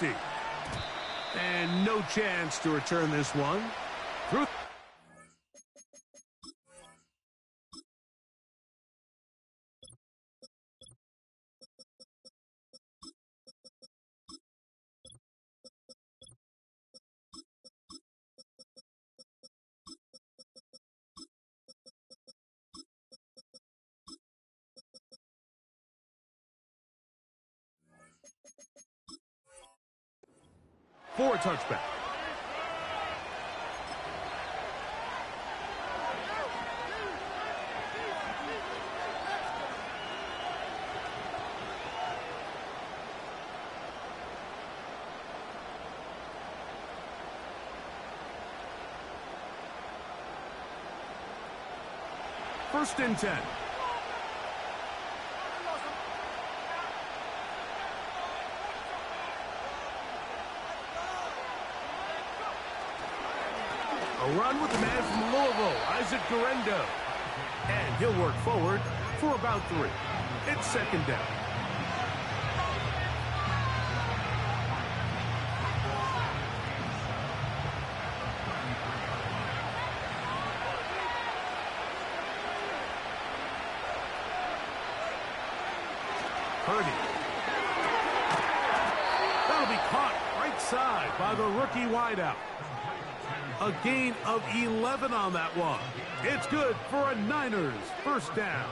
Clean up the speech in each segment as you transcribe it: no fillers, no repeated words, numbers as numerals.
And no chance to return this one. Through. For a touchback. First and 10. A run with the man from Louisville, Isaac Guerendo. And he'll work forward for about 3. It's second down. Purdy. That'll be caught right side by the rookie wideout. A gain of 11 on that one. It's good for a Niners first down.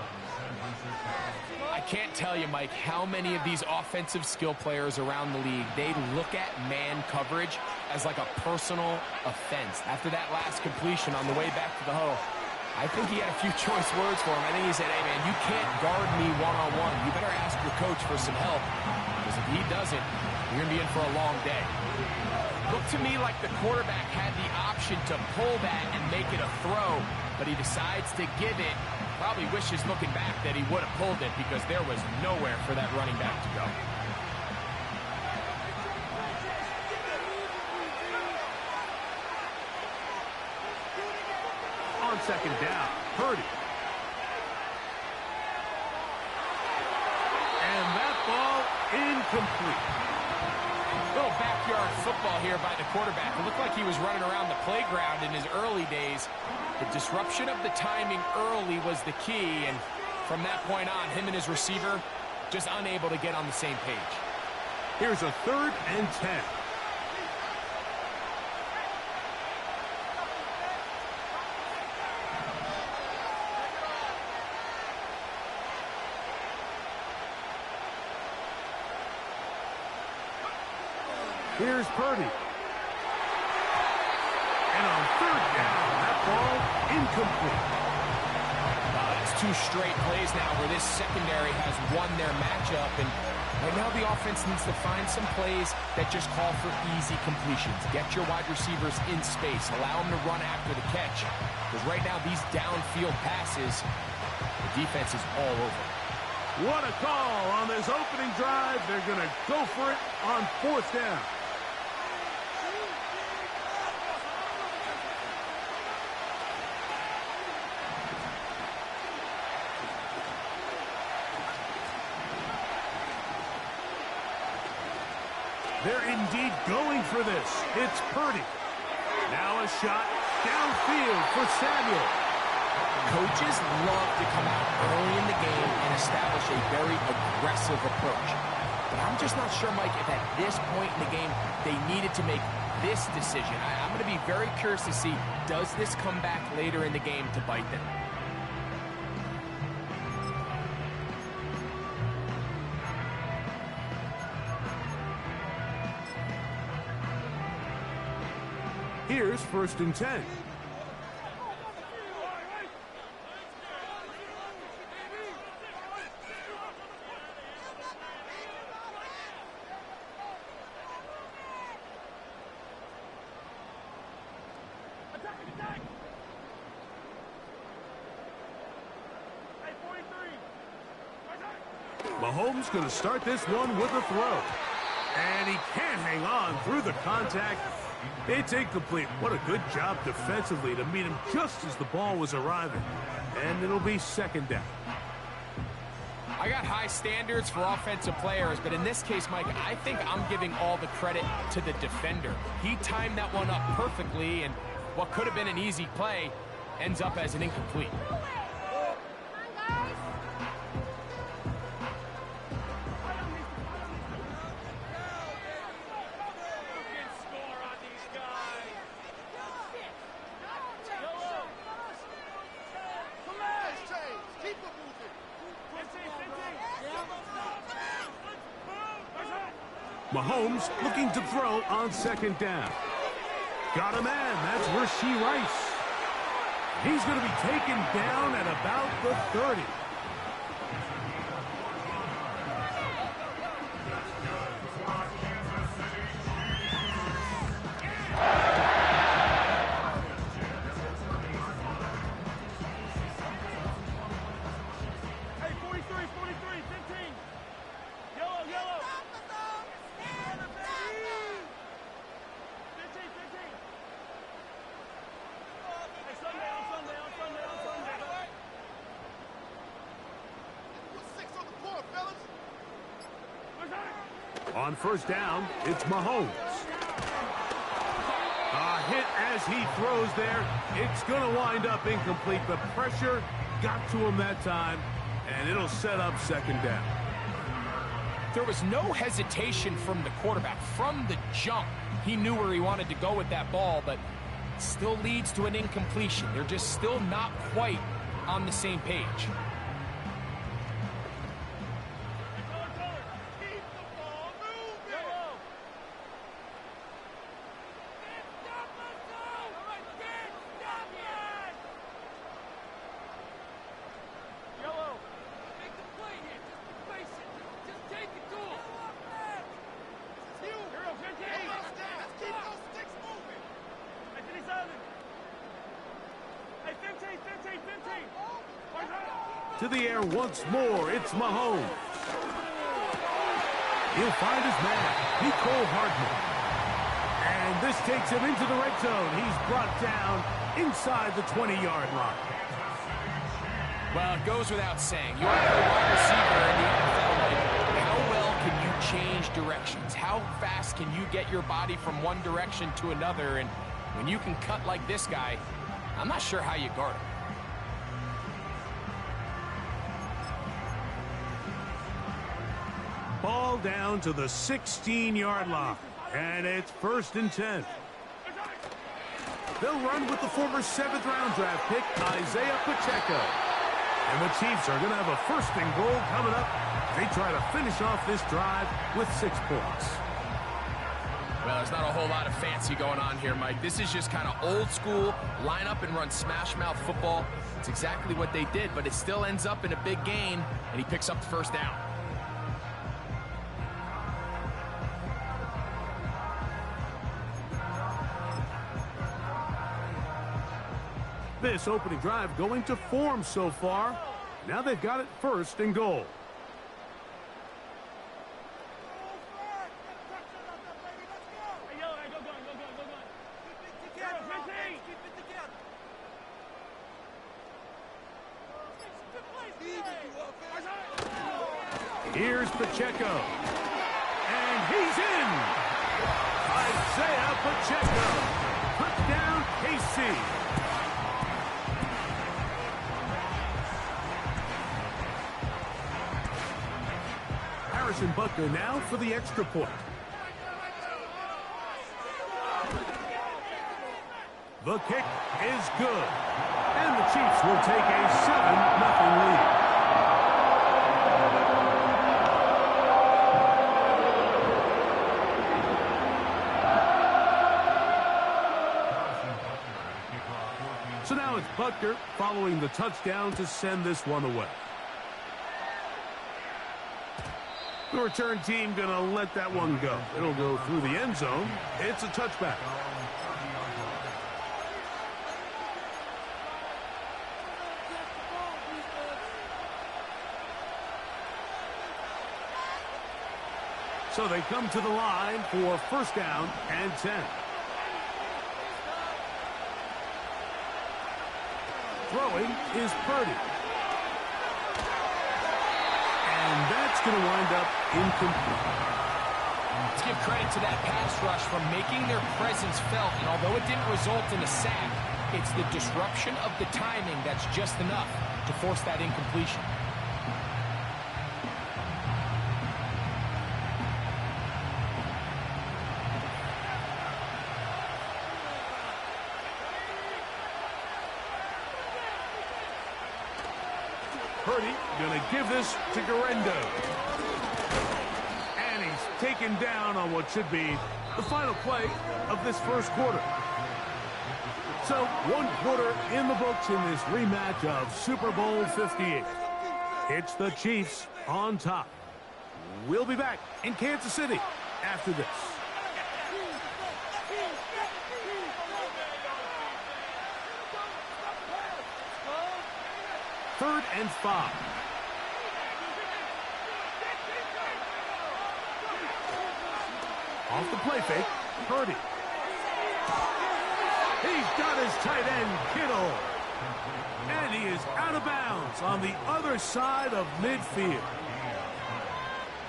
I can't tell you, Mike, how many of these offensive skill players around the league, they look at man coverage as like a personal offense. After that last completion on the way back to the huddle, I think he had a few choice words for him. I think he said, hey, man, you can't guard me one-on-one. You better ask your coach for some help, because if he doesn't, you're going to be in for a long day. Looked to me like the quarterback had the option to pull that and make it a throw, but he decides to give it. Probably wishes looking back that he would have pulled it, because there was nowhere for that running back to go. On second down, Purdy. And that ball incomplete. Little backyard football here by the quarterback. It looked like he was running around the playground in his early days. The disruption of the timing early was the key, and from that point on, him and his receiver just unable to get on the same page. Here's a 3rd and 10. Here's Purdy. And on 3rd down, that ball incomplete. It's 2 straight plays now where this secondary has won their matchup, and right now the offense needs to find some plays that just call for easy completions. Get your wide receivers in space. Allow them to run after the catch, because right now these downfield passes, the defense is all over. What a call on this opening drive. They're going to go for it on 4th down. They're indeed going for this. It's Purdy. Now a shot downfield for Samuel. Coaches love to come out early in the game and establish a very aggressive approach. But I'm just not sure, Mike, if at this point in the game they needed to make this decision. I'm going to be very curious to see, does this come back later in the game to bite them? Here's 1st and 10. Mahomes going to start this one with a throw. And he can't hang on through the contact. It's incomplete. What a good job defensively to meet him just as the ball was arriving. And it'll be 2nd down. I got high standards for offensive players, but in this case, Mike, I think I'm giving all the credit to the defender. He timed that one up perfectly, and what could have been an easy play ends up as an incomplete. Mahomes looking to throw on second down. Got a man. That's Rashee Rice. He's going to be taken down at about the 30. On first down, it's Mahomes. A hit as he throws there. It's going to wind up incomplete. The pressure got to him that time, and it'll set up second down. There was no hesitation from the quarterback. From the jump, he knew where he wanted to go with that ball, but still leads to an incompletion. They're just still not quite on the same page. To the air once more, it's Mahomes. He'll find his man, Nicole Hardman. And this takes him into the red zone. He's brought down inside the 20-yard line. Well, it goes without saying. You are a wide receiver in the NFL. Like, how well can you change directions? How fast can you get your body from one direction to another? And when you can cut like this guy, I'm not sure how you guard him. Ball down to the 16-yard line, and it's 1st and 10. They'll run with the former 7th-round draft pick, Isaiah Pacheco. And the Chiefs are going to have a 1st and goal coming up. They try to finish off this drive with 6 points. Well, there's not a whole lot of fancy going on here, Mike. This is just kind of old school, line up and run smash mouth football. It's exactly what they did, but it still ends up in a big gain, and he picks up the 1st down. This opening drive going to form so far. Now they've got it 1st and goal. Here's Pacheco. And he's in. Isaiah Pacheco. Touchdown, KC. Harrison Butker now for the extra point. The kick is good. And the Chiefs will take a 7-0 lead. So now it's Butker following the touchdown to send this one away. The return team going to let that one go. It'll go through the end zone. It's a touchback. So they come to the line for 1st down and 10. Throwing is Purdy. And that's going to wind up incomplete. Let's give credit to that pass rush for making their presence felt. And although it didn't result in a sack, it's the disruption of the timing that's just enough to force that incompletion. Purdy going to give this to Garendo. And he's taken down on what should be the final play of this first quarter. So, 1 quarter in the books in this rematch of Super Bowl 58. It's the Chiefs on top. We'll be back in Kansas City after this. Third and 5. Off the play fake, Purdy. He's got his tight end, Kittle. And he is out of bounds on the other side of midfield.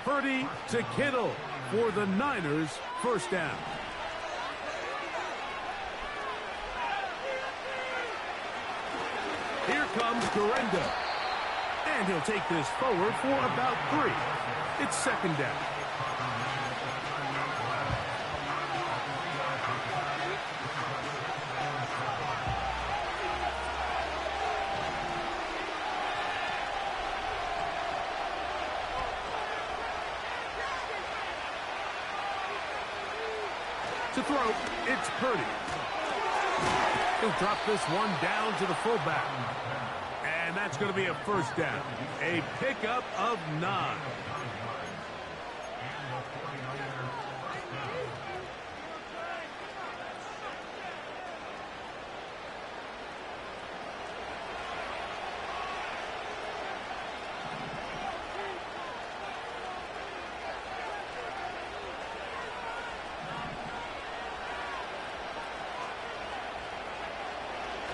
Purdy to Kittle for the Niners' first down. Here comes Garendo. And he'll take this forward for about 3. It's second down. To throw, it's Purdy. He'll drop this one down to the fullback. And that's going to be a first down. A pickup of 9.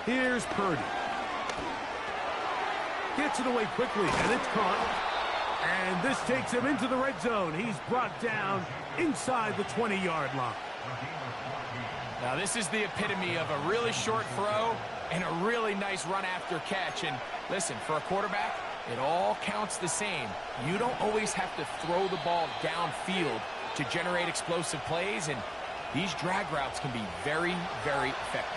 Here's Purdy. Gets it away quickly, and it's caught. And this takes him into the red zone. He's brought down inside the 20-yard line. Now, this is the epitome of a really short throw and a really nice run after catch. And listen, for a quarterback, it all counts the same. You don't always have to throw the ball downfield to generate explosive plays, and these drag routes can be very, very effective.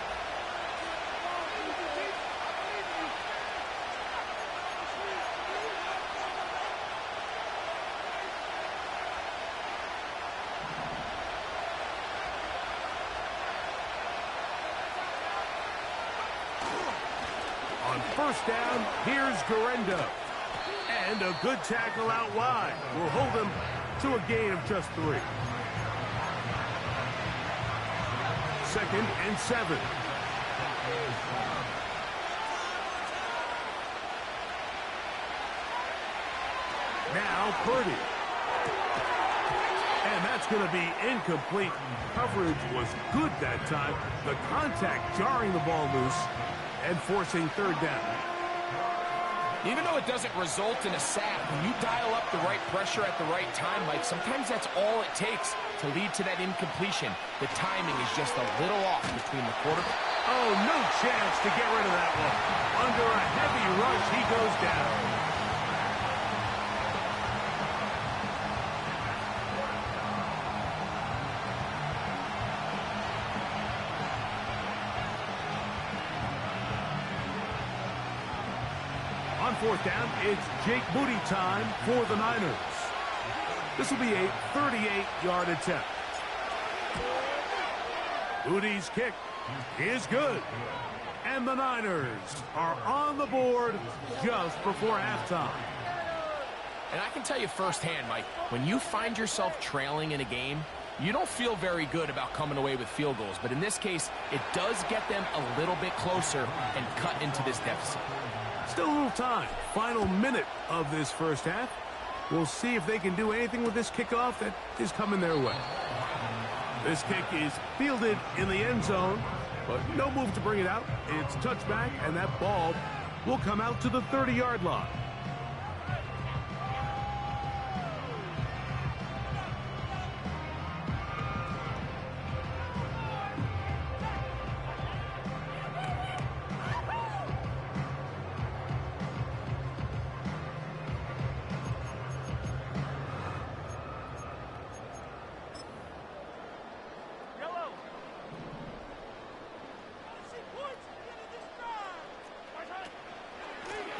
On first down, here's Garendo. And a good tackle out wide will hold him to a gain of just 3. Second and 7. Now Purdy. And that's going to be incomplete. Coverage was good that time. The contact jarring the ball loose and forcing third down. Even though it doesn't result in a sack, when you dial up the right pressure at the right time, Mike, sometimes that's all it takes to lead to that incompletion. The timing is just a little off between the quarterback. Oh, no chance to get rid of that one. Under a heavy rush, he goes down. On fourth down, it's Jake Booty time for the Niners. This will be a 38-yard attempt. Booty's kick is good. And the Niners are on the board just before halftime. And I can tell you firsthand, Mike, when you find yourself trailing in a game, you don't feel very good about coming away with field goals. But in this case, it does get them a little bit closer and cut into this deficit. Still a little time. Final minute of this first half. We'll see if they can do anything with this kickoff that is coming their way. This kick is fielded in the end zone, but no move to bring it out. It's touchback, and that ball will come out to the 30-yard line.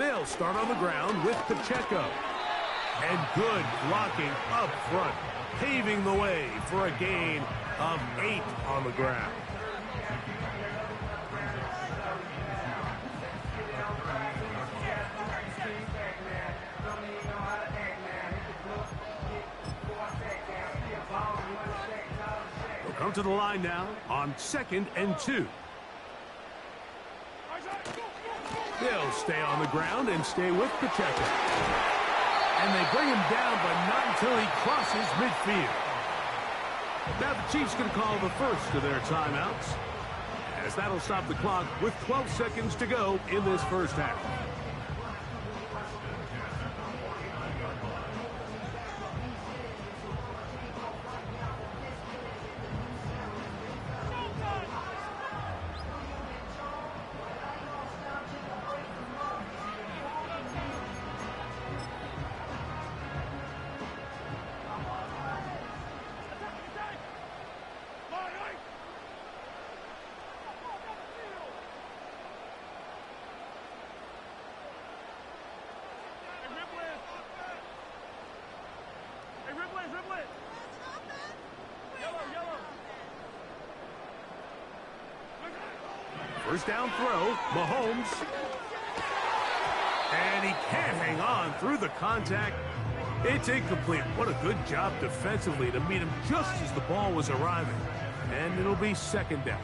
They'll start on the ground with Pacheco. And good blocking up front, paving the way for a gain of 8 on the ground. They'll come to the line now on 2nd and 2. They'll stay on the ground and stay with Pacheco. And they bring him down, but not until he crosses midfield. Now the Chiefs can call the first of their timeouts, as that'll stop the clock with 12 seconds to go in this first half. First down throw, Mahomes. And he can't hang on through the contact. It's incomplete. What a good job defensively to meet him just as the ball was arriving. And it'll be 2nd down.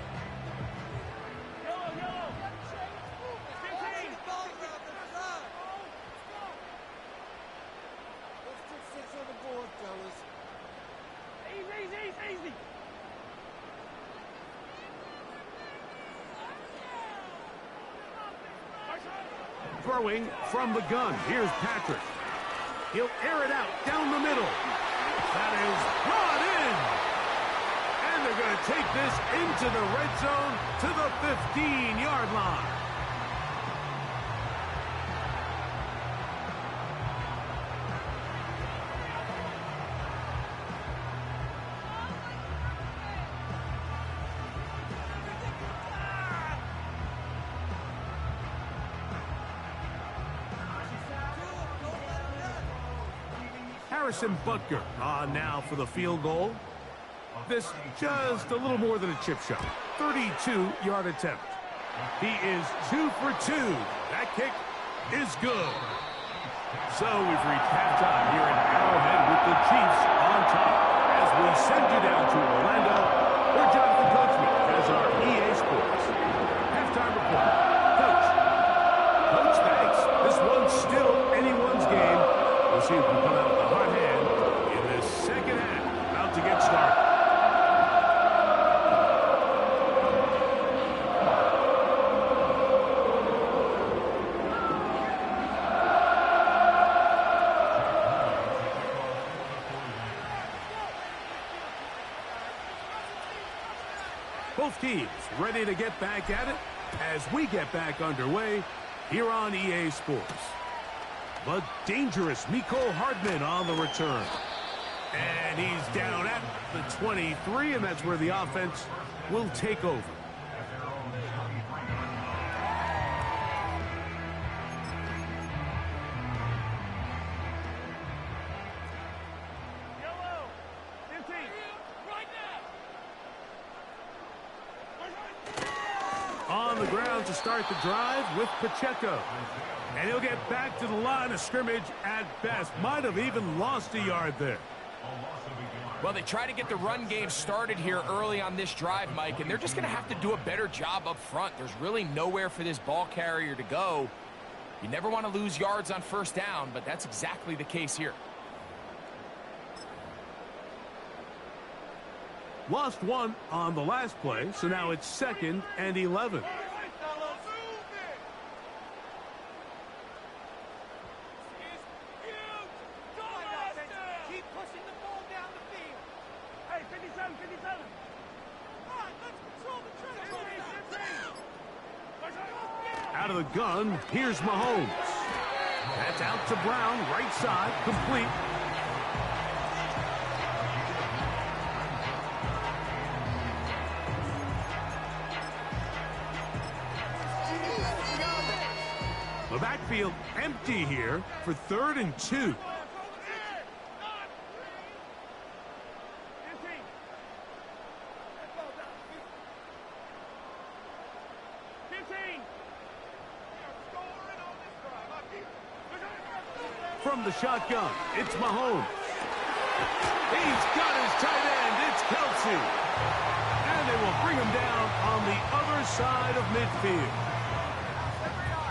Throwing from the gun. Here's Patrick. He'll air it out down the middle. That is brought in. And they're going to take this into the red zone to the 15-yard line. Harrison Butker on now for the field goal. This just a little more than a chip shot. 32-yard attempt. He is 2 for 2. That kick is good. So we've reached halftime here in Arrowhead with the Chiefs on top. As we send you down to Orlando, we're Jonathan Coachman as our EA Sports halftime report. Coach, thanks. This one's still anyone's game. We'll see if we come out with a hot hand in this second half. About to get started. Both teams ready to get back at it as we get back underway here on EA Sports. But dangerous Mecole Hardman on the return. And he's down at the 23, and that's where the offense will take over. On the ground to start the drive with Pacheco. And he'll get back to the line of scrimmage at best. Might have even lost a yard there. Well, they try to get the run game started here early on this drive, Mike, and they're just going to have to do a better job up front. There's really nowhere for this ball carrier to go. You never want to lose yards on first down, but that's exactly the case here. Lost one on the last play, so now it's 2nd and 11. Out of the gun, here's Mahomes. That's out to Brown, right side, complete. backfield empty here for 3rd and 2. From the shotgun, it's Mahomes. He's got his tight end. It's Kelsey. And they will bring him down on the other side of midfield.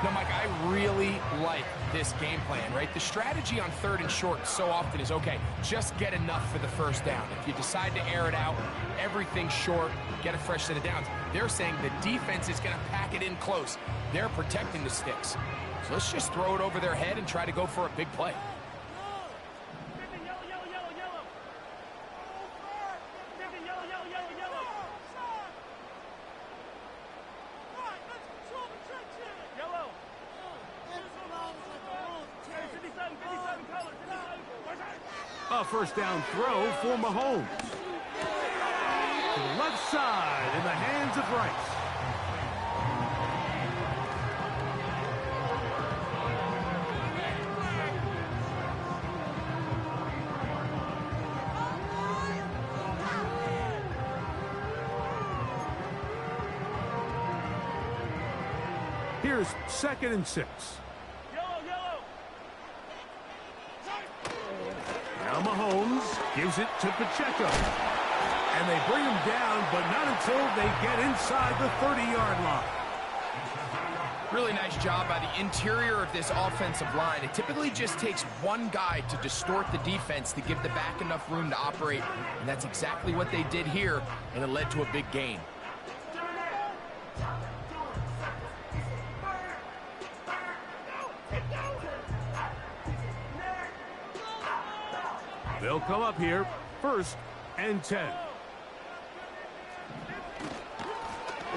No, Mike, I really like this game plan, right? The strategy on 3rd and short so often is, okay, just get enough for the first down. If you decide to air it out, everything's short, get a fresh set of downs. They're saying the defense is going to pack it in close. They're protecting the sticks. So let's just throw it over their head and try to go for a big play. A first down throw for Mahomes. To the left side in the hands of Rice. Here's 2nd and 6. Now Mahomes gives it to Pacheco. And they bring him down, but not until they get inside the 30-yard line. Really nice job by the interior of this offensive line. It typically just takes one guy to distort the defense to give the back enough room to operate. And that's exactly what they did here, and it led to a big gain. They'll come up here, 1st and 10.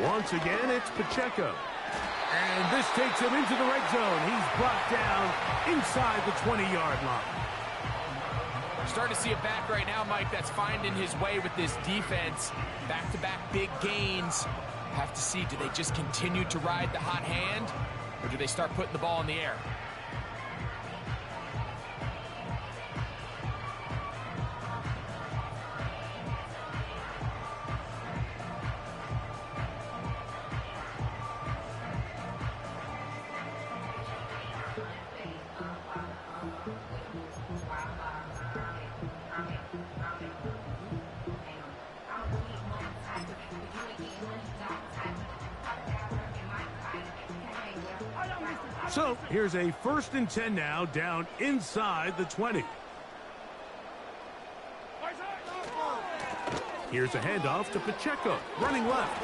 Once again, it's Pacheco. And this takes him into the red zone. He's brought down inside the 20-yard line. Starting to see a back right now, Mike, that's finding his way with this defense. Back-to-back big gains. Have to see, do they just continue to ride the hot hand, or do they start putting the ball in the air? So here's a 1st and 10 now, down inside the 20. Here's a handoff to Pacheco, running left.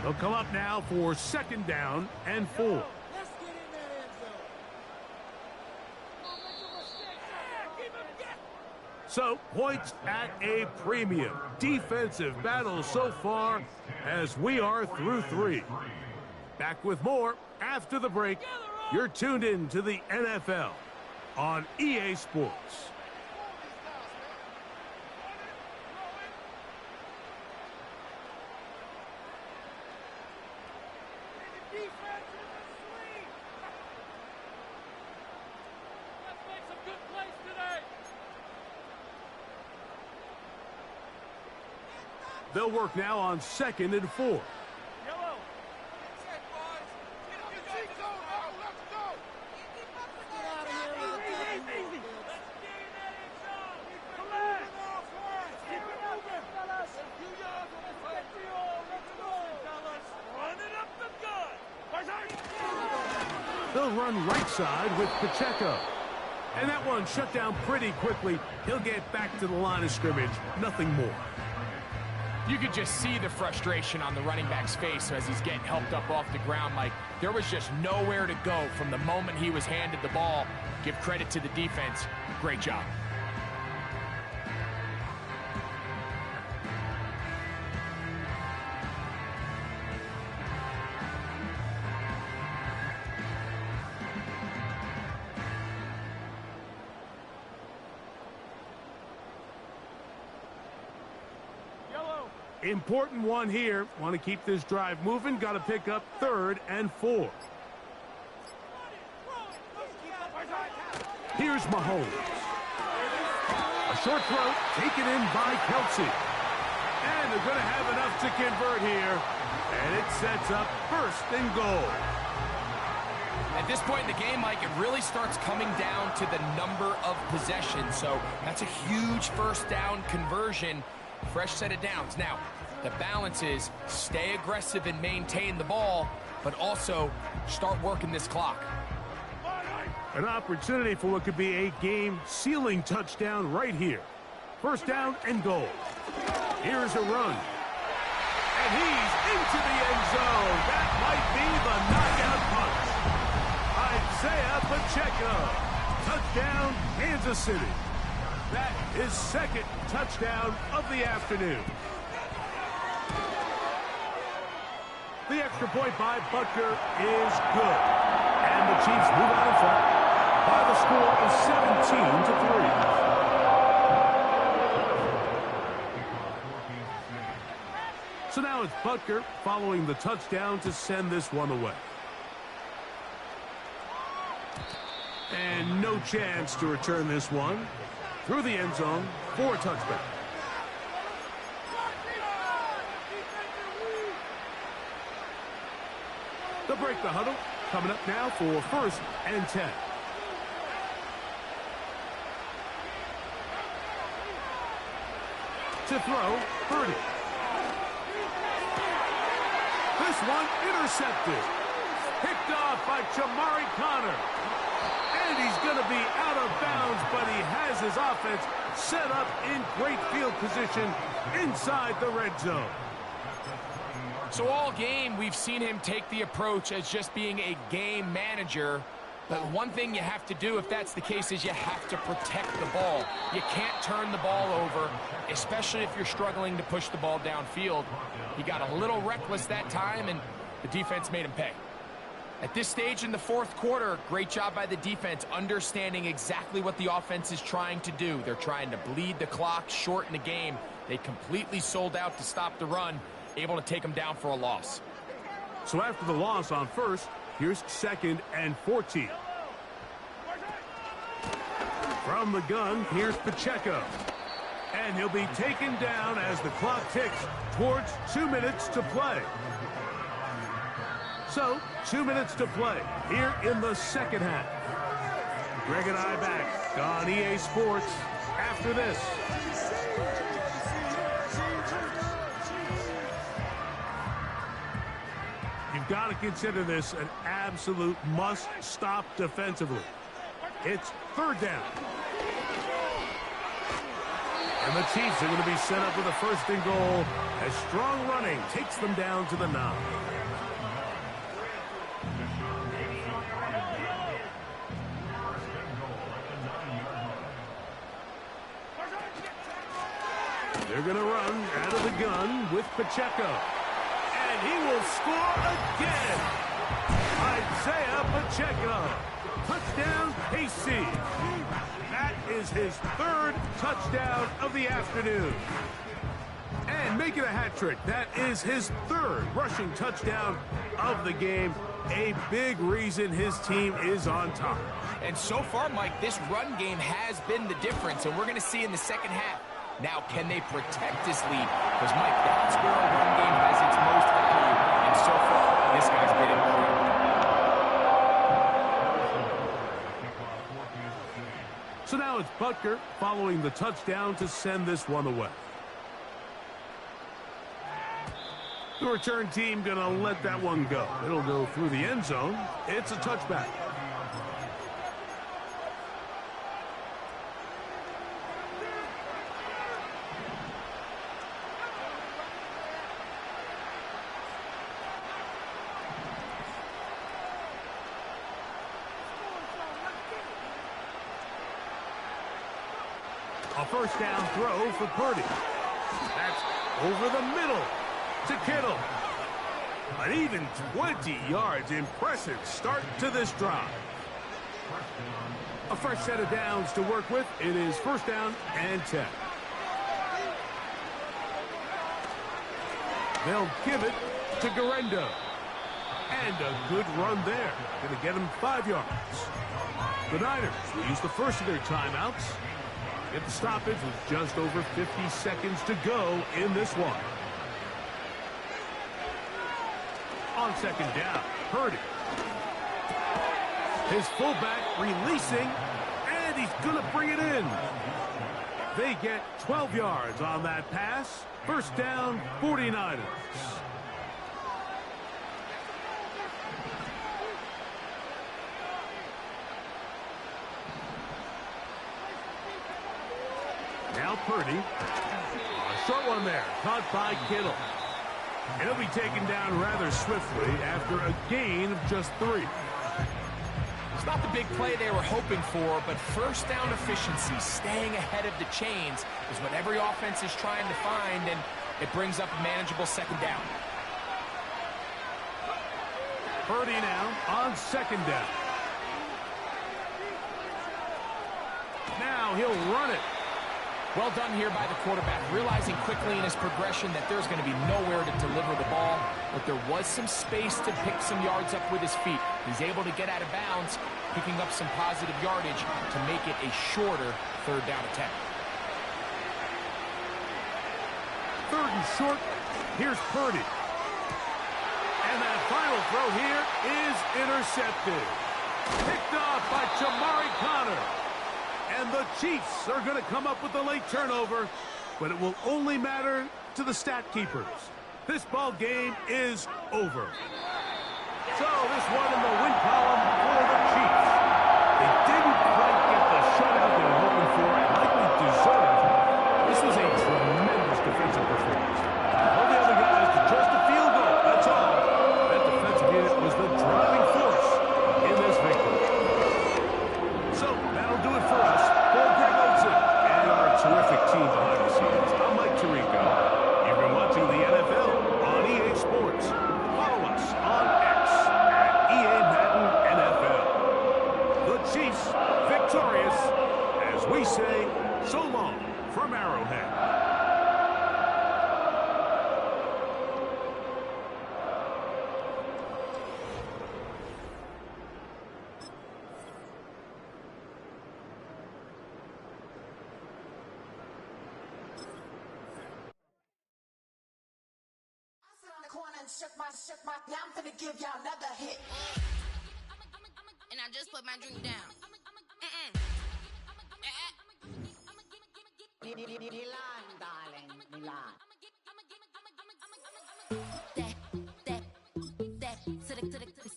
They'll come up now for 2nd down and 4. So, points at a premium. Defensive battle so far as we are through 3. Back with more after the break. You're tuned in to the NFL on EA Sports. They'll work now on 2nd and 4. They'll run right side with Pacheco. And that one shut down pretty quickly. He'll get back to the line of scrimmage. Nothing more. You could just see the frustration on the running back's face as he's getting helped up off the ground, Mike. There was just nowhere to go from the moment he was handed the ball. Give credit to the defense. Great job. Important one here. Want to keep this drive moving. Got to pick up 3rd and 4. Here's Mahomes. A short throw taken in by Kelsey. And they're going to have enough to convert here. And it sets up 1st and goal. At this point in the game, Mike, it really starts coming down to the number of possessions. So that's a huge 1st down conversion. Fresh set of downs. Now, the balance is stay aggressive and maintain the ball, but also start working this clock. An opportunity for what could be a game-sealing touchdown right here. 1st down and goal. Here's a run. And he's into the end zone. That might be the knockout punch. Isaiah Pacheco. Touchdown, Kansas City. That is 2nd touchdown of the afternoon. The extra point by Butker is good. And the Chiefs move out in front by the score of 17-3. So now it's Butker following the touchdown to send this one away. And no chance to return this one through the end zone for a touchback. They'll break the huddle. Coming up now for 1st and 10. To throw, Purdy. This one intercepted. Picked off by Jamari Connor. And he's going to be out of bounds, but he has his offense set up in great field position inside the red zone. So all game, we've seen him take the approach as just being a game manager. But one thing you have to do, if that's the case, is you have to protect the ball. You can't turn the ball over, especially if you're struggling to push the ball downfield. He got a little reckless that time, and the defense made him pay. At this stage in the 4th quarter, great job by the defense, understanding exactly what the offense is trying to do. They're trying to bleed the clock, shorten the game. They completely sold out to stop the run, able to take them down for a loss. So after the loss on 1st, here's 2nd and 14. From the gun, here's Pacheco. And he'll be taken down as the clock ticks towards 2 minutes to play. So, 2 minutes to play here in the 2nd half. Greg and I back on EA Sports after this. You've got to consider this an absolute must-stop defensively. It's 3rd down. And the Chiefs are going to be set up with a 1st and goal as strong running takes them down to the 9. They're going to run out of the gun with Pacheco. And he will score again. Isaiah Pacheco. Touchdown, KC. That is his 3rd touchdown of the afternoon. And making a hat trick. That is his 3rd rushing touchdown of the game. A big reason his team is on top. And so far, Mike, this run game has been the difference. And we're going to see in the 2nd half. Now, can they protect this lead? Because, Mike, that's where a run game has its most value. And so far, this guy's been incredible. So now it's Butker following the touchdown to send this one away. The return team going to let that one go. It'll go through the end zone. It's a touchback. A 1st down throw for Purdy. That's over the middle to Kittle. An even 20 yards. Impressive start to this drive. A fresh set of downs to work with. It is 1st down and 10. They'll give it to Garendo. And a good run there. Going to get him 5 yards. The Niners will use the first of their timeouts. Get the stoppage with just over 50 seconds to go in this one. On second down, Purdy. His fullback releasing, and he's going to bring it in. They get 12 yards on that pass. First down, 49ers. Now Purdy. A short one there, caught by Kittle. And he'll be taken down rather swiftly after a gain of just 3. It's not the big play they were hoping for, but first down efficiency, staying ahead of the chains, is what every offense is trying to find, and it brings up a manageable second down. Purdy now on second down. Now he'll run it. Well done here by the quarterback, realizing quickly in his progression that there's going to be nowhere to deliver the ball, but there was some space to pick some yards up with his feet. He's able to get out of bounds, picking up some positive yardage to make it a shorter third down attempt. Third and short. Here's Purdy. And that final throw here is intercepted. Picked off by Jamari Connor. And the Chiefs are going to come up with a late turnover, but it will only matter to the stat keepers. This ball game is over. So this one in the win column for the Chiefs. They didn't quite get the shutout they were hoping for and likely deserved. This was a tremendous defensive performance. All the other guys to just a field goal, that's all. That defensive unit was the driving force in this victory. So that'll do it for us. For Greg Olsen and our terrific team behind the scenes, I'm Mike Tirico. You've been watching the NFL on EA Sports. Follow us on X at EA Madden NFL. The Chiefs victorious as we say so long from Arrowhead. Now I'm gonna give y'all another hit. And I just put my drink down. Milan, darling, Milan.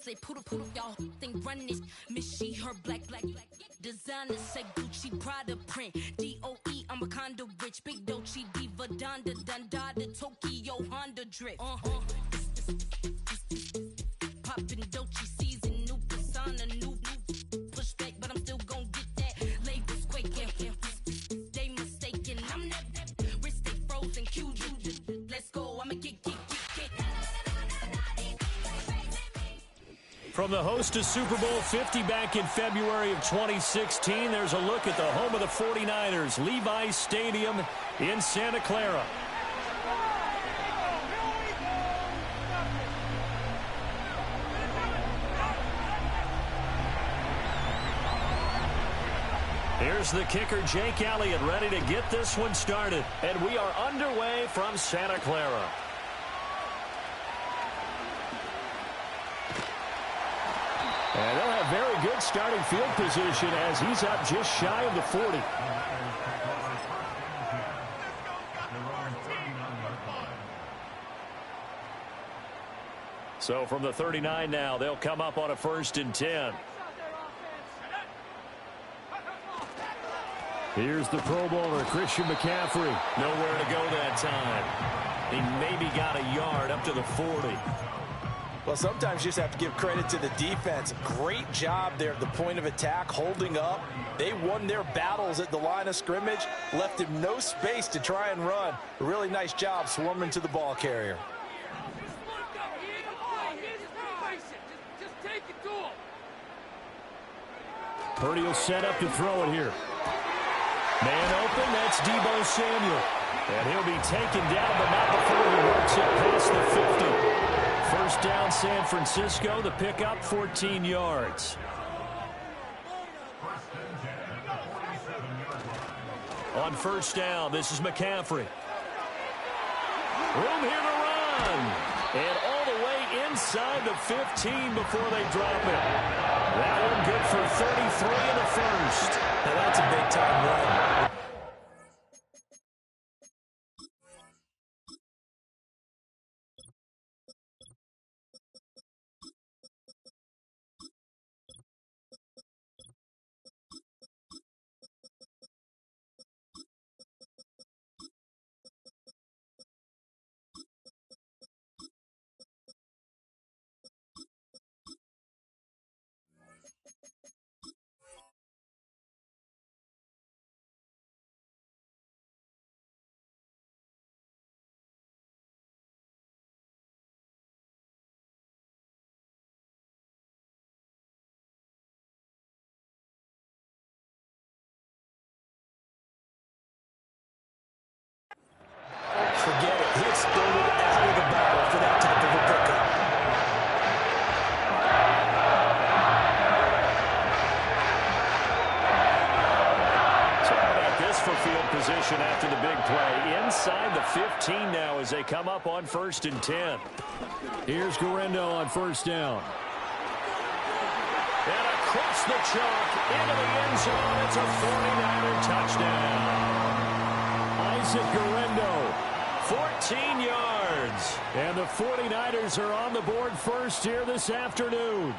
Say poodle, y'all think run this. Miss she, her black. Designer say Gucci, Prada print. DOE, I'm a condo rich. Big Dolce, Diva, Donda, Dundada, Tokyo, Honda drip. Poppin' Dolce season, new persona, new pushback, but I'm still gon' get that. Labels quaking, they mistaken. I'm that wrist stay frozen, QU. Let's go, I'ma get. From the host of Super Bowl 50 back in February of 2016, there's a look at the home of the 49ers, Levi's Stadium in Santa Clara. Here's the kicker, Jake Elliott, ready to get this one started. And we are underway from Santa Clara. And they'll have very good starting field position as he's up just shy of the 40. So from the 39 now, they'll come up on a 1st and 10. Here's the Pro Bowler, Christian McCaffrey. Nowhere to go that time. He maybe got a yard up to the 40. Well, sometimes you just have to give credit to the defense. Great job there at the point of attack, holding up. They won their battles at the line of scrimmage, left him no space to try and run. A really nice job swarming to the ball carrier. Purdy will set up to throw it here. Man open, that's Deebo Samuel. And he'll be taken down, but not before he works it past the San Francisco. The pickup, 14 yards. On first down, this is McCaffrey. Room here to run. And all the way inside the 15 before they drop it. That one good for 33 in the first. Now that's a big-time run. Forget it. He exploded out of the ball for that type of a pickup. So how about this for field position after the big play? Inside the 15 now as they come up on 1st and 10. Here's Guerrero on first down. And across the chalk into the end zone. It's a 49er touchdown. Isaac Guerrero, 14 yards. and the 49ers are on the board first here this afternoon.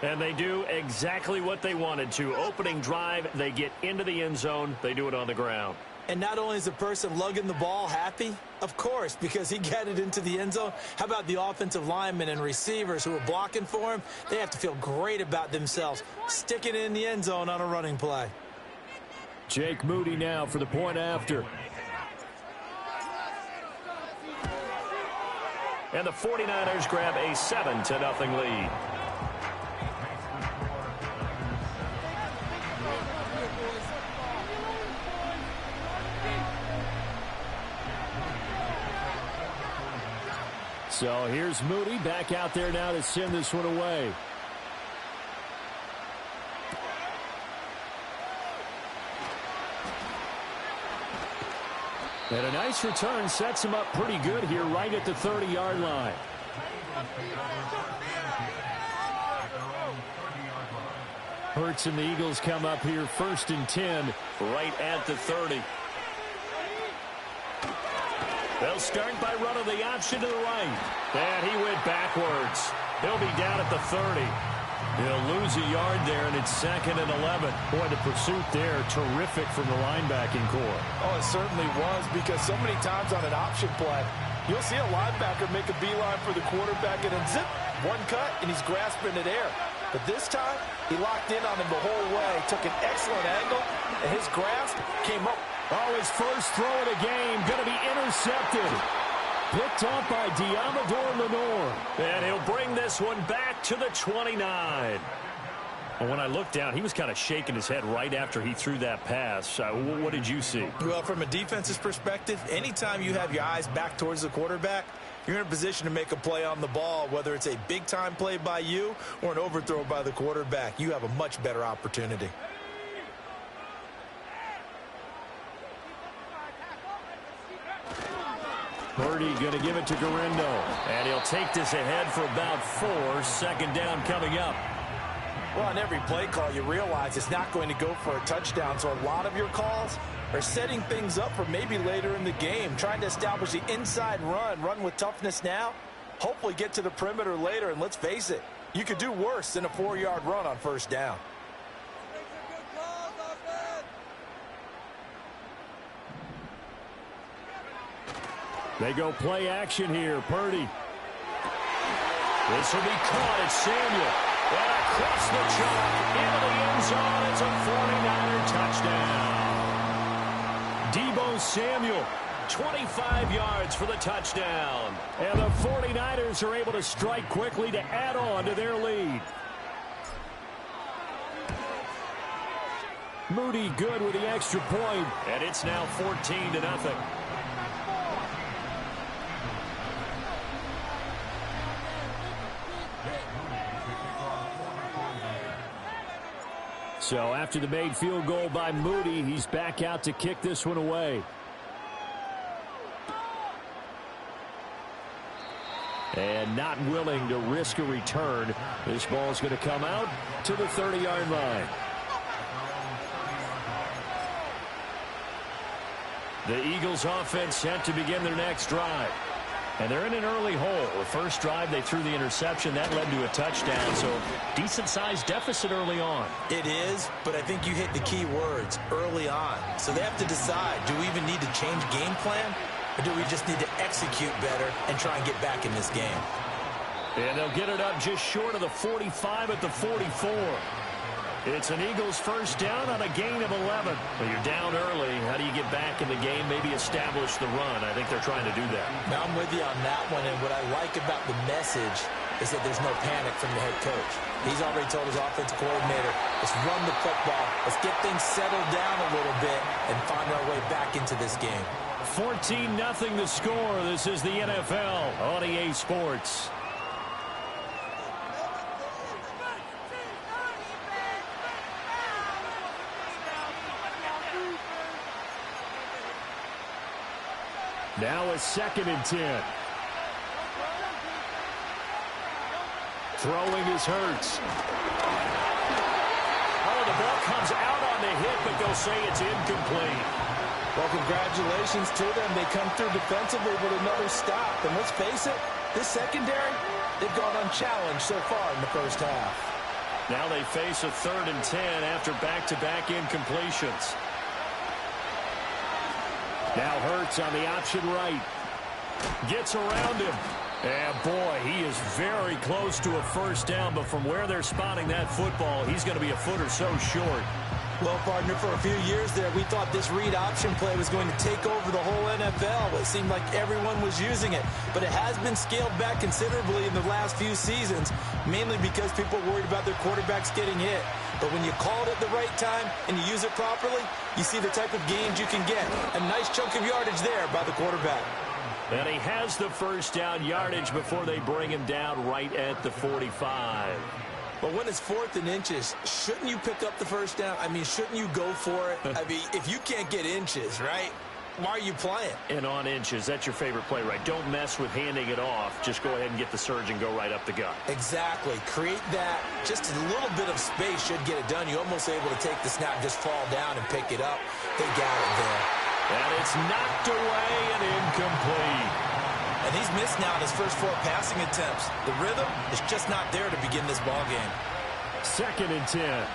And they do exactly what they wanted to. Opening drive, they get into the end zone. They do it on the ground. And not only is the person lugging the ball happy, of course, because he got it into the end zone. How about the offensive linemen and receivers who are blocking for him? They have to feel great about themselves, sticking it in the end zone on a running play. Jake Moody now for the point after. And the 49ers grab a 7-0 lead. So here's Moody back out there now to send this one away. And a nice return sets him up pretty good here right at the 30-yard line. Hurts and the Eagles come up here 1st and 10 right at the 30. They'll start by running the option to the right. And he went backwards. He'll be down at the 30. He'll lose a yard there, and it's 2nd and 11. Boy, the pursuit there, terrific from the linebacking core. Oh, it certainly was, because so many times on an option play, you'll see a linebacker make a beeline for the quarterback and then zip, one cut, and he's grasping it air. But this time, he locked in on him the whole way, took an excellent angle, and his grasp came up. Oh, his first throw of the game going to be intercepted. Picked up by Diamador Lenore. And he'll bring this one back to the 29. And when I looked down, he was kind of shaking his head right after he threw that pass. What did you see? Well, from a defense's perspective, anytime you have your eyes back towards the quarterback, you're in a position to make a play on the ball, whether it's a big-time play by you or an overthrow by the quarterback. You have a much better opportunity. Purdy going to give it to Guerrero. And he'll take this ahead for about 4. 2nd down coming up. Well, on every play call, you realize it's not going to go for a touchdown. So a lot of your calls are setting things up for maybe later in the game, trying to establish the inside run with toughness now, hopefully get to the perimeter later. And let's face it, you could do worse than a 4-yard run on 1st down. They go play action here. Purdy. This will be caught at Samuel. And across the chalk into the end zone. It's a 49er touchdown. Deebo Samuel. 25 yards for the touchdown. And the 49ers are able to strike quickly to add on to their lead. Moody good with the extra point. And it's now 14-0. So after the made field goal by Moody, he's back out to kick this one away. And not willing to risk a return. This ball's going to come out to the 30-yard line. The Eagles offense set to begin their next drive. And they're in an early hole. The first drive, they threw the interception. That led to a touchdown. So decent-sized deficit early on. It is, but I think you hit the key words, early on. So they have to decide, do we even need to change game plan? Or do we just need to execute better and try and get back in this game? And they'll get it up just short of the 45 at the 44. It's an Eagles first down on a gain of 11. Well, you're down early. How do you get back in the game, maybe establish the run? I think they're trying to do that. Now, I'm with you on that one, and what I like about the message is that there's no panic from the head coach. He's already told his offensive coordinator, let's run the football, let's get things settled down a little bit and find our way back into this game. 14-0 the score. This is the NFL on EA Sports. Now a 2nd and 10. Throwing is Hurts. Oh, the ball comes out on the hit, but they'll say it's incomplete. Well, congratulations to them. They come through defensively with another stop. And let's face it, this secondary, they've gone unchallenged so far in the first half. Now they face a 3rd and 10 after back-to-back incompletions. Now Hurts on the option right. Gets around him. And boy, he is very close to a first down, but from where they're spotting that football, he's going to be a foot or so short. Well, partner, for a few years there, we thought this read option play was going to take over the whole NFL. It seemed like everyone was using it, but it has been scaled back considerably in the last few seasons, mainly because people are worried about their quarterbacks getting hit. But when you call it at the right time and you use it properly, you see the type of gains you can get. A nice chunk of yardage there by the quarterback. And he has the first down yardage before they bring him down right at the 45. But when it's 4th and inches, shouldn't you pick up the first down? I mean, shouldn't you go for it? I mean, if you can't get inches, right, why are you playing? And on inches, that's your favorite play, right? Don't mess with handing it off. Just go ahead and get the surge and go right up the gut. Exactly. Create that. Just a little bit of space should get it done. You're almost able to take the snap and just fall down and pick it up. They got it there. And it's knocked away and incomplete. And he's missed now in his first 4 passing attempts. The rhythm is just not there to begin this ball game. 2nd and 10.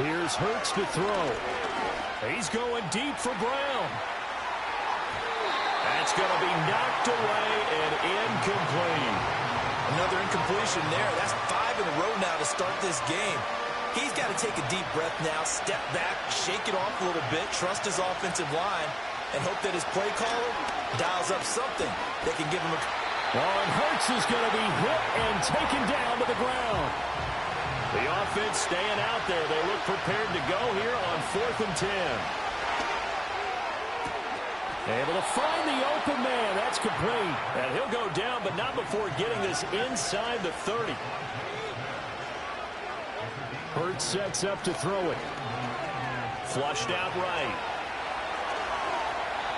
Here's Hurts to throw. He's going deep for Brown. That's going to be knocked away and incomplete. Another incompletion there. That's 5 in a row now to start this game. He's got to take a deep breath now, step back, shake it off a little bit, trust his offensive line, and hope that his play caller dials up something that can give him a... Oh, and Hurts is going to be hit and taken down to the ground. The offense staying out there. They look prepared to go here on 4th and 10. Able to find the open man. That's complete. And he'll go down, but not before getting this inside the 30. Hurts sets up to throw it. Flushed out right.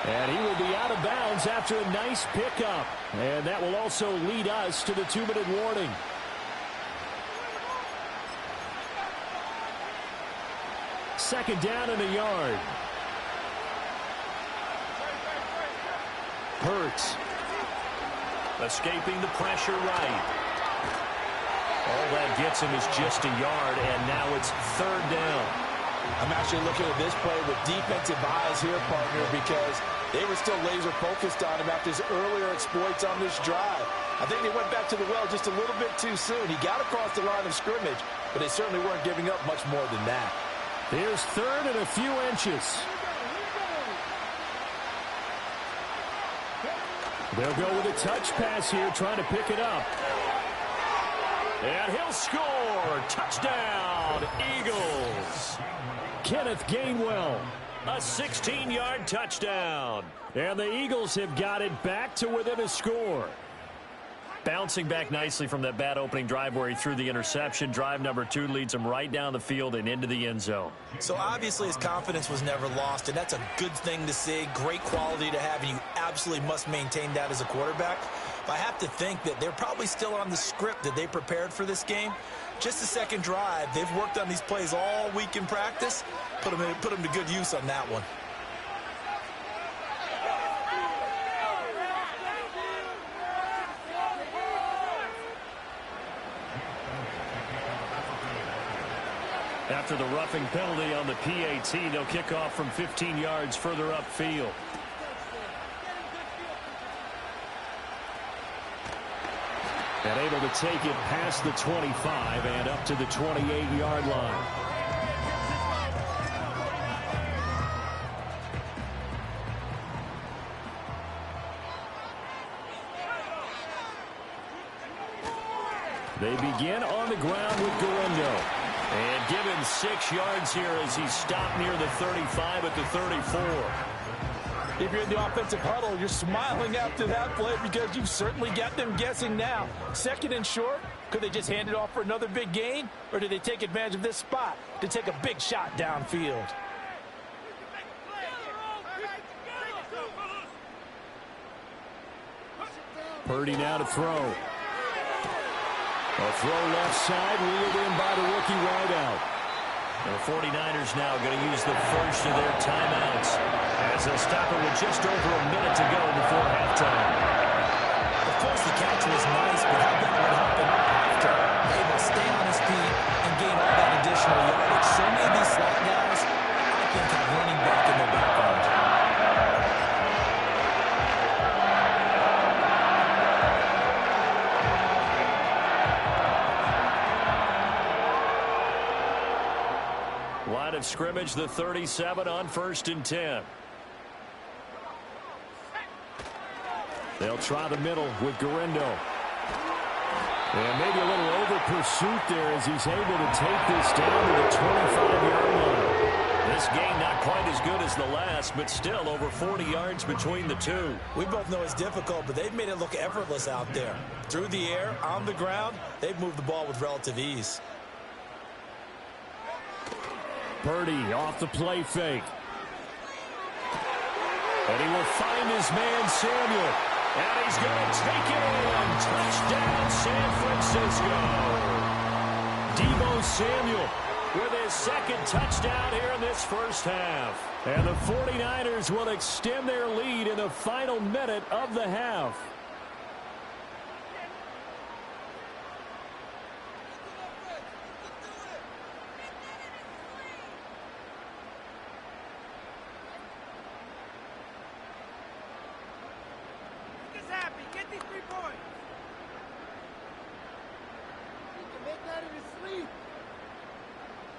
And he will be out of bounds after a nice pickup. And that will also lead us to the 2-minute warning. Second down and a yard. Hurts. Escaping the pressure right. All that gets him is just a yard, and now it's 3rd down. I'm actually looking at this play with defensive eyes here, partner, because they were still laser focused on him after his earlier exploits on this drive. I think they went back to the well just a little bit too soon. He got across the line of scrimmage, but they certainly weren't giving up much more than that. Here's 3rd and a few inches. They'll go with a touch pass here, trying to pick it up. And he'll score. Touchdown, Eagles. Kenneth Gainwell. A 16-yard touchdown. And the Eagles have got it back to within a score. Bouncing back nicely from that bad opening drive where he threw the interception. Drive number 2 leads him right down the field and into the end zone. So obviously his confidence was never lost, and that's a good thing to see. Great quality to have, and you absolutely must maintain that as a quarterback. But I have to think that they're probably still on the script that they prepared for this game. Just the second drive, they've worked on these plays all week in practice. Put them to good use on that one. After the roughing penalty on the PAT, they'll kick off from 15 yards further upfield. And able to take it past the 25 and up to the 28-yard line. They begin on the ground with Galindo. And give him 6 yards here as he stopped near the 35 at the 34. If you're in the offensive huddle, you're smiling after that play because you've certainly got them guessing now. Second and short, could they just hand it off for another big gain? Or did they take advantage of this spot to take a big shot downfield? Purdy now to throw. A throw left side, reeled in by the rookie wideout. The 49ers now going to use the first of their timeouts as they stop it with just over a minute to go before halftime. Of course, the catch was nice, but how about what happened after? Able to stay on his feet and gain all that additional yardage. So many of these slot guys, I think, have running back in their background. Line of scrimmage, the 37 on 1st and 10. They'll try the middle with Galindo. And maybe a little over pursuit there as he's able to take this down to the 25-yard line. This game not quite as good as the last, but still over 40 yards between the two. We both know it's difficult, but they've made it look effortless out there. Through the air, on the ground, they've moved the ball with relative ease. Purdy off the play fake. And he will find his man Samuel. And he's going to take it in. Touchdown, San Francisco. Deebo Samuel with his second touchdown here in this first half. And the 49ers will extend their lead in the final minute of the half.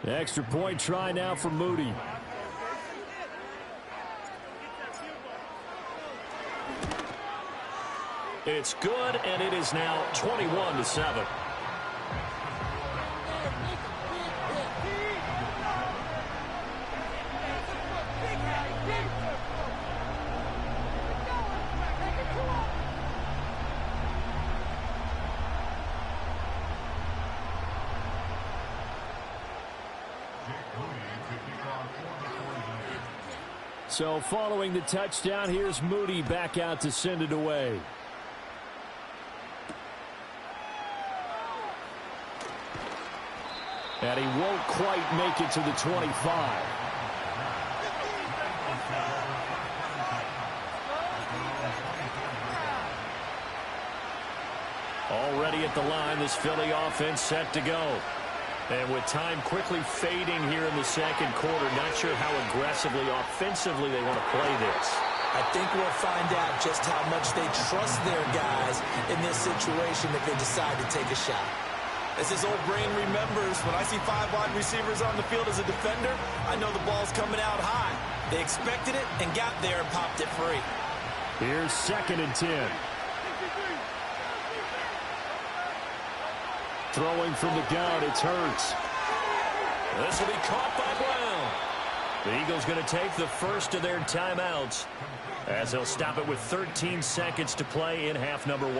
The extra point try now for Moody. It's good, and it is now 21-7. So following the touchdown, here's Moody back out to send it away. And he won't quite make it to the 25. Already at the line, this Philly offense set to go. And with time quickly fading here in the second quarter, not sure how aggressively, offensively they want to play this. I think we'll find out just how much they trust their guys in this situation if they decide to take a shot. As his old brain remembers, when I see 5 wide receivers on the field as a defender, I know the ball's coming out high. They expected it and got there and popped it free. Here's 2nd and 10. Throwing from the gun, it's Hurts. This will be caught by Brown. The Eagles going to take the first of their timeouts as they'll stop it with 13 seconds to play in half number 1.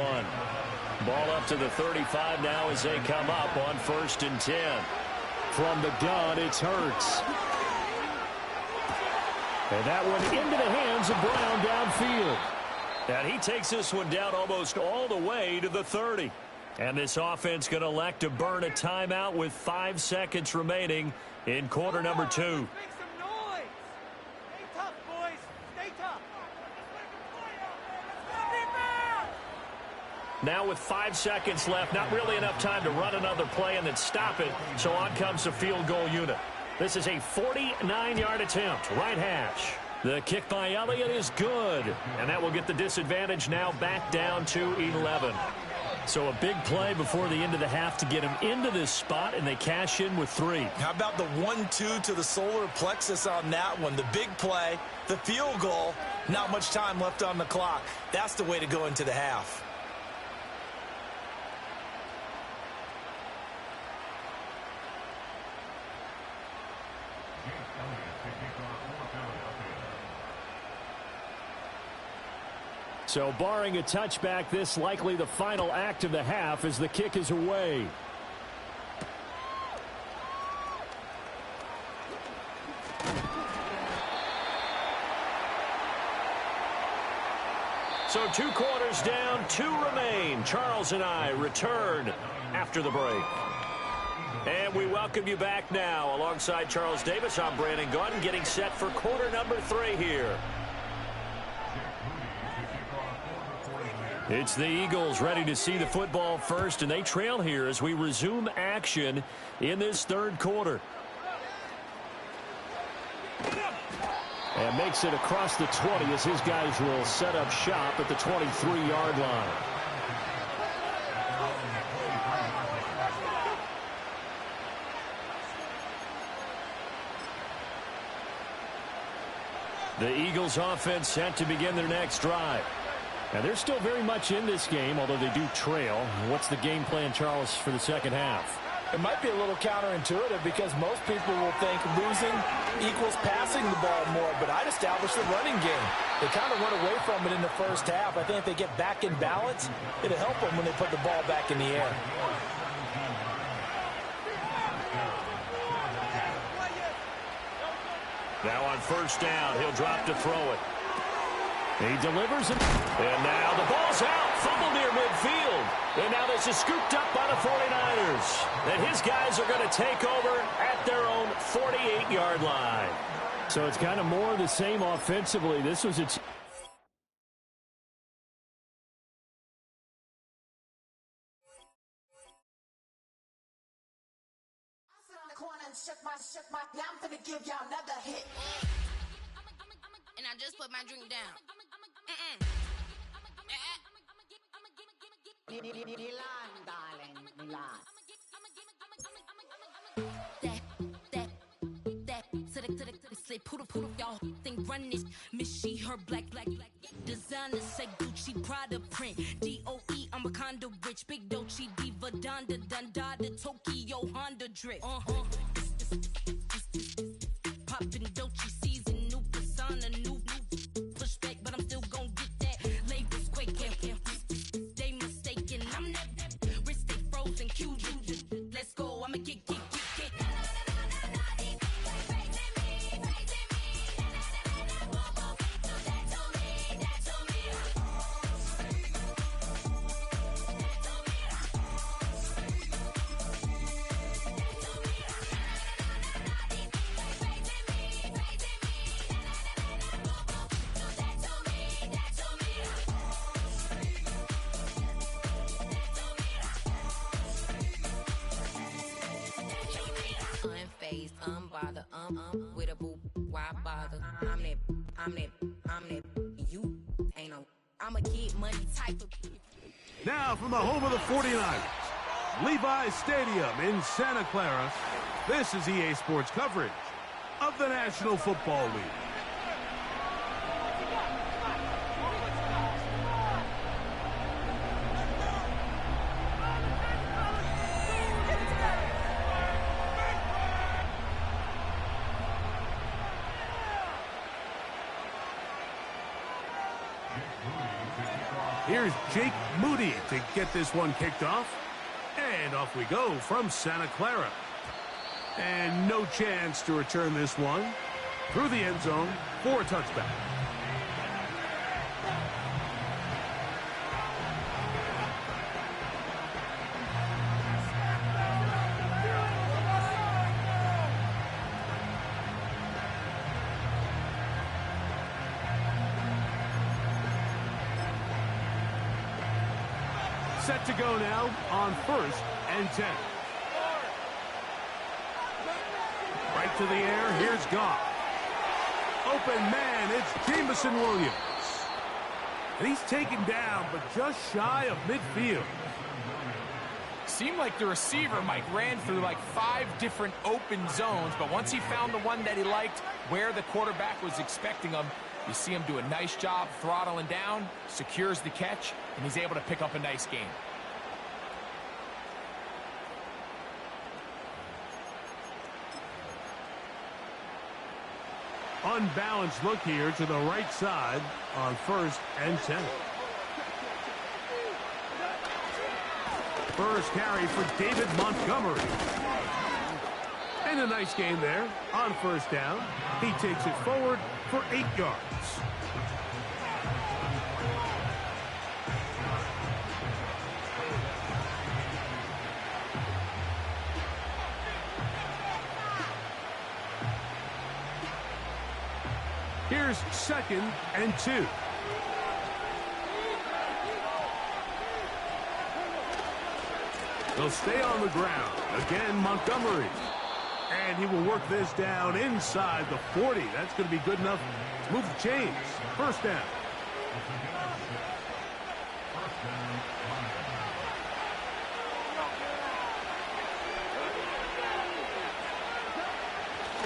Ball up to the 35 now as they come up on 1st and 10. From the gun, it's Hurts. And that one into the hands of Brown downfield. And he takes this one down almost all the way to the 30. And this offense going to elect to burn a timeout with 5 seconds remaining in quarter number 2. Now with 5 seconds left, not really enough time to run another play and then stop it. So on comes the field goal unit. This is a 49-yard attempt, right hash. The kick by Elliott is good, and that will get the disadvantage now back down to 11. So a big play before the end of the half to get him into this spot, and they cash in with 3. How about the 1-2 to the solar plexus on that one? The big play, the field goal, not much time left on the clock. That's the way to go into the half. So barring a touchback, this likely the final act of the half as the kick is away. So 2 quarters down, 2 remain. Charles and I return after the break. And we welcome you back now. Alongside Charles Davis, I'm Brandon Gaudin, getting set for quarter number 3 here. It's the Eagles ready to see the football first, and they trail here as we resume action in this 3rd quarter. And makes it across the 20 as his guys will set up shop at the 23-yard line. The Eagles offense set to begin their next drive. And they're still very much in this game, although they do trail. What's the game plan, Charles, for the second half? It might be a little counterintuitive because most people will think losing equals passing the ball more, but I'd establish the running game. They kind of went away from it in the first half. I think if they get back in balance, it'll help them when they put the ball back in the air. Now on 1st down, he'll drop to throw it. He delivers it. And now the ball's out. Fumble near midfield. And now this is scooped up by the 49ers. And his guys are going to take over at their own 48-yard line. So it's kind of more of the same offensively. This was its... I'm finna give y'all another hit. And I just put my drink down. Say poodle y'all think run this. Miss she her black designer say Gucci Prada print DOE I'm a condo rich big Dolce Diva Donda the Tokyo Honda drip poppin' Dolce season new persona new pushback but I'm still gon' get that labels quaking they mistaken I'm that wrist stay frozen Q let's go I'ma get unfazed, unbothered, with a boo, why bother? I'm that, you ain't no, I'ma get money type of. Now from the home of the 49ers, Levi's Stadium in Santa Clara, this is EA Sports coverage of the National Football League. Here's Jake Moody to get this one kicked off. And off we go from Santa Clara. And no chance to return this one through the end zone for a touchback. Set to go now on 1st and 10. Right to the air, here's Goff. Open man, it's Jameson Williams. And he's taken down, but just shy of midfield. Seemed like the receiver, Mike, ran through like 5 different open zones, but once he found the one that he liked, where the quarterback was expecting him, you see him do a nice job throttling down, secures the catch, and he's able to pick up a nice gain. Unbalanced look here to the right side on 1st and 10. First carry for David Montgomery. And a nice gain there on 1st down. He takes it forward for 8 yards. Here's 2nd and 2. They'll stay on the ground. Again, Montgomery. And he will work this down inside the 40. That's going to be good enough to move the chains. 1st down.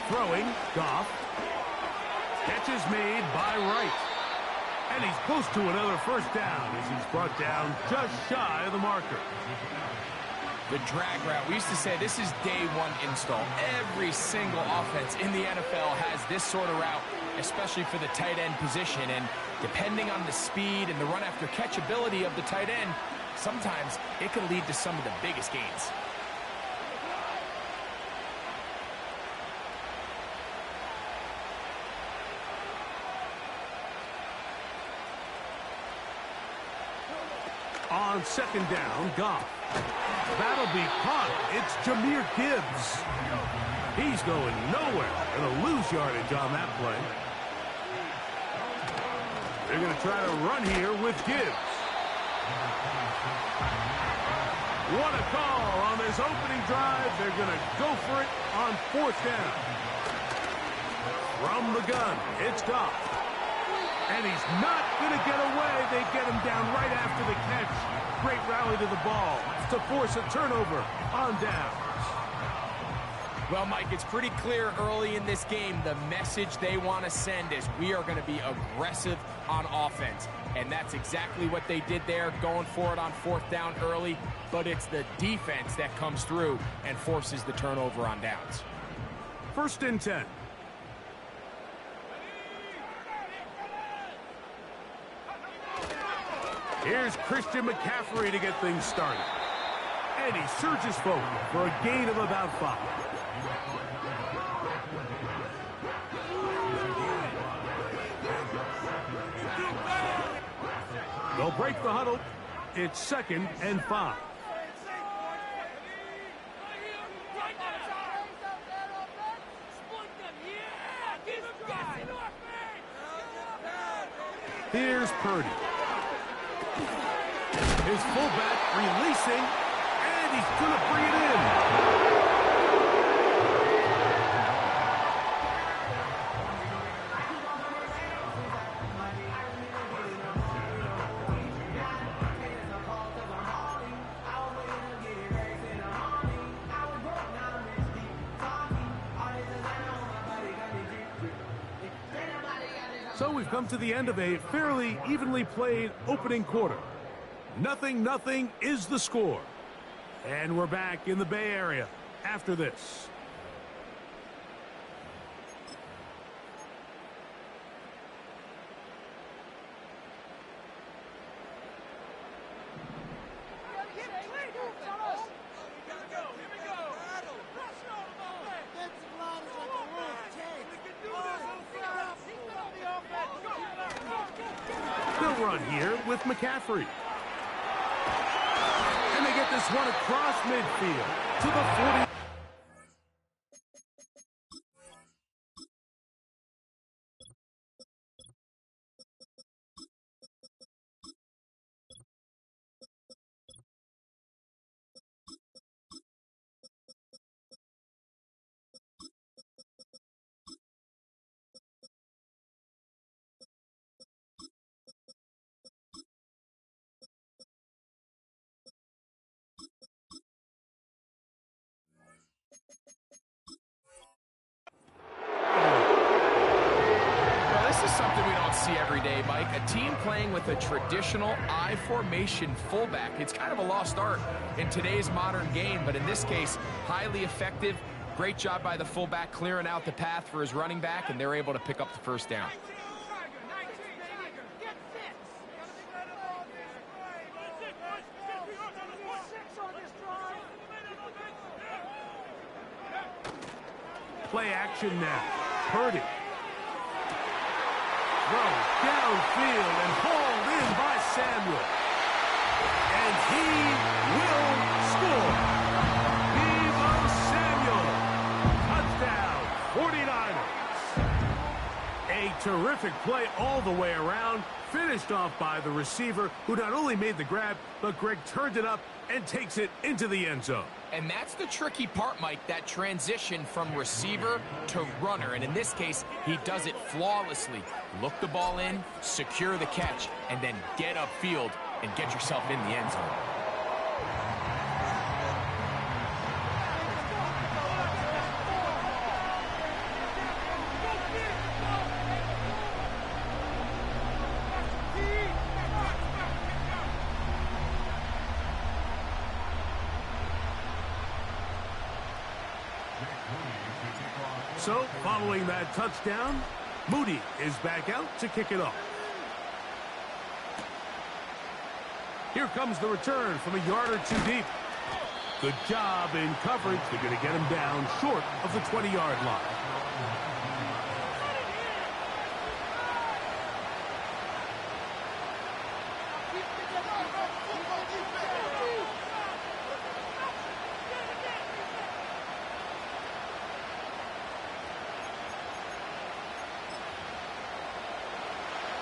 Throwing, Goff. Catch is made by Wright. And he's close to another 1st down as he's brought down just shy of the marker. The drag route. We used to say this is day 1 install. Every single offense in the NFL has this sort of route, especially for the tight end position. And depending on the speed and the run after catch ability of the tight end, sometimes it can lead to some of the biggest gains. On 2nd down, Goff. That'll be caught. It's Jahmyr Gibbs. He's going nowhere. And a lose yardage on that play. They're going to try to run here with Gibbs. What a call on this opening drive. They're going to go for it on 4th down. From the gun, it's Goff. And he's not going to get away. They get him down right after the catch. Great rally to the ball to force a turnover on downs. Well, Mike, it's pretty clear early in this game the message they want to send is we are going to be aggressive on offense. And that's exactly what they did there, going for it on 4th down early. But it's the defense that comes through and forces the turnover on downs. 1st and 10. Here's Christian McCaffrey to get things started. And he surges forward for a gain of about 5. They'll break the huddle. It's 2nd and 5. Here's Purdy. His fullback releasing, and he's going to bring it in. So we've come to the end of a fairly evenly played opening quarter. 0-0 is the score. And we're back in the Bay Area after this. run here with McCaffrey. And they get this one across midfield to the 40. This is something we don't see every day, Mike. A team playing with a traditional I formation fullback. It's kind of a lost art in today's modern game, but in this case, highly effective. Great job by the fullback clearing out the path for his running back, and they're able to pick up the first down. Play action now. Purdy. Throw downfield and hauled in by Samuel. And he will score. Deebo Samuel. Touchdown, 49ers. A terrific play all the way around. Finished off by the receiver, who not only made the grab, but Greg turned it up and takes it into the end zone. And that's the tricky part, Mike, that transition from receiver to runner. And in this case, he does it flawlessly. Look the ball in, secure the catch, and then get upfield and get yourself in the end zone. So, following that touchdown, Moody is back out to kick it off. Here comes the return from a yard or two deep. Good job in coverage. They're going to get him down short of the 20-yard line.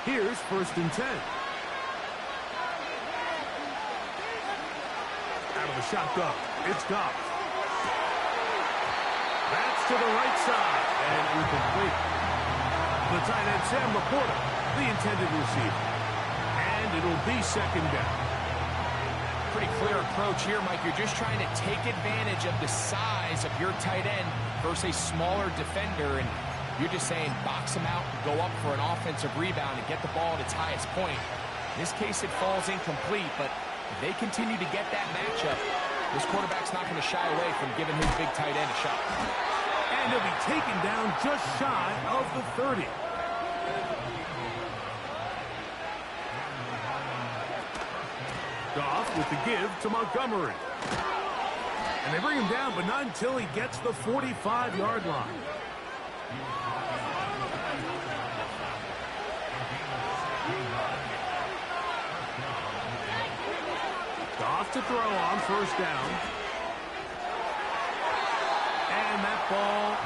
Here's 1st and 10. Out of the shotgun, it's Goff. That's to the right side, and incomplete. The tight end, Sam Laporta, the intended receiver. And it'll be 2nd down. Pretty clear approach here, Mike. You're just trying to take advantage of the size of your tight end versus a smaller defender, and you're just saying box him out, go up for an offensive rebound, and get the ball at its highest point. In this case, it falls incomplete, but if they continue to get that matchup, this quarterback's not going to shy away from giving his big tight end a shot. And he'll be taken down just shy of the 30. Goff with the give to Montgomery. And they bring him down, but not until he gets the 45-yard line. Goff to throw on 1st down. And that ball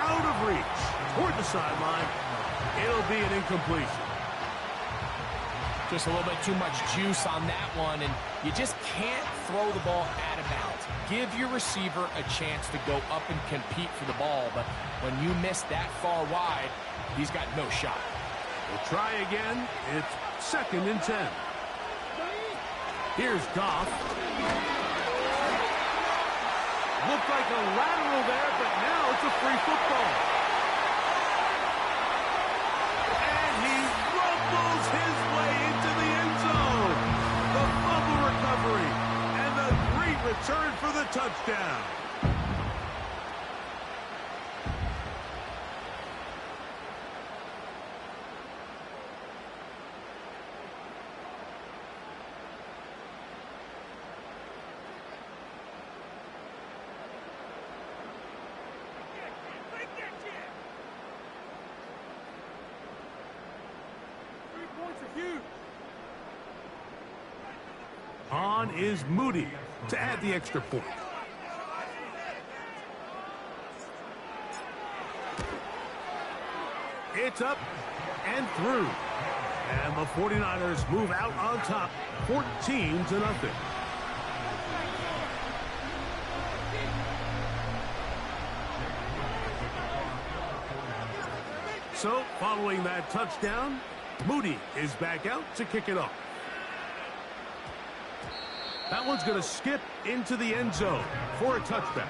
out of reach toward the sideline. It'll be an incompletion. Just a little bit too much juice on that one, and you just can't throw the ball out of bounds. Give your receiver a chance to go up and compete for the ball, but when you miss that far wide, he's got no shot. We'll try again. It's 2nd and 10. Here's Goff. Looked like a lateral there, but now it's a free football. And he rumbles his way into the end zone. The fumble recovery and the great return for the touchdown. On is Moody to add the extra point. It's up and through. And the 49ers move out on top, 14-0. So, following that touchdown, Moody is back out to kick it off. That one's going to skip into the end zone for a touchback.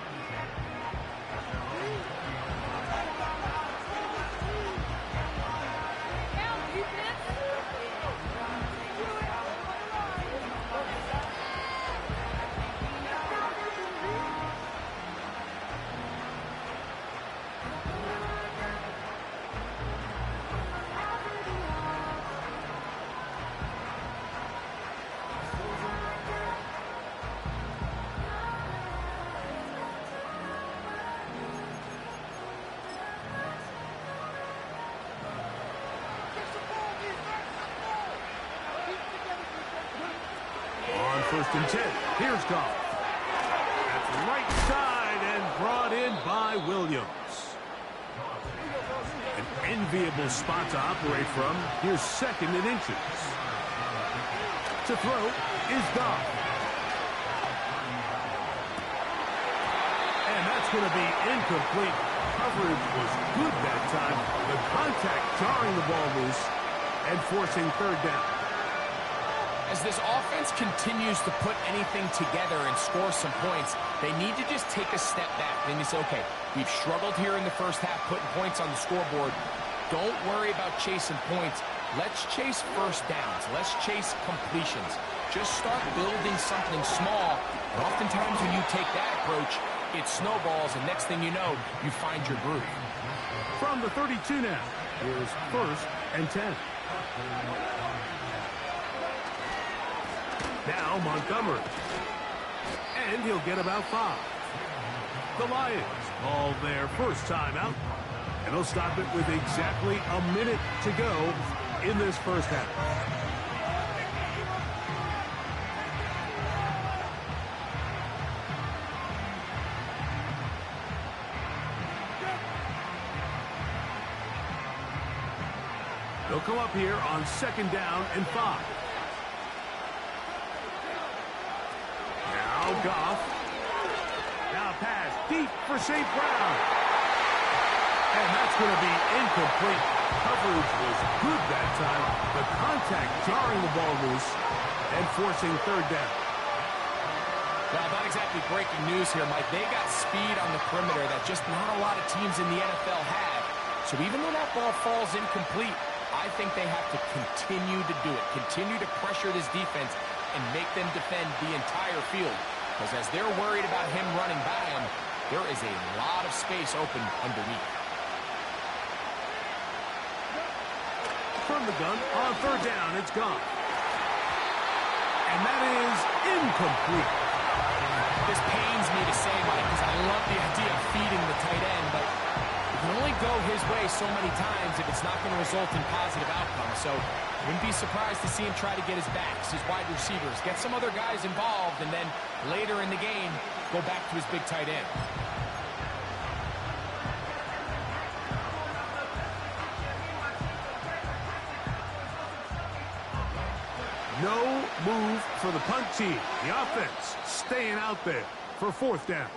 First and 10. Here's Goff. That's right side and brought in by Williams. An enviable spot to operate from. Here's second and inches. To throw is Goff. And that's going to be incomplete. Coverage was good that time. The contact jarring the ball loose and forcing third down. As this offense continues to put anything together and score some points, they need to just take a step back. Then you say, okay, we've struggled here in the first half putting points on the scoreboard. Don't worry about chasing points. Let's chase first downs. Let's chase completions. Just start building something small. And oftentimes when you take that approach, it snowballs, and next thing you know, you find your groove. From the 32 now, here's first and 10. Now Montgomery. And he'll get about 5. The Lions call their first timeout. And they'll stop it with exactly a minute to go in this first half. They'll come up here on second down and 5. Now Goff. Now pass deep for St. Brown. And that's going to be incomplete. Coverage was good that time. The contact jarring the ball loose and forcing third down. Well, not exactly breaking news here, Mike. They got speed on the perimeter that just not a lot of teams in the NFL have. So even though that ball falls incomplete, I think they have to continue to do it. Continue to pressure this defense and make them defend the entire field. Because as they're worried about him running by him, there is a lot of space open underneath. From the gun, on third down, it's gone. And that is incomplete. This pains me to say, Mike, because I love the idea of feeding the tight end, but it can only go his way so many times if it's not going to result in positive outcomes. So wouldn't be surprised to see him try to get his backs, his wide receivers, get some other guys involved, and then later in the game, go back to his big tight end. No move for the punt team. The offense staying out there for fourth down.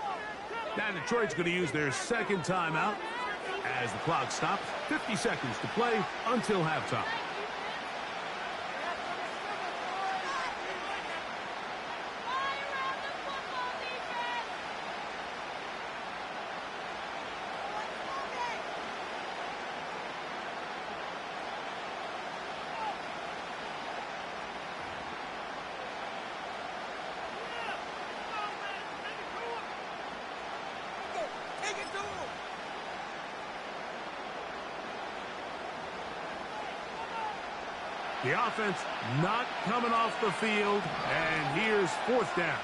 Now Detroit's going to use their second timeout as the clock stops. 50 seconds to play until halftime. The offense not coming off the field, and here's fourth down.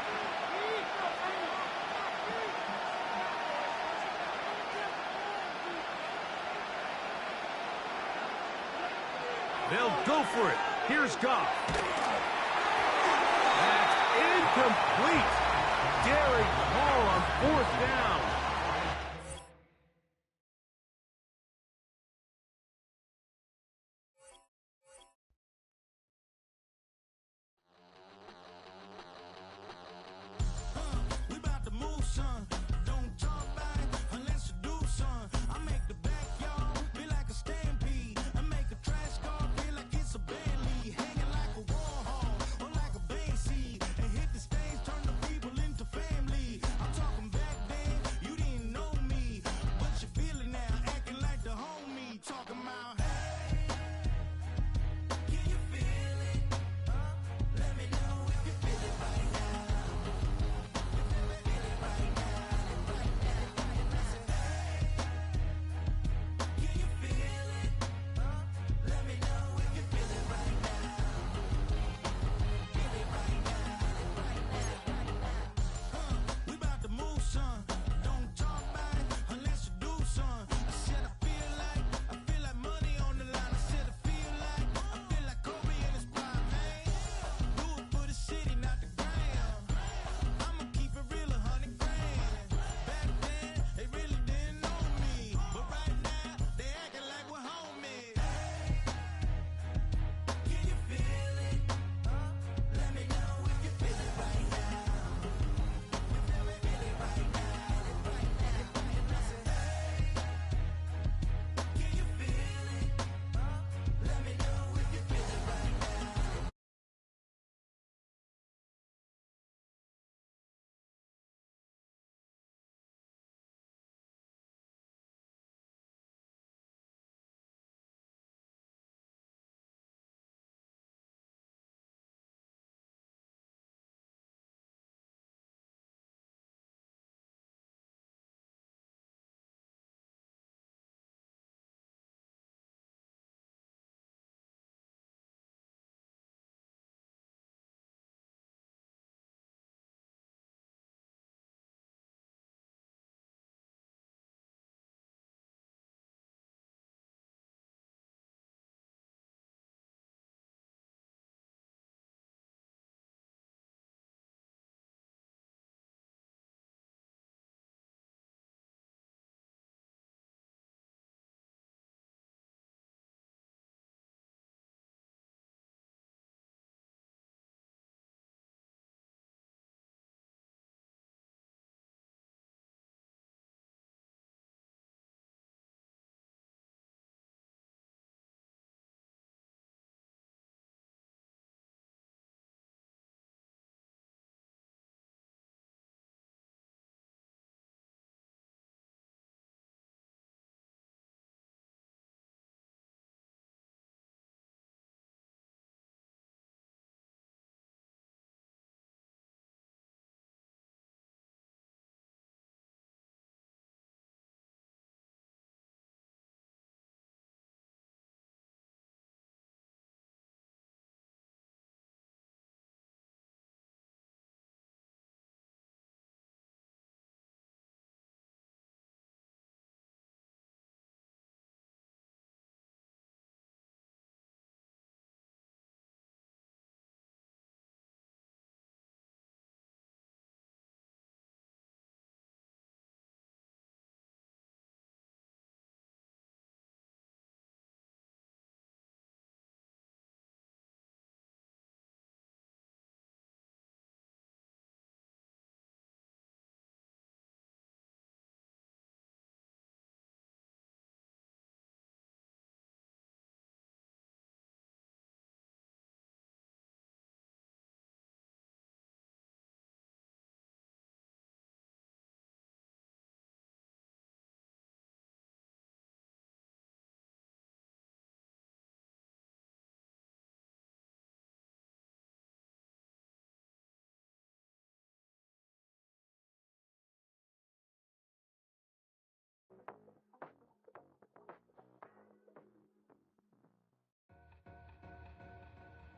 They'll go for it. Here's Goff. That's Incomplete. Daring call on fourth down. We about to move, son. Don't talk about it unless you do, son. I make the backyard feel like a stampede. I make a trash car feel like it's a Bentley. Hanging like a war hall or like a Banksy. And hit the stage, turn the people into family. I'm talking back then, you didn't know me. But you feel it now, acting like the homie. Talking about, hey, can you feel it? Let me know if you feel it right now. We about to move, son. Don't talk about it unless you do, son. I said I feel like money on the line. I said I feel like Kobe in his prime, man. Do it for the city, not the gram. I'ma keep it real, 100 grand. Back then, they really didn't know me, but right now, they acting like we're homies. Can you feel it? Let me know if you feel it right now.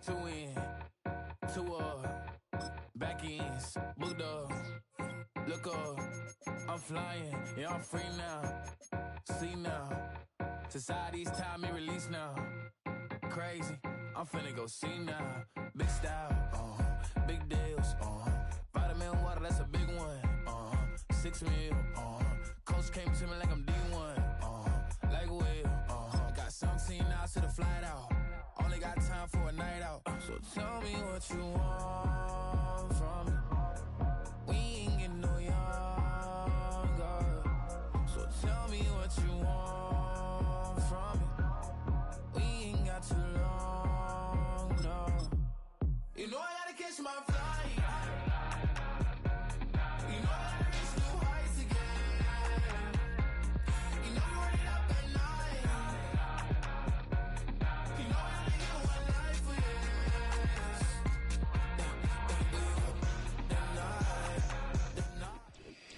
Two in, two back ends, booked up, look up, I'm flying, yeah, I'm free now, see now, society's time me release now, crazy, I'm finna go see now, big style, big deals, pills, vitamin water, that's a big one, 6 meal, coach came to me like I'm D1, like Will, got 17 hours to the flight out, only got time for a night out, so tell me what you want from me, we ain't getting no younger, so tell me what you want from me, we ain't got too long, no. You know I gotta catch my flight. You know I gotta reach new heights again. You know we running up at night. You know I only get one life for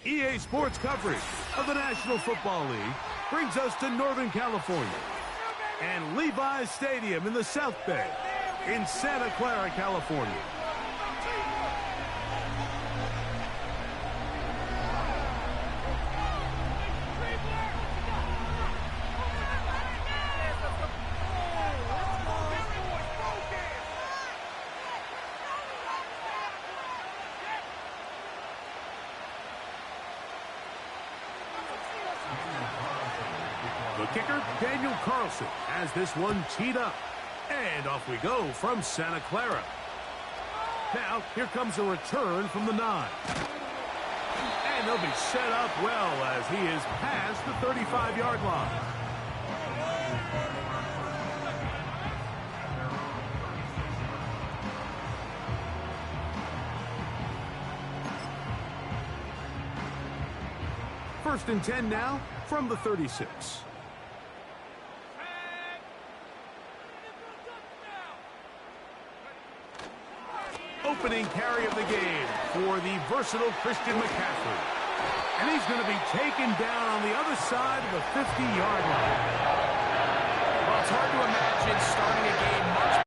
this. EA Sports coverage of the National Football League brings us to Northern California and Levi's Stadium in the South Bay in Santa Clara, California. The kicker, Daniel Carlson, has this one teed up. And off we go from Santa Clara. Now, here comes a return from the 9. And they'll be set up well as he is past the 35-yard line. First and 10 now from the 36. Opening carry of the game for the versatile Christian McCaffrey. And he's going to be taken down on the other side of the 50-yard line. Well, it's hard to imagine starting a game much.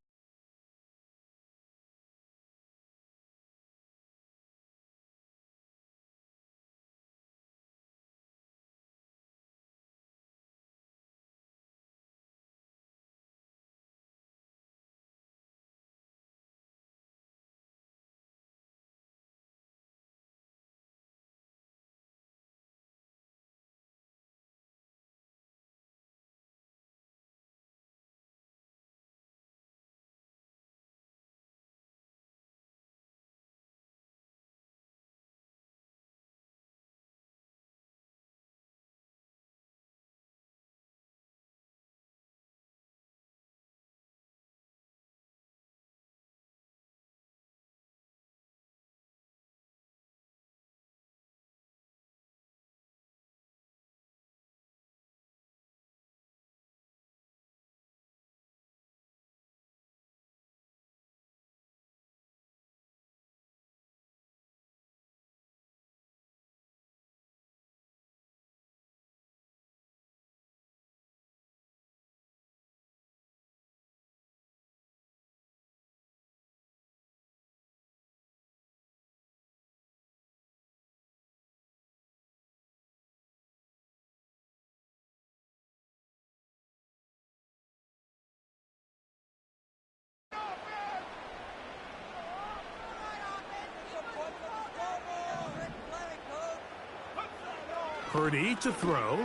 Purdy to throw.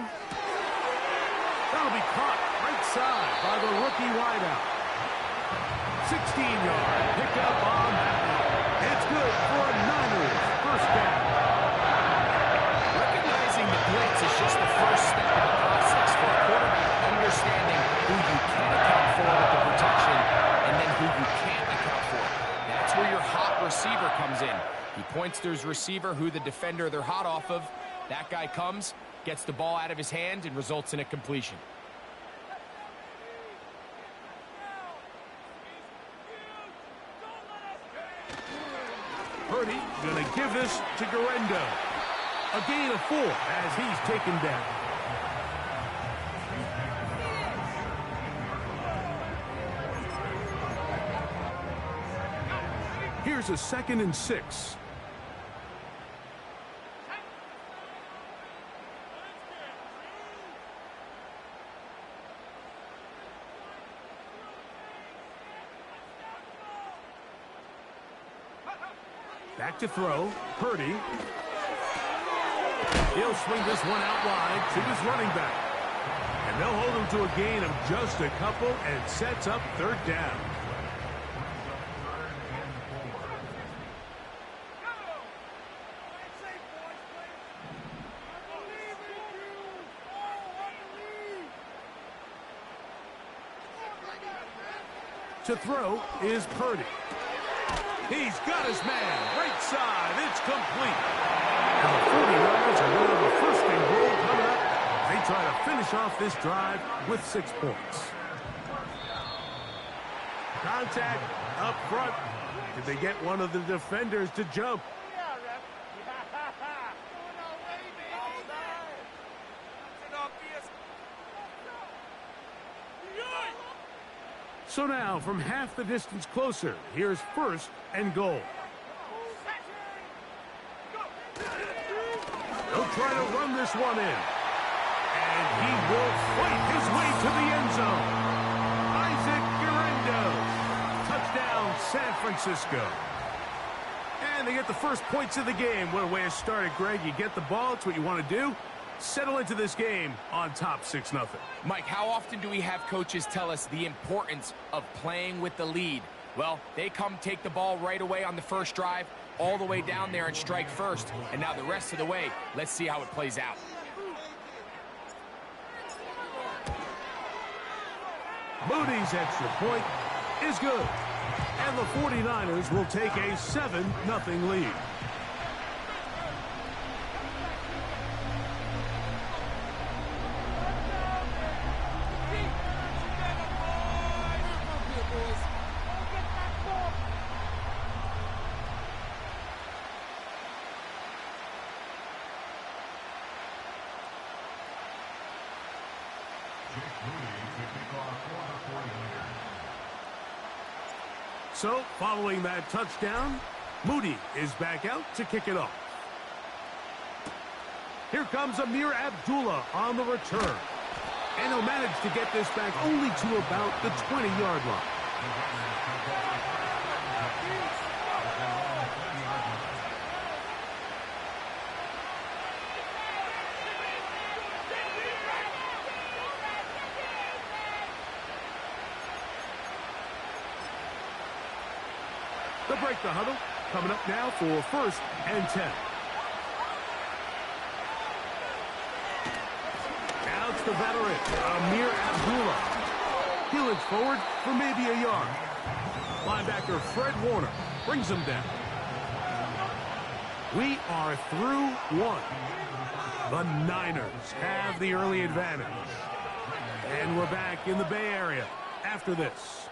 That'll be caught right side by the rookie wideout. 16-yard pickup on that one. It's good for a Niners first down. Recognizing the blitz is just the first step in the process for a quarterback, understanding who you can account for with the protection and then who you can't account for. That's where your hot receiver comes in. He points to his receiver, who the defender they're hot off of. That guy comes, gets the ball out of his hand, and results in a completion. Purdy going to give this to Garendo. A gain of 4 as he's taken down. Here's a 2nd and 6. Back to throw. Purdy. He'll swing this one out wide to his running back. And they'll hold him to a gain of just a couple and sets up third down. To throw is Purdy. He's got his man. Right side. It's complete. And the 49ers are going to have a first and goal coming up. They try to finish off this drive with 6 points. Contact up front. Did they get one of the defenders to jump? So now, from half the distance closer, here's first and goal. They'll try to run this one in. And he will fight his way to the end zone. Isaac Guerrero. Touchdown, San Francisco. And they get the first points of the game. What a way to start it, Greg. You get the ball. It's what you want to do. Settle into this game on top 6-0. Mike, how often do we have coaches tell us the importance of playing with the lead? Well, they come take the ball right away on the first drive, all the way down there and strike first. And now the rest of the way, let's see how it plays out. Moody's extra point is good. And the 49ers will take a 7-0 lead. So, following that touchdown, Moody is back out to kick it off. Here comes Amir Abdullah on the return. And he'll manage to get this back only to about the 20-yard line. They'll break the huddle. Coming up now for first and 10. Now it's the veteran, Amir Abdullah. He looks forward for maybe a yard. Linebacker Fred Warner brings him down. We are through one. The Niners have the early advantage. And we're back in the Bay Area after this.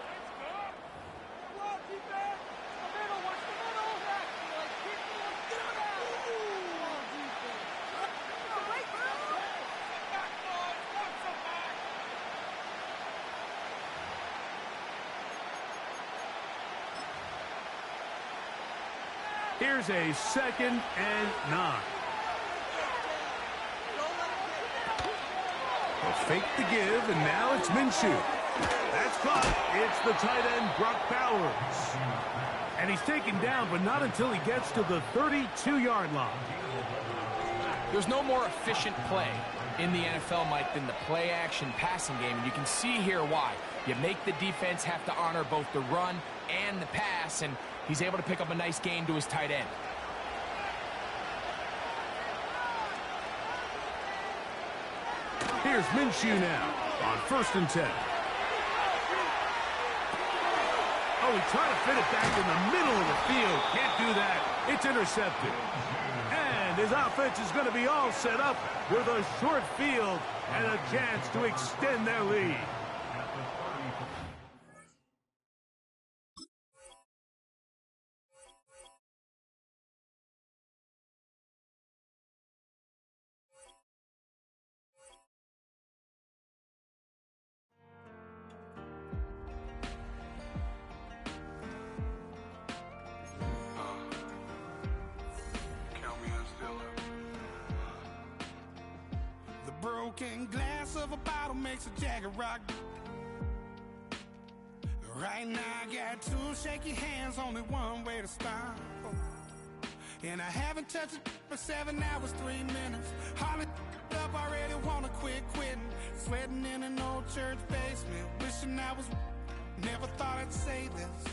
Here's a 2nd and 9. They'll fake the give, and now it's Minshew. That's caught. It's the tight end, Brock Bowers. And he's taken down, but not until he gets to the 32-yard line. There's no more efficient play in the NFL, Mike, than the play-action passing game, and you can see here why. You make the defense have to honor both the run and the pass, and he's able to pick up a nice gain to his tight end. Here's Minshew now on 1st and 10. Oh, he tried to fit it back in the middle of the field. Can't do that. It's intercepted. And his offense is going to be all set up with a short field and a chance to extend their lead. Broken glass of a bottle makes a jagger rock. Right now I got 2 shaky hands, only one way to stop. And I haven't touched it for 7 hours, 3 minutes. Hardly up, already wanna quitting. Sweating in an old church basement. Wishing I was, never thought I'd say this.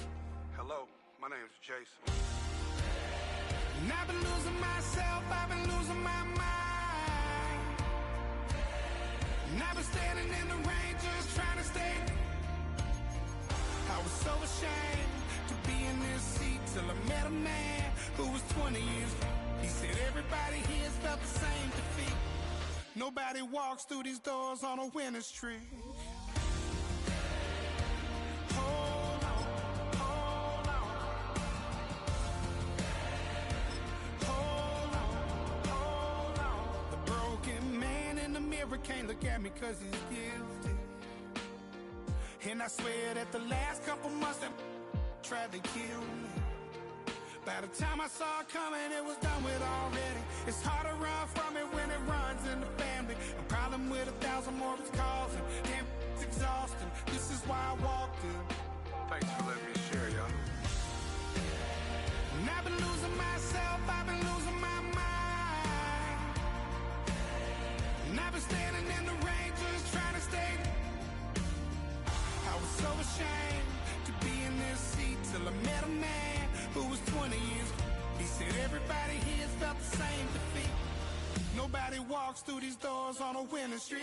Hello, my name's Jason. And I've been losing myself, I've been losing my mind. And I've been standing in the rain just trying to stay. I was so ashamed to be in this seat till I met a man who was 20 years. He said everybody here's felt the same defeat. Nobody walks through these doors on a winning streak. Hold on, hold on. Hold on, hold on. The broken man in the mirror can't look at me 'cause he's guilty. And I swear that the last couple months that tried to kill me. By the time I saw it coming, it was done with already. It's hard to run from it when it runs in the family. A problem with 1,000 more it's causing. Damn, it's exhausting. This is why I walked in. Thanks for letting me share, y'all. And I've been losing myself, I've been losing my mind. And I've been standing in the rain just trying to stay. I was so ashamed to be in this seat till I met a man who was 20 years. He said everybody here's felt the same defeat. Nobody walks through these doors on a winning streak.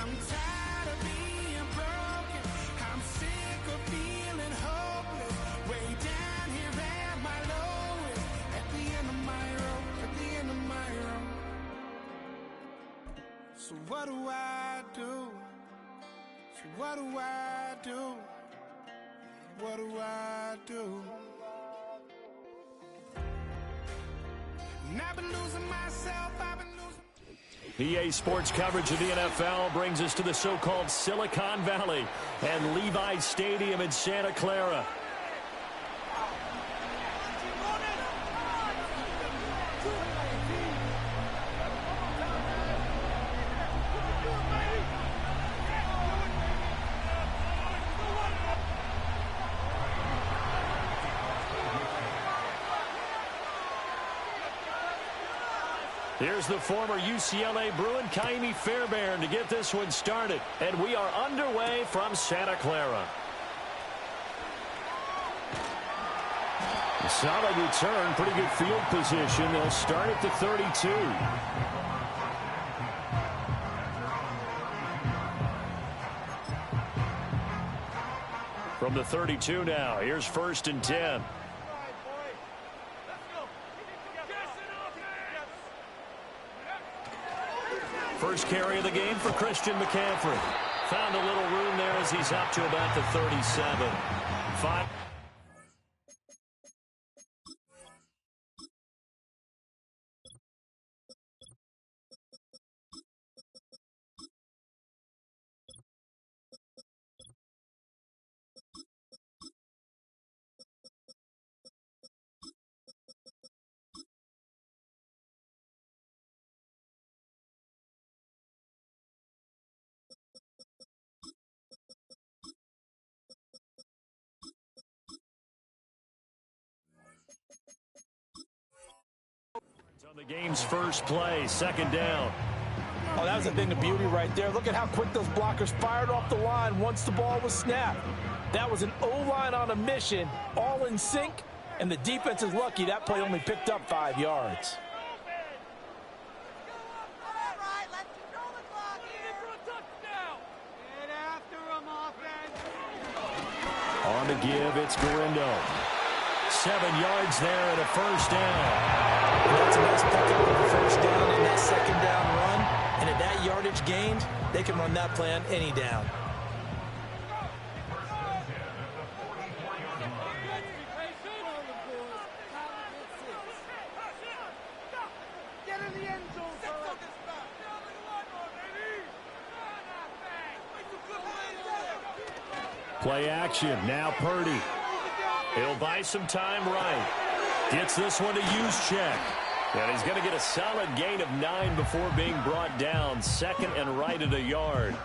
I'm tired of being broken. I'm sick of feeling hopeless. Way down here at my lowest. At the end of my road, at the end of my road. So what do I do? So what do I do? What do I do? And I've been losing myself, I've been losing. EA Sports coverage of the NFL brings us to the so-called Silicon Valley and Levi's Stadium in Santa Clara. Here's the former UCLA Bruin, Kaimi Fairbairn, to get this one started. And we are underway from Santa Clara. A solid return, pretty good field position. They'll start at the 32. From the 32 now, here's 1st and 10. First carry of the game for Christian McCaffrey. Found a little room there as he's up to about the 37. 5. On the game's first play, 2nd down. Oh, that was a thing of beauty right there. Look at how quick those blockers fired off the line once the ball was snapped. That was an O-line on a mission, all in sync, and the defense is lucky that play only picked up 5 yards. On the give, it's Garindo. 7 yards there and a 1st down. That's a nice pickup of the 1st down in that 2nd down run. And at that yardage gained, they can run that play on any down. Play action, now Purdy. He'll buy some time right. Gets this one to use check. And he's going to get a solid gain of 9 before being brought down. Second and right at a yard.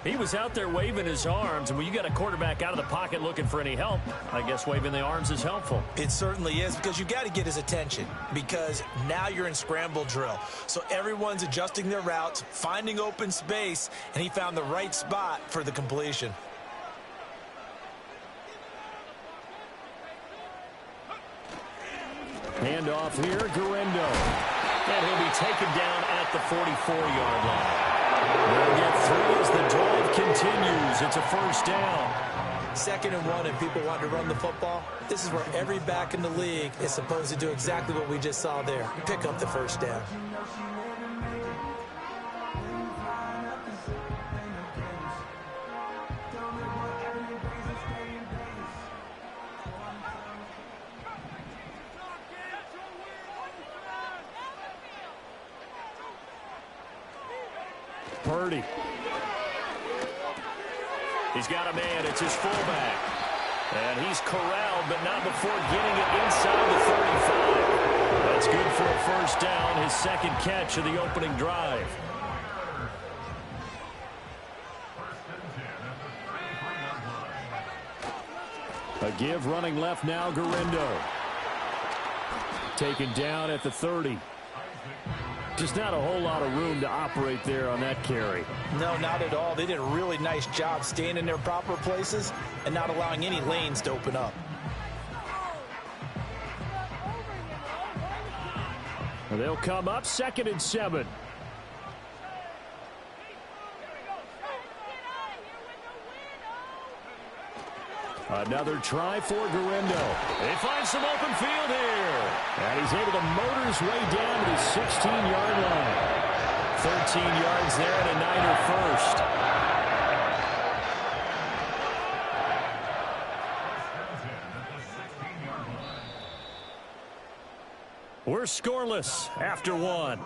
He was out there waving his arms, and when you got a quarterback out of the pocket looking for any help, I guess waving the arms is helpful. It certainly is, because you got to get his attention, because now you're in scramble drill. So everyone's adjusting their routes, finding open space, and he found the right spot for the completion. Handoff here, Guerrero. And he'll be taken down at the 44-yard line. They'll get 3 as the drive continues. It's a first down. 2nd and 1, and people want to run the football. This is where every back in the league is supposed to do exactly what we just saw there. Pick up the first down. Purdy. He's got a man. It's his fullback. And he's corralled, but not before getting it inside the 35. That's good for a first down, his second catch of the opening drive. A give running left now, Guerrero. Taken down at the 30. Just not a whole lot of room to operate there on that carry. No, not at all. They did a really nice job staying in their proper places and not allowing any lanes to open up. They'll come up 2nd and 7. Another try for Guerrero. They find some open field here. And he's able to motor his way down to the 16-yard line. 13 yards there and a Niner first. We're scoreless after 1.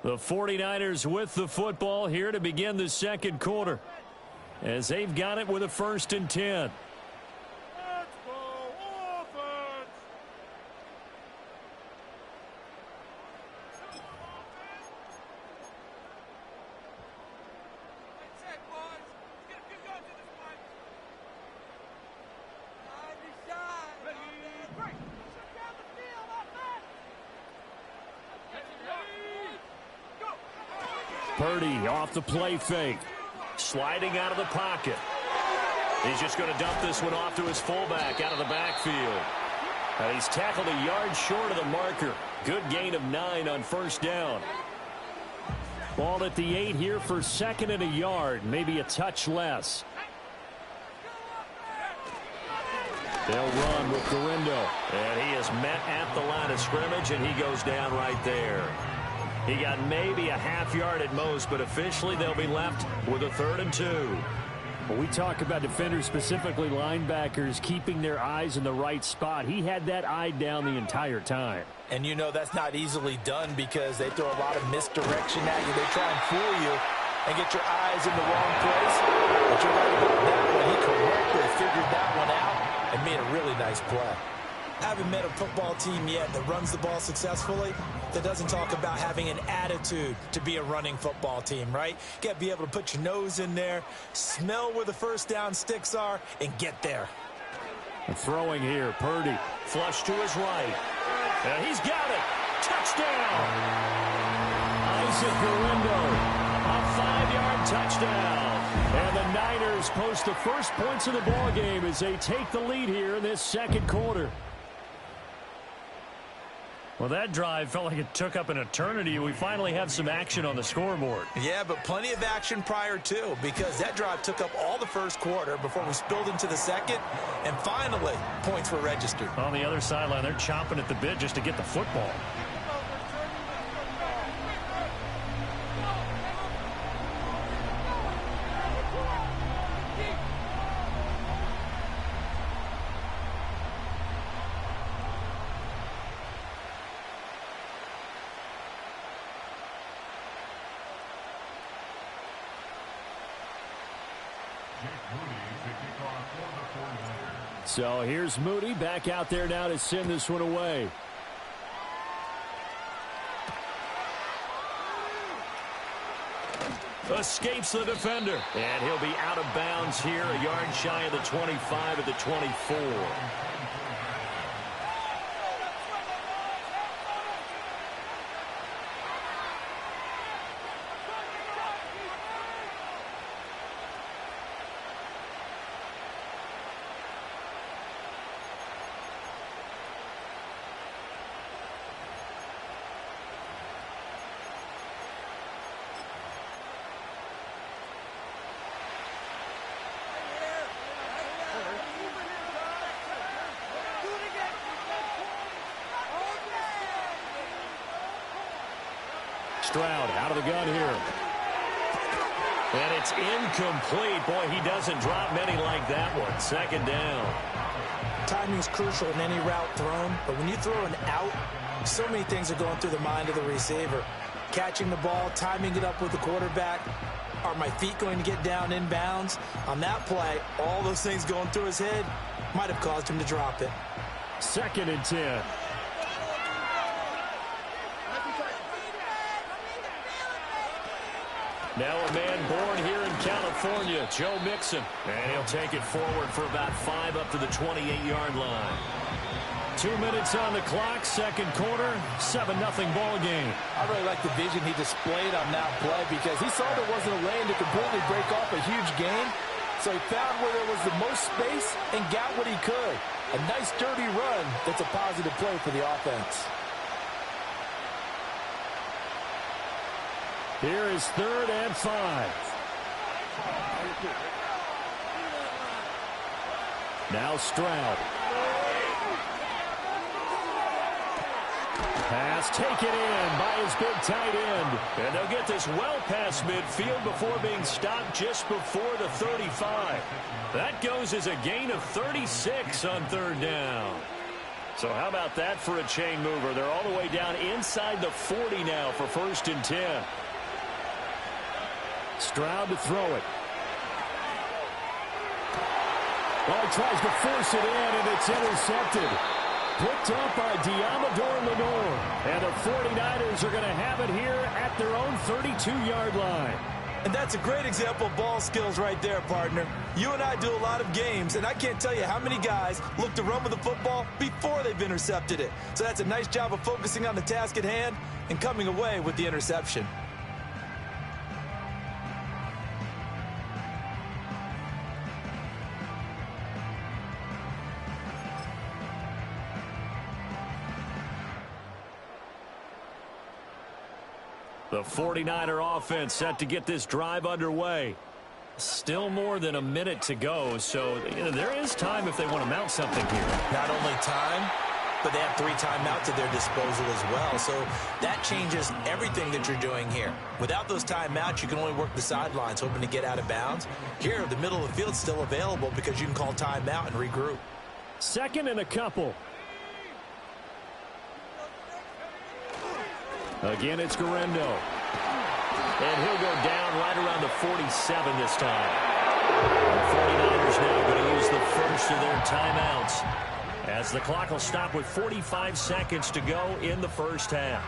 The 49ers with the football here to begin the second quarter, as they've got it with a 1st and 10. Purdy off the play fake. Sliding out of the pocket. He's just going to dump this one off to his fullback out of the backfield. And he's tackled a yard short of the marker. Good gain of 9 on first down. Ball at the 8 here for 2nd and a yard. Maybe a touch less. They'll run with Guerrero. And he is met at the line of scrimmage, and he goes down right there. He got maybe a half yard at most, but officially they'll be left with a 3rd and 2. When we talk about defenders, specifically linebackers, keeping their eyes in the right spot, he had that eye down the entire time. And you know that's not easily done because they throw a lot of misdirection at you. They try and fool you and get your eyes in the wrong place. But you're right about that one. He correctly figured that one out and made a really nice play. I haven't met a football team yet that runs the ball successfully that doesn't talk about having an attitude to be a running football team, right? You got to be able to put your nose in there, smell where the first down sticks are, and get there. And throwing here, Purdy. Flush to his right. And he's got it. Touchdown. Isaac Guerrero. A 5-yard touchdown. And the Niners post the first points of the ball game as they take the lead here in this second quarter. Well, that drive felt like it took up an eternity. We finally have some action on the scoreboard. Yeah, but plenty of action prior to, because that drive took up all the first quarter before we spilled into the second, and finally, points were registered. On the other sideline, they're chomping at the bit just to get the football. So here's Moody back out there now to send this one away. Escapes the defender. And he'll be out of bounds here, a yard shy of the 25 at the 24. Stroud out of the gun here. And it's incomplete. Boy, he doesn't drop many like that one. Second down. Timing's crucial in any route thrown, but when you throw an out, so many things are going through the mind of the receiver. Catching the ball, timing it up with the quarterback. Are my feet going to get down in bounds? On that play, all those things going through his head might have caused him to drop it. 2nd and 10. Now a man born here in California, Joe Mixon. And he'll take it forward for about 5 up to the 28-yard line. 2 minutes on the clock, second quarter, 7-0 ball game. I really like the vision he displayed on that play because he saw there wasn't a lane to completely break off a huge gain. So he found where there was the most space and got what he could. A nice dirty run that's a positive play for the offense. Here is 3rd and 5. Now Stroud. Pass taken in by his big tight end. And they'll get this well past midfield before being stopped just before the 35. That goes as a gain of 36 on 3rd down. So how about that for a chain mover? They're all the way down inside the 40 now for 1st and 10. Stroud to throw it. Well, tries to force it in, and it's intercepted. Picked up by Diamador Lenore. And the 49ers are going to have it here at their own 32-yard line. And that's a great example of ball skills right there, partner. You and I do a lot of games, and I can't tell you how many guys look to run with the football before they've intercepted it. So that's a nice job of focusing on the task at hand and coming away with the interception. The 49er offense set to get this drive underway. Still more than a minute to go, so there is time if they want to mount something here. Not only time, but they have 3 timeouts at their disposal as well. So that changes everything that you're doing here. Without those timeouts, you can only work the sidelines, hoping to get out of bounds. Here, the middle of the field's still available because you can call timeout and regroup. 2nd and a couple. Again, it's Guerrero. And he'll go down right around the 47 this time. The 49ers now going to use the first of their timeouts as the clock will stop with 45 seconds to go in the first half.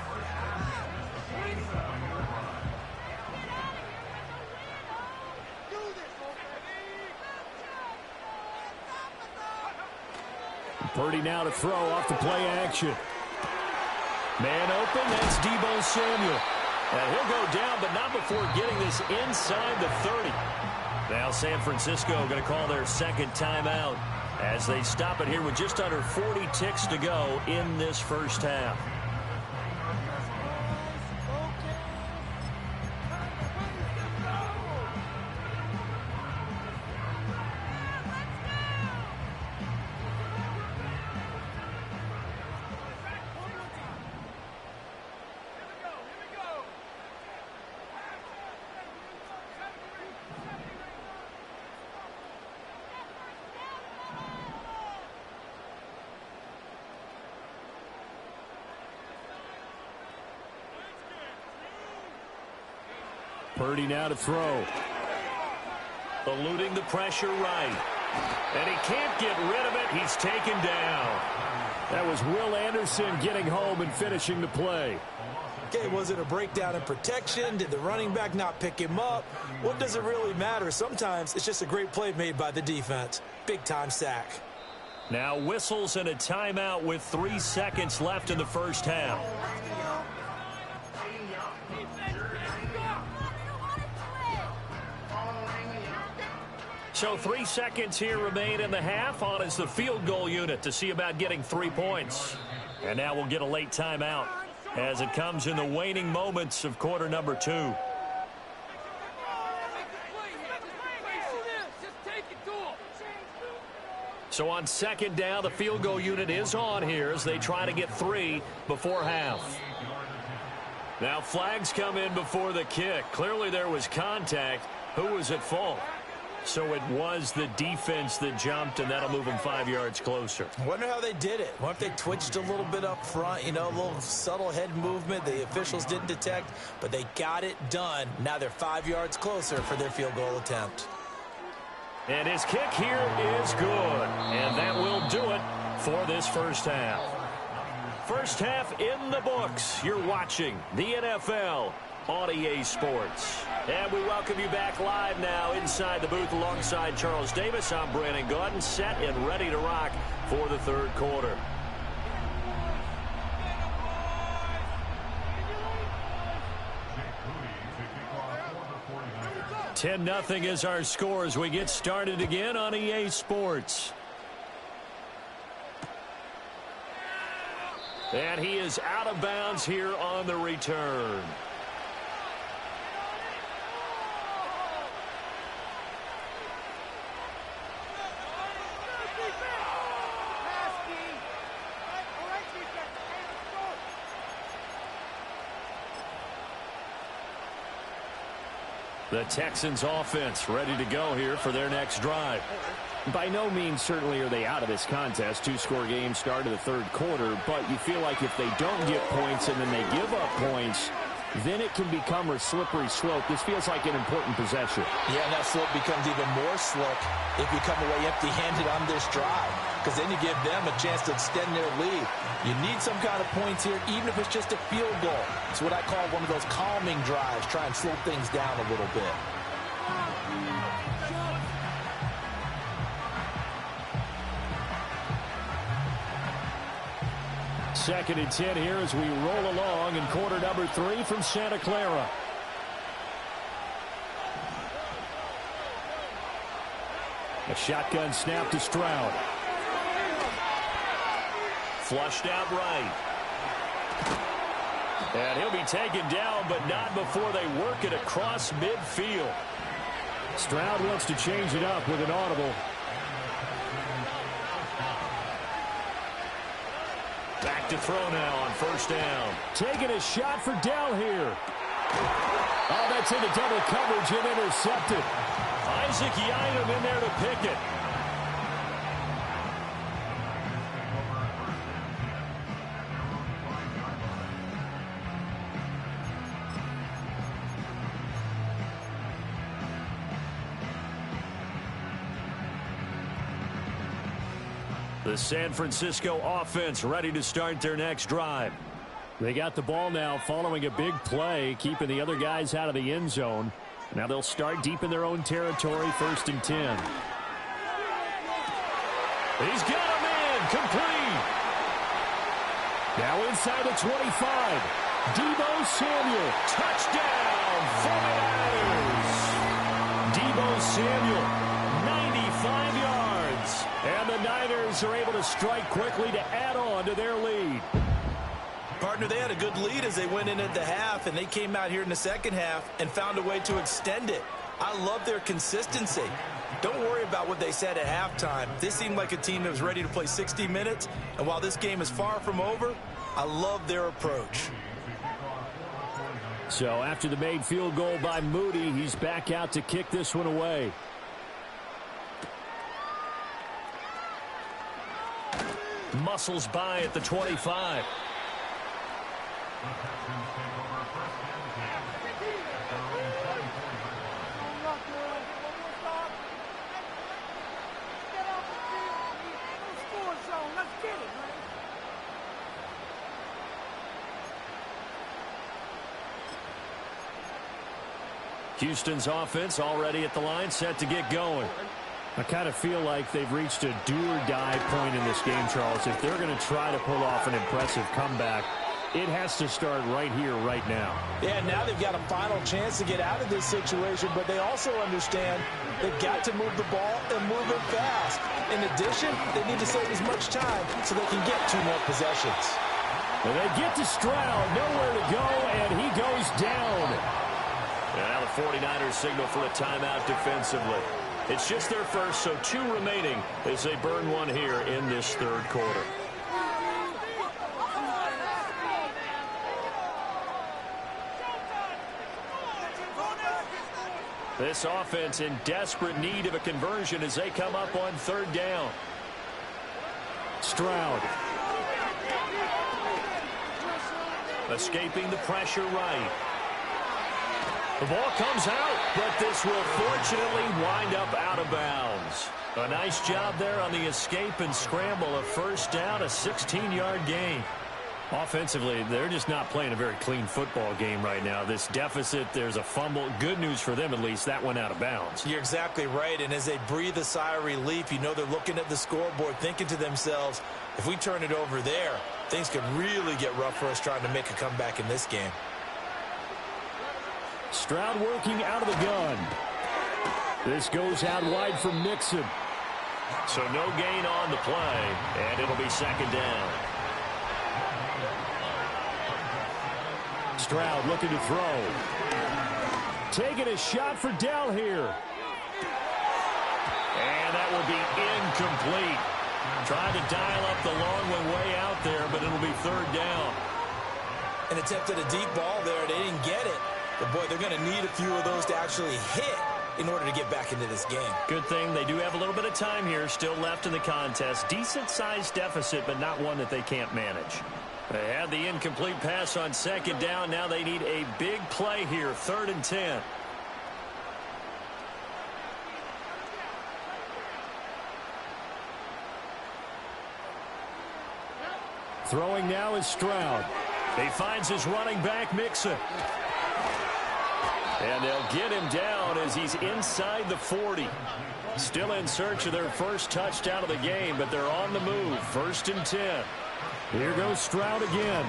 Purdy now to throw off the play action. Man open, that's Deebo Samuel. And he'll go down, but not before getting this inside the 30. Now San Francisco going to call their 2nd timeout as they stop it here with just under 40 ticks to go in this first half. Purdy now to throw. Eluding the pressure right. And he can't get rid of it. He's taken down. That was Will Anderson getting home and finishing the play. Okay, was it a breakdown in protection? Did the running back not pick him up? What does it really matter? Sometimes it's just a great play made by the defense. Big-time sack. Now whistles and a timeout with 3 seconds left in the first half. So 3 seconds here remain in the half. On is the field goal unit to see about getting 3 points. And now we'll get a late timeout as it comes in the waning moments of quarter number 2. So on second down, the field goal unit is on here as they try to get 3 before half. Now flags come in before the kick. Clearly there was contact. Who was at fault? So it was the defense that jumped, and that'll move them 5 yards closer. I wonder how they did it. What if they twitched a little bit up front, you know, a little subtle head movement the officials didn't detect, but they got it done. Now they're 5 yards closer for their field goal attempt. And his kick here is good, and that will do it for this first half. First half in the books. You're watching the NFL on EA Sports. And we welcome you back live now inside the booth alongside Charles Davis. I'm Brandon Gaudin, set and ready to rock for the third quarter. (10-0) is our score as we get started again on EA Sports. And he is out of bounds here on the return. The Texans offense ready to go here for their next drive. By no means certainly are they out of this contest. 2-score game start of the third quarter, but you feel like if they don't get points and then they give up points, then it can become a slippery slope. This feels like an important possession. Yeah, and that slope becomes even more slick if you come away empty-handed on this drive, because then you give them a chance to extend their lead. You need some kind of points here, even if it's just a field goal. It's what I call one of those calming drives, try and slow things down a little bit. Second and 10 here as we roll along in quarter number 3 from Santa Clara. A shotgun snap to Stroud. Flushed out right. And he'll be taken down, but not before they work it across midfield. Stroud wants to change it up with an audible. Back to throw now on first down. Taking a shot for Dell here. Oh, that's into double coverage and intercepted. Isaac Yiadom in there to pick it. The San Francisco offense ready to start their next drive. They got the ball now following a big play, keeping the other guys out of the end zone. Now they'll start deep in their own territory, 1st and 10. He's got him in, complete. Now inside the 25. Deebo Samuel, Touchdown, 49ers. Deebo Samuel, 95 yards. And the Niners are able to strike quickly to add on to their lead. Partner, they had a good lead as they went in at the half, and they came out here in the second half and found a way to extend it. I love their consistency. Don't worry about what they said at halftime. This seemed like a team that was ready to play 60 minutes, and while this game is far from over, I love their approach. So after the made field goal by Moody, he's back out to kick this one away. Muscles by at the 25. Houston's offense already at the line, set to get going. I kind of feel like they've reached a do-or-die point in this game, Charles. If they're going to try to pull off an impressive comeback, it has to start right here, right now. Yeah, now they've got a final chance to get out of this situation, but they also understand they've got to move the ball and move it fast. In addition, they need to save as much time so they can get 2 more possessions. And they get to Stroud, nowhere to go, and he goes down. And now the 49ers signal for a timeout defensively. It's just their first, so 2 remaining as they burn one here in this third quarter. This offense in desperate need of a conversion as they come up on 3rd down. Stroud. Escaping the pressure right. The ball comes out, but this will fortunately wind up out of bounds. A nice job there on the escape and scramble. A first down, a 16-yard gain. Offensively, they're just not playing a very clean football game right now. This deficit, there's a fumble. Good news for them, at least. That went out of bounds. You're exactly right, and as they breathe a sigh of relief, you know they're looking at the scoreboard, thinking to themselves, if we turn it over there, things could really get rough for us trying to make a comeback in this game. Stroud working out of the gun. This goes out wide for Mixon. So no gain on the play, and it'll be 2nd down. Stroud looking to throw. Taking a shot for Dell here. And that will be incomplete. Trying to dial up the long one way out there, but it'll be 3rd down. An attempt at a deep ball there. They didn't get it. But, boy, they're going to need a few of those to actually hit in order to get back into this game. Good thing they do have a little bit of time here still left in the contest. Decent-sized deficit, but not one that they can't manage. They had the incomplete pass on 2nd down. Now they need a big play here, 3rd and 10. Throwing now is Stroud. He finds his running back, Mixon. And they'll get him down as he's inside the 40. Still in search of their first touchdown of the game, but they're on the move. 1st and 10. Here goes Stroud again.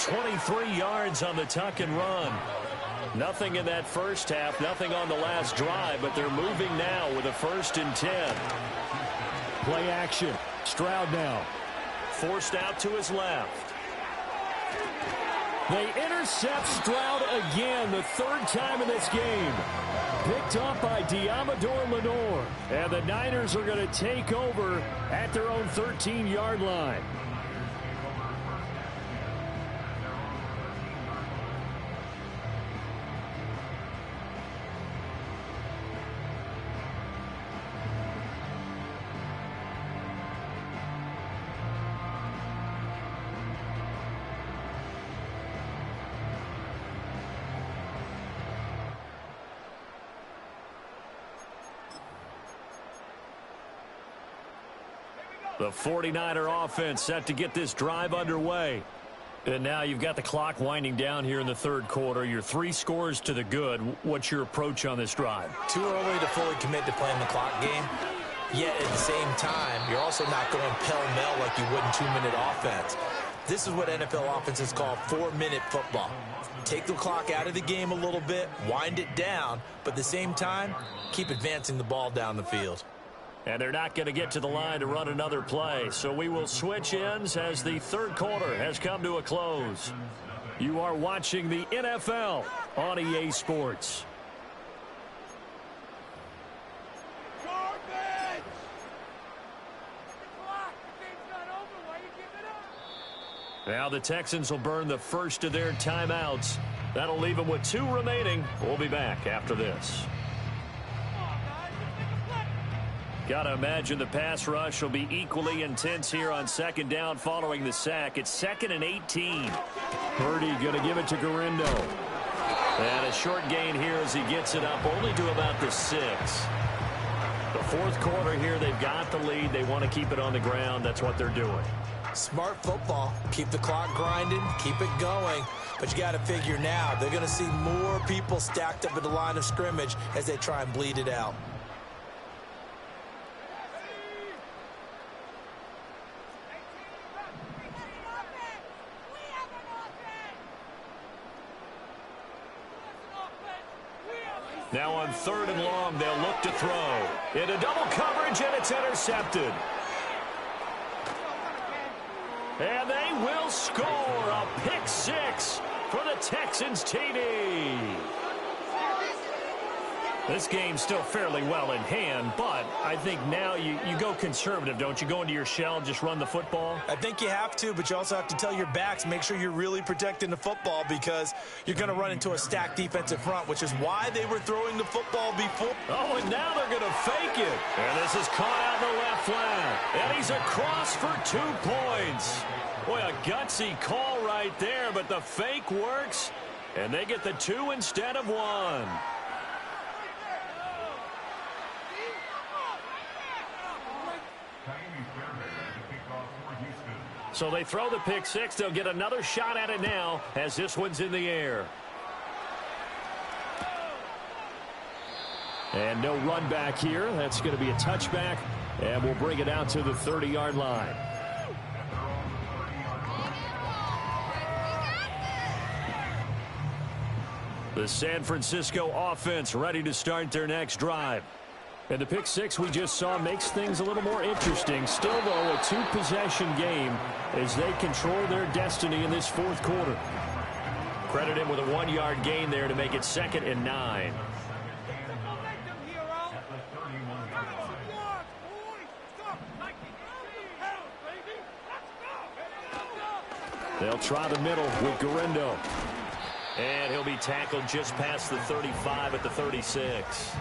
"23 yards on the tuck and run. Nothing in that first half, nothing on the last drive, but they're moving now with a 1st and 10. Play action. Stroud now. Forced out to his left. They intercept Stroud again, the 3rd time in this game. Picked up by Diamador Lenore. And the Niners are going to take over at their own 13-yard line. The 49er offense set to get this drive underway. And now you've got the clock winding down here in the 3rd quarter. Your 3 scores to the good. What's your approach on this drive? Too early to fully commit to playing the clock game. Yet at the same time, you're also not going pell-mell like you would in 2-minute offense. This is what NFL offenses call 4-minute football. Take the clock out of the game a little bit, wind it down, but at the same time, keep advancing the ball down the field. And they're not going to get to the line to run another play. So we will switch ends as the 3rd quarter has come to a close. You are watching the NFL on EA Sports. Now the Texans will burn the first of their timeouts. That'll leave them with 2 remaining. We'll be back after this. Got to imagine the pass rush will be equally intense here on 2nd down following the sack. It's 2nd and 18. Purdy going to give it to Garindo. And a short gain here as he gets it up only to about the 6. The fourth quarter here, they've got the lead. They want to keep it on the ground. That's what they're doing. Smart football. Keep the clock grinding. Keep it going. But you got to figure now, they're going to see more people stacked up at the line of scrimmage as they try and bleed it out. Now on 3rd and long, they'll look to throw. Into double coverage, and it's intercepted. And they will score a pick 6 for the Texans TD. This game's still fairly well in hand, but I think now you go conservative, don't you? Go into your shell, just run the football? I think you have to, but you also have to tell your backs, make sure you're really protecting the football because you're going to run into a stacked defensive front, which is why they were throwing the football before. Oh, and now they're going to fake it. And this is caught out in the left flat. And he's across for 2 points. Boy, a gutsy call right there, but the fake works, and they get the 2 instead of 1. So they throw the pick 6. They'll get another shot at it now as this one's in the air. And no run back here. That's going to be a touchback, and we'll bring it out to the 30-yard line. The San Francisco offense ready to start their next drive. And the pick 6 we just saw makes things a little more interesting. Still, though, a 2-possession game as they control their destiny in this 4th quarter. Credit him with a 1-yard gain there to make it 2nd and 9. They'll try the middle with Garindo. And he'll be tackled just past the 35 at the 36.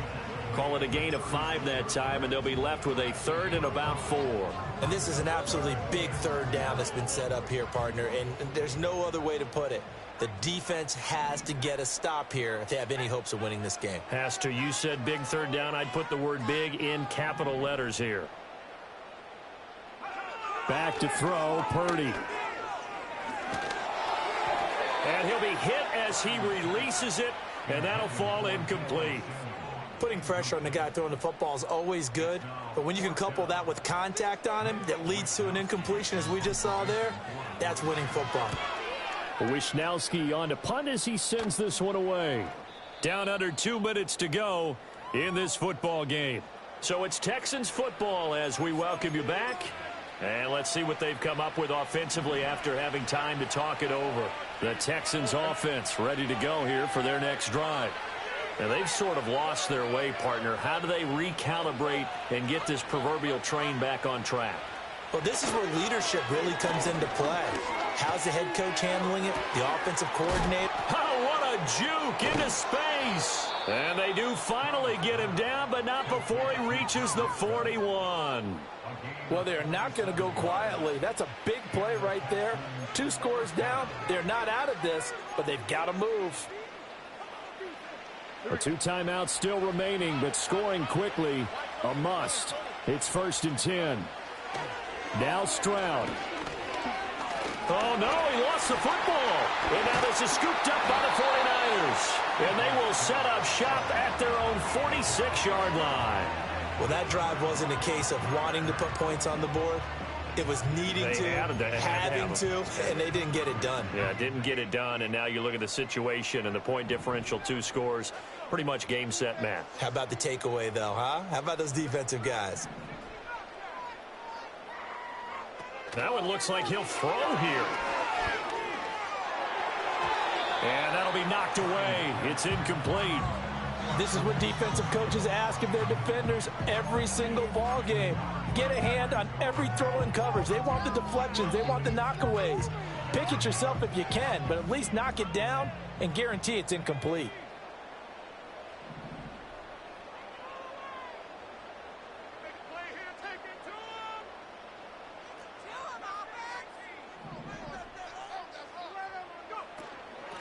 Call it a gain of 5 that time, and they'll be left with a 3rd and about 4. And this is an absolutely big 3rd down that's been set up here, partner, and there's no other way to put it. The defense has to get a stop here if they have any hopes of winning this game. Has to. You said big 3rd down. I'd put the word big in capital letters here. Back to throw, Purdy. And he'll be hit as he releases it, and that'll fall incomplete. Putting pressure on the guy throwing the football is always good, but when you can couple that with contact on him that leads to an incompletion, as we just saw there, that's winning football. Wisnowski on to punt as he sends this one away. Down under 2 minutes to go in this football game. So it's Texans football as we welcome you back. And let's see what they've come up with offensively after having time to talk it over. The Texans offense ready to go here for their next drive. And they've sort of lost their way, partner. How do they recalibrate and get this proverbial train back on track? Well, this is where leadership really comes into play. How's the head coach handling it? The offensive coordinator? Oh, what a juke into space. And they do finally get him down, but not before he reaches the 41. Well, they're not going to go quietly. That's a big play right there. 2 scores down. They're not out of this, but they've got to move. A 2 timeouts still remaining, but scoring quickly, a must. It's 1st and 10. Now Stroud. Oh, no, he lost the football. And now this is scooped up by the 49ers. And they will set up shop at their own 46-yard line. Well, that drive wasn't a case of wanting to put points on the board. It was needing to, having to, and they didn't get it done. Yeah, didn't get it done, and now you look at the situation and the point differential, 2 scores, pretty much game, set, match. How about the takeaway, though, huh? How about those defensive guys? That one looks like he'll throw here. And that'll be knocked away. It's incomplete. This is what defensive coaches ask of their defenders every single ball game. Get a hand on every throw in coverage. They want the deflections. They want the knockaways. Pick it yourself if you can, but at least knock it down and guarantee it's incomplete.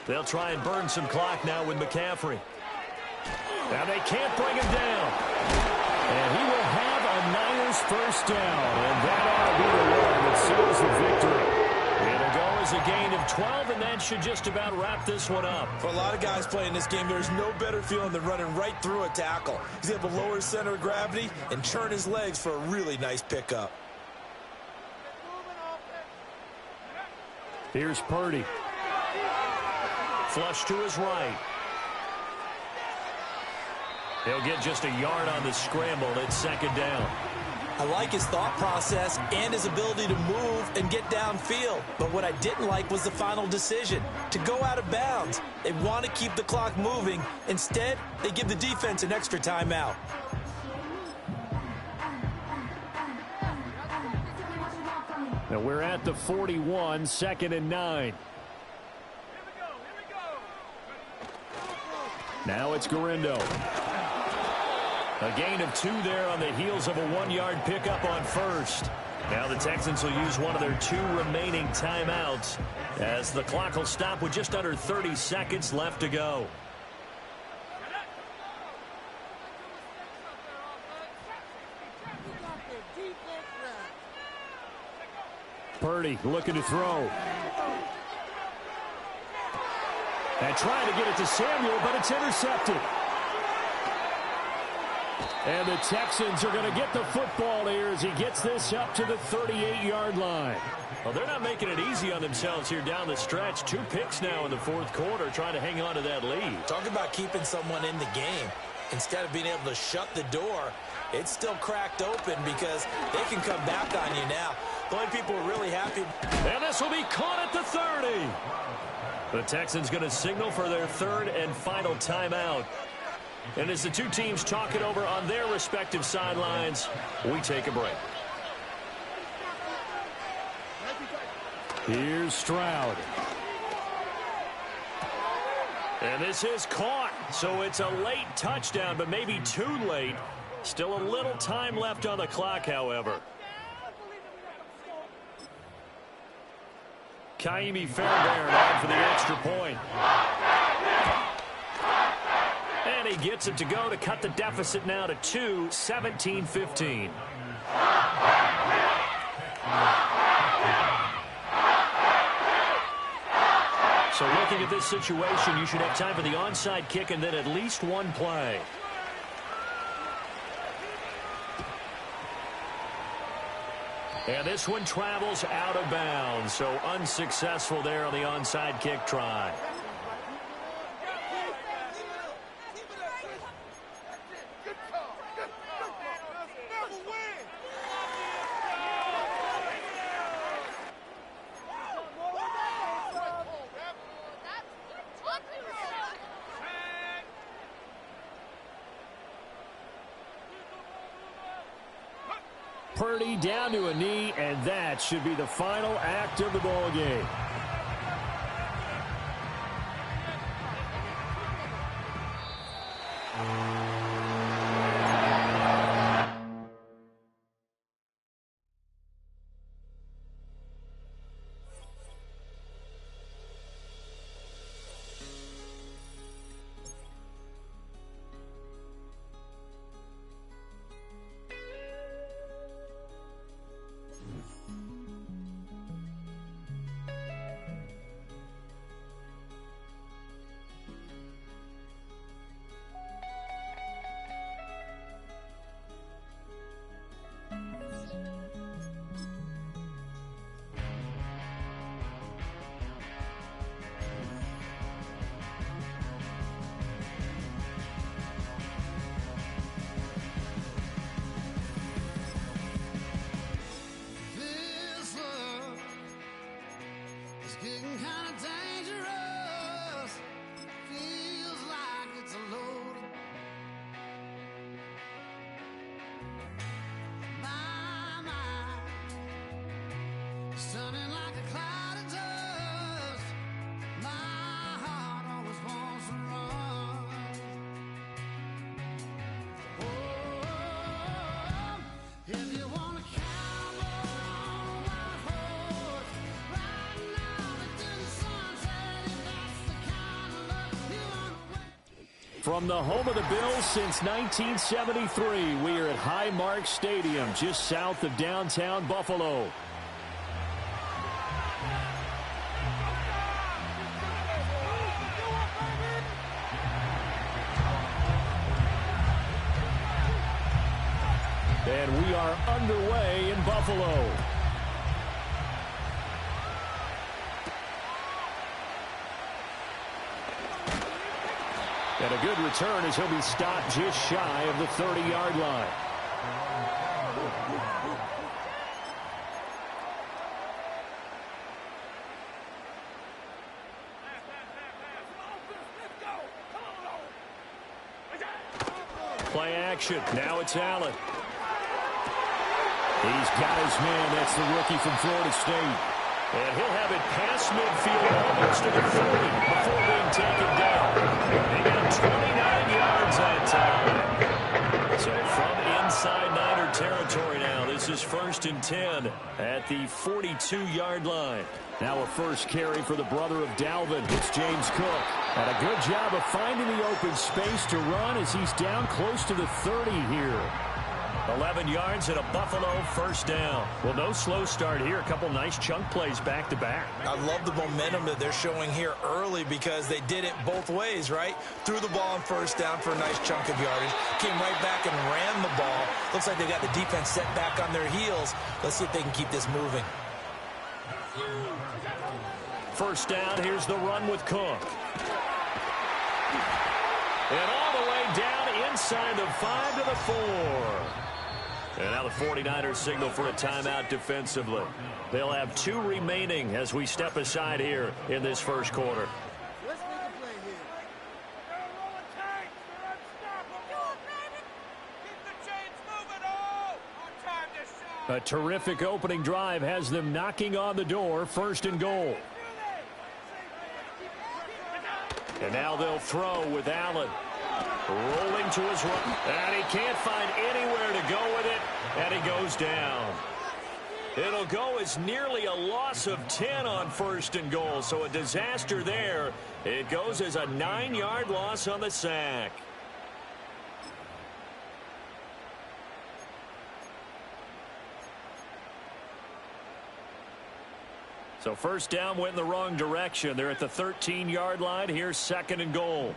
They'll try and burn some clock now with McCaffrey. Now they can't bring him down. And he will Eagles first down, and that ought to be the one that seals the victory. It'll go as a gain of 12, and that should just about wrap this one up. For a lot of guys playing this game, there's no better feeling than running right through a tackle. He's able to lower his center of gravity and churn his legs for a really nice pickup. Here's Purdy. Flush to his right. He'll get just a yard on the scramble. It's second down. I like his thought process and his ability to move and get downfield. But what I didn't like was the final decision, to go out of bounds. They want to keep the clock moving. Instead, they give the defense an extra timeout. Now we're at the 41, 2nd and 9. Now it's Garindo. A gain of 2 there on the heels of a 1-yard pickup on first. Now the Texans will use one of their 2 remaining timeouts as the clock will stop with just under 30 seconds left to go. Purdy looking to throw. And trying to get it to Samuel, but it's intercepted. And the Texans are going to get the football here as he gets this up to the 38-yard line. Well, they're not making it easy on themselves here down the stretch. 2 picks now in the 4th quarter, trying to hang on to that lead. Talk about keeping someone in the game. Instead of being able to shut the door, it's still cracked open because they can come back on you now. The only people who are really happy. And this will be caught at the 30. The Texans going to signal for their 3rd and final timeout. And as the 2 teams talk it over on their respective sidelines, we take a break. Here's Stroud. And this is caught. So it's a late touchdown, but maybe too late. Still a little time left on the clock, however. Kaimi Fairbairn on for the extra point. And he gets it to go to cut the deficit now to 2, 17-15. So looking at this situation, you should have time for the onside kick and then at least 1 play. And this one travels out of bounds, so unsuccessful there on the onside kick try. Purdy down to a knee, and that should be the final act of the ball game. From the home of the Bills since 1973, we are at Highmark Stadium, just south of downtown Buffalo. And we are underway in Buffalo. And a good return as he'll be stopped just shy of the 30-yard line. Play action. Now it's Allen. He's got his man. That's the rookie from Florida State. And he'll have it past midfield almost to the 40 before being taken down. They got 29 yards that time. So from inside Niner territory now, this is 1st and 10 at the 42-yard line. Now a first carry for the brother of Dalvin. It's James Cook. And a good job of finding the open space to run as he's down close to the 30 here. 11 yards and a Buffalo first down. Well, no slow start here. A couple nice chunk plays back-to-back. I love the momentum that they're showing here early because they did it both ways, right? Threw the ball on first down for a nice chunk of yardage. Came right back and ran the ball. Looks like they got the defense set back on their heels. Let's see if they can keep this moving. First down, here's the run with Cook. And all the way down inside the 5 to the 4. And now the 49ers signal for a timeout defensively. They'll have 2 remaining as we step aside here in this first quarter. Let's make a play here. They're rolling tanks. They're unstoppable. Keep the chains moving. On time this shot. A terrific opening drive has them knocking on the door. 1st and goal. And now they'll throw with Allen. Rolling to his right. And he can't find anywhere to go with it. And he goes down. It'll go as nearly a loss of 10 on 1st and goal. So a disaster there. It goes as a 9-yard loss on the sack. So first down went in the wrong direction. They're at the 13-yard line. Here's 2nd and goal.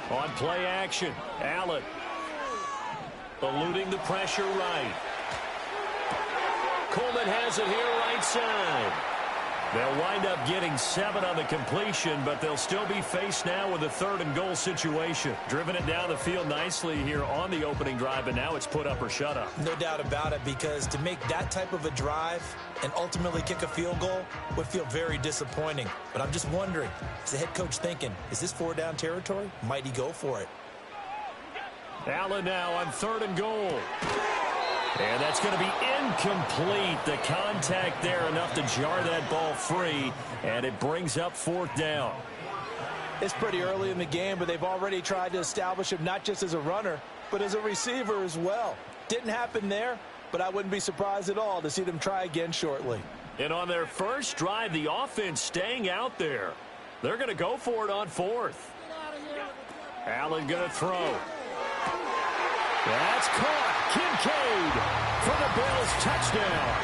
On play action, Allen eluding the pressure right. Coleman has it here right side. They'll wind up getting 7 on the completion, but they'll still be faced now with a 3rd and goal situation. Driven it down the field nicely here on the opening drive, but now it's put up or shut up. No doubt about it, because to make that type of a drive and ultimately kick a field goal would feel very disappointing. But I'm just wondering, is the head coach thinking, is this 4-down territory? Might he go for it? Allen now on 3rd and goal. And that's going to be incomplete. The contact there enough to jar that ball free, and it brings up 4th down. It's pretty early in the game, but they've already tried to establish him not just as a runner, but as a receiver as well. Didn't happen there, but I wouldn't be surprised at all to see them try again shortly. And on their first drive, the offense staying out there. They're going to go for it on 4th. Allen going to throw. That's caught. Kincaid for the Bills touchdown.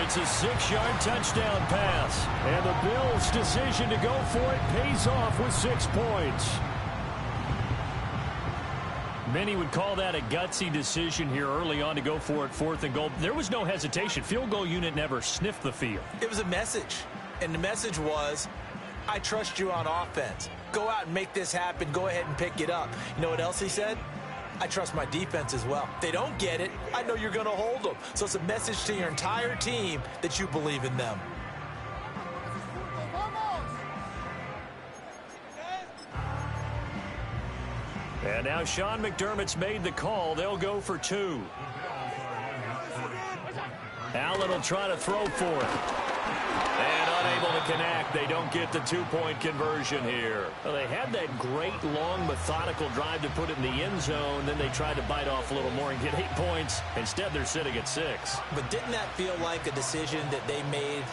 It's a 6-yard touchdown pass. And the Bills' decision to go for it pays off with 6 points. Many would call that a gutsy decision here early on to go for it 4th and goal. There was no hesitation. Field goal unit never sniffed the field. It was a message. And the message was, I trust you on offense. Go out and make this happen. Go ahead and pick it up. You know what else he said? I trust my defense as well. If they don't get it, I know you're going to hold them. So it's a message to your entire team that you believe in them. And now Sean McDermott's made the call. They'll go for 2. Allen will try to throw for it. And unable to connect. They don't get the 2-point conversion here. Well, they had that great, long, methodical drive to put it in the end zone. Then they tried to bite off a little more and get 8 points. Instead, they're sitting at 6. But didn't that feel like a decision that they made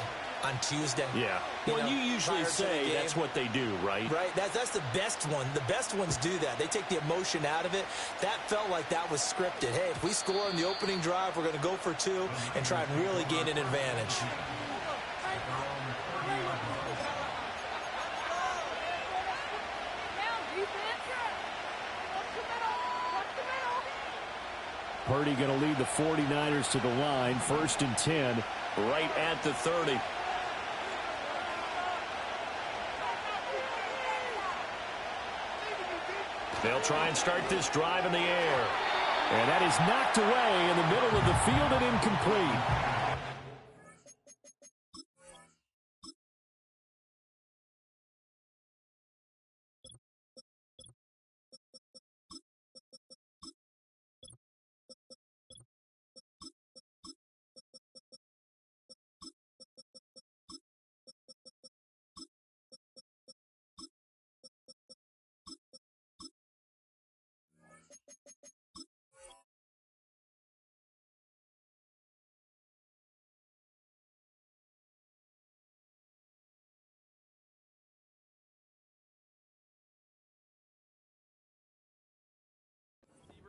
on Tuesday. Yeah. Well, you usually say that's what they do, right? Right. That's the best one. The best ones do that. They take the emotion out of it. That felt like that was scripted. Hey, if we score in the opening drive, we're going to go for 2 and try and really gain an advantage. Purdy going to lead the 49ers to the line. 1st and 10. Right at the 30. They'll try and start this drive in the air. And that is knocked away in the middle of the field and incomplete.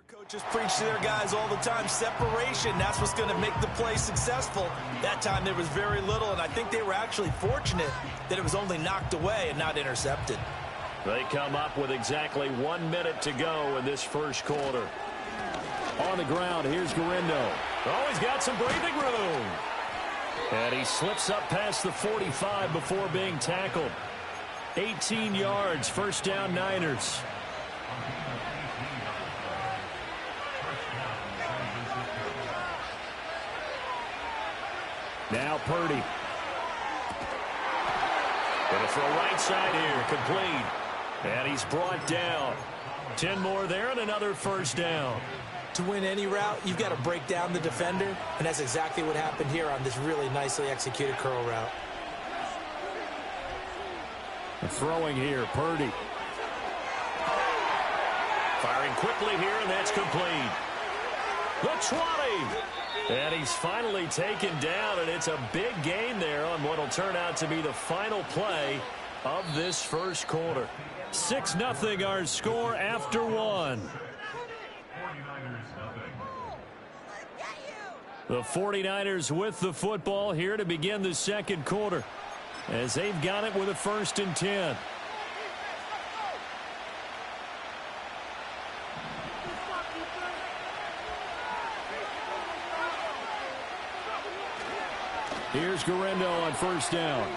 Coaches preach to their guys all the time. Separation, that's what's going to make the play successful. That time there was very little, and I think they were actually fortunate that it was only knocked away and not intercepted. They come up with exactly 1 minute to go in this first quarter. On the ground, here's Garindo. Oh, he's got some breathing room. And he slips up past the 45 before being tackled. 18 yards, 1st down Niners. Now Purdy. Going to throw right side here, complete. And he's brought down. 10 more there and another 1st down. To win any route, you've got to break down the defender, and that's exactly what happened here on this really nicely executed curl route. Throwing here, Purdy. Firing quickly here, and that's complete. The 20. And he's finally taken down, and it's a big gain there on what will turn out to be the final play of this first quarter. 6-0 our score after 1. The 49ers with the football here to begin the second quarter, as they've got it with a 1st and 10. Here's Garindo on 1st down.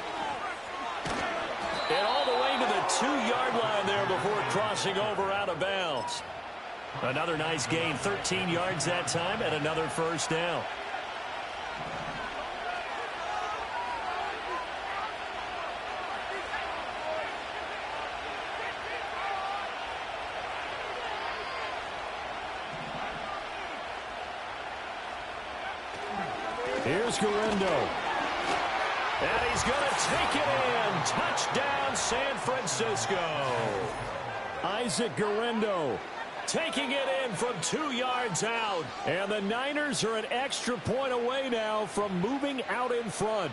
And all the way to the 2-yard line there before crossing over out of bounds. Another nice gain, 13 yards that time, and another 1st down. Here's Garindo. And he's going to take it in. Touchdown, San Francisco. Isaac Garindo taking it in from 2 yards out. And the Niners are an extra point away now from moving out in front.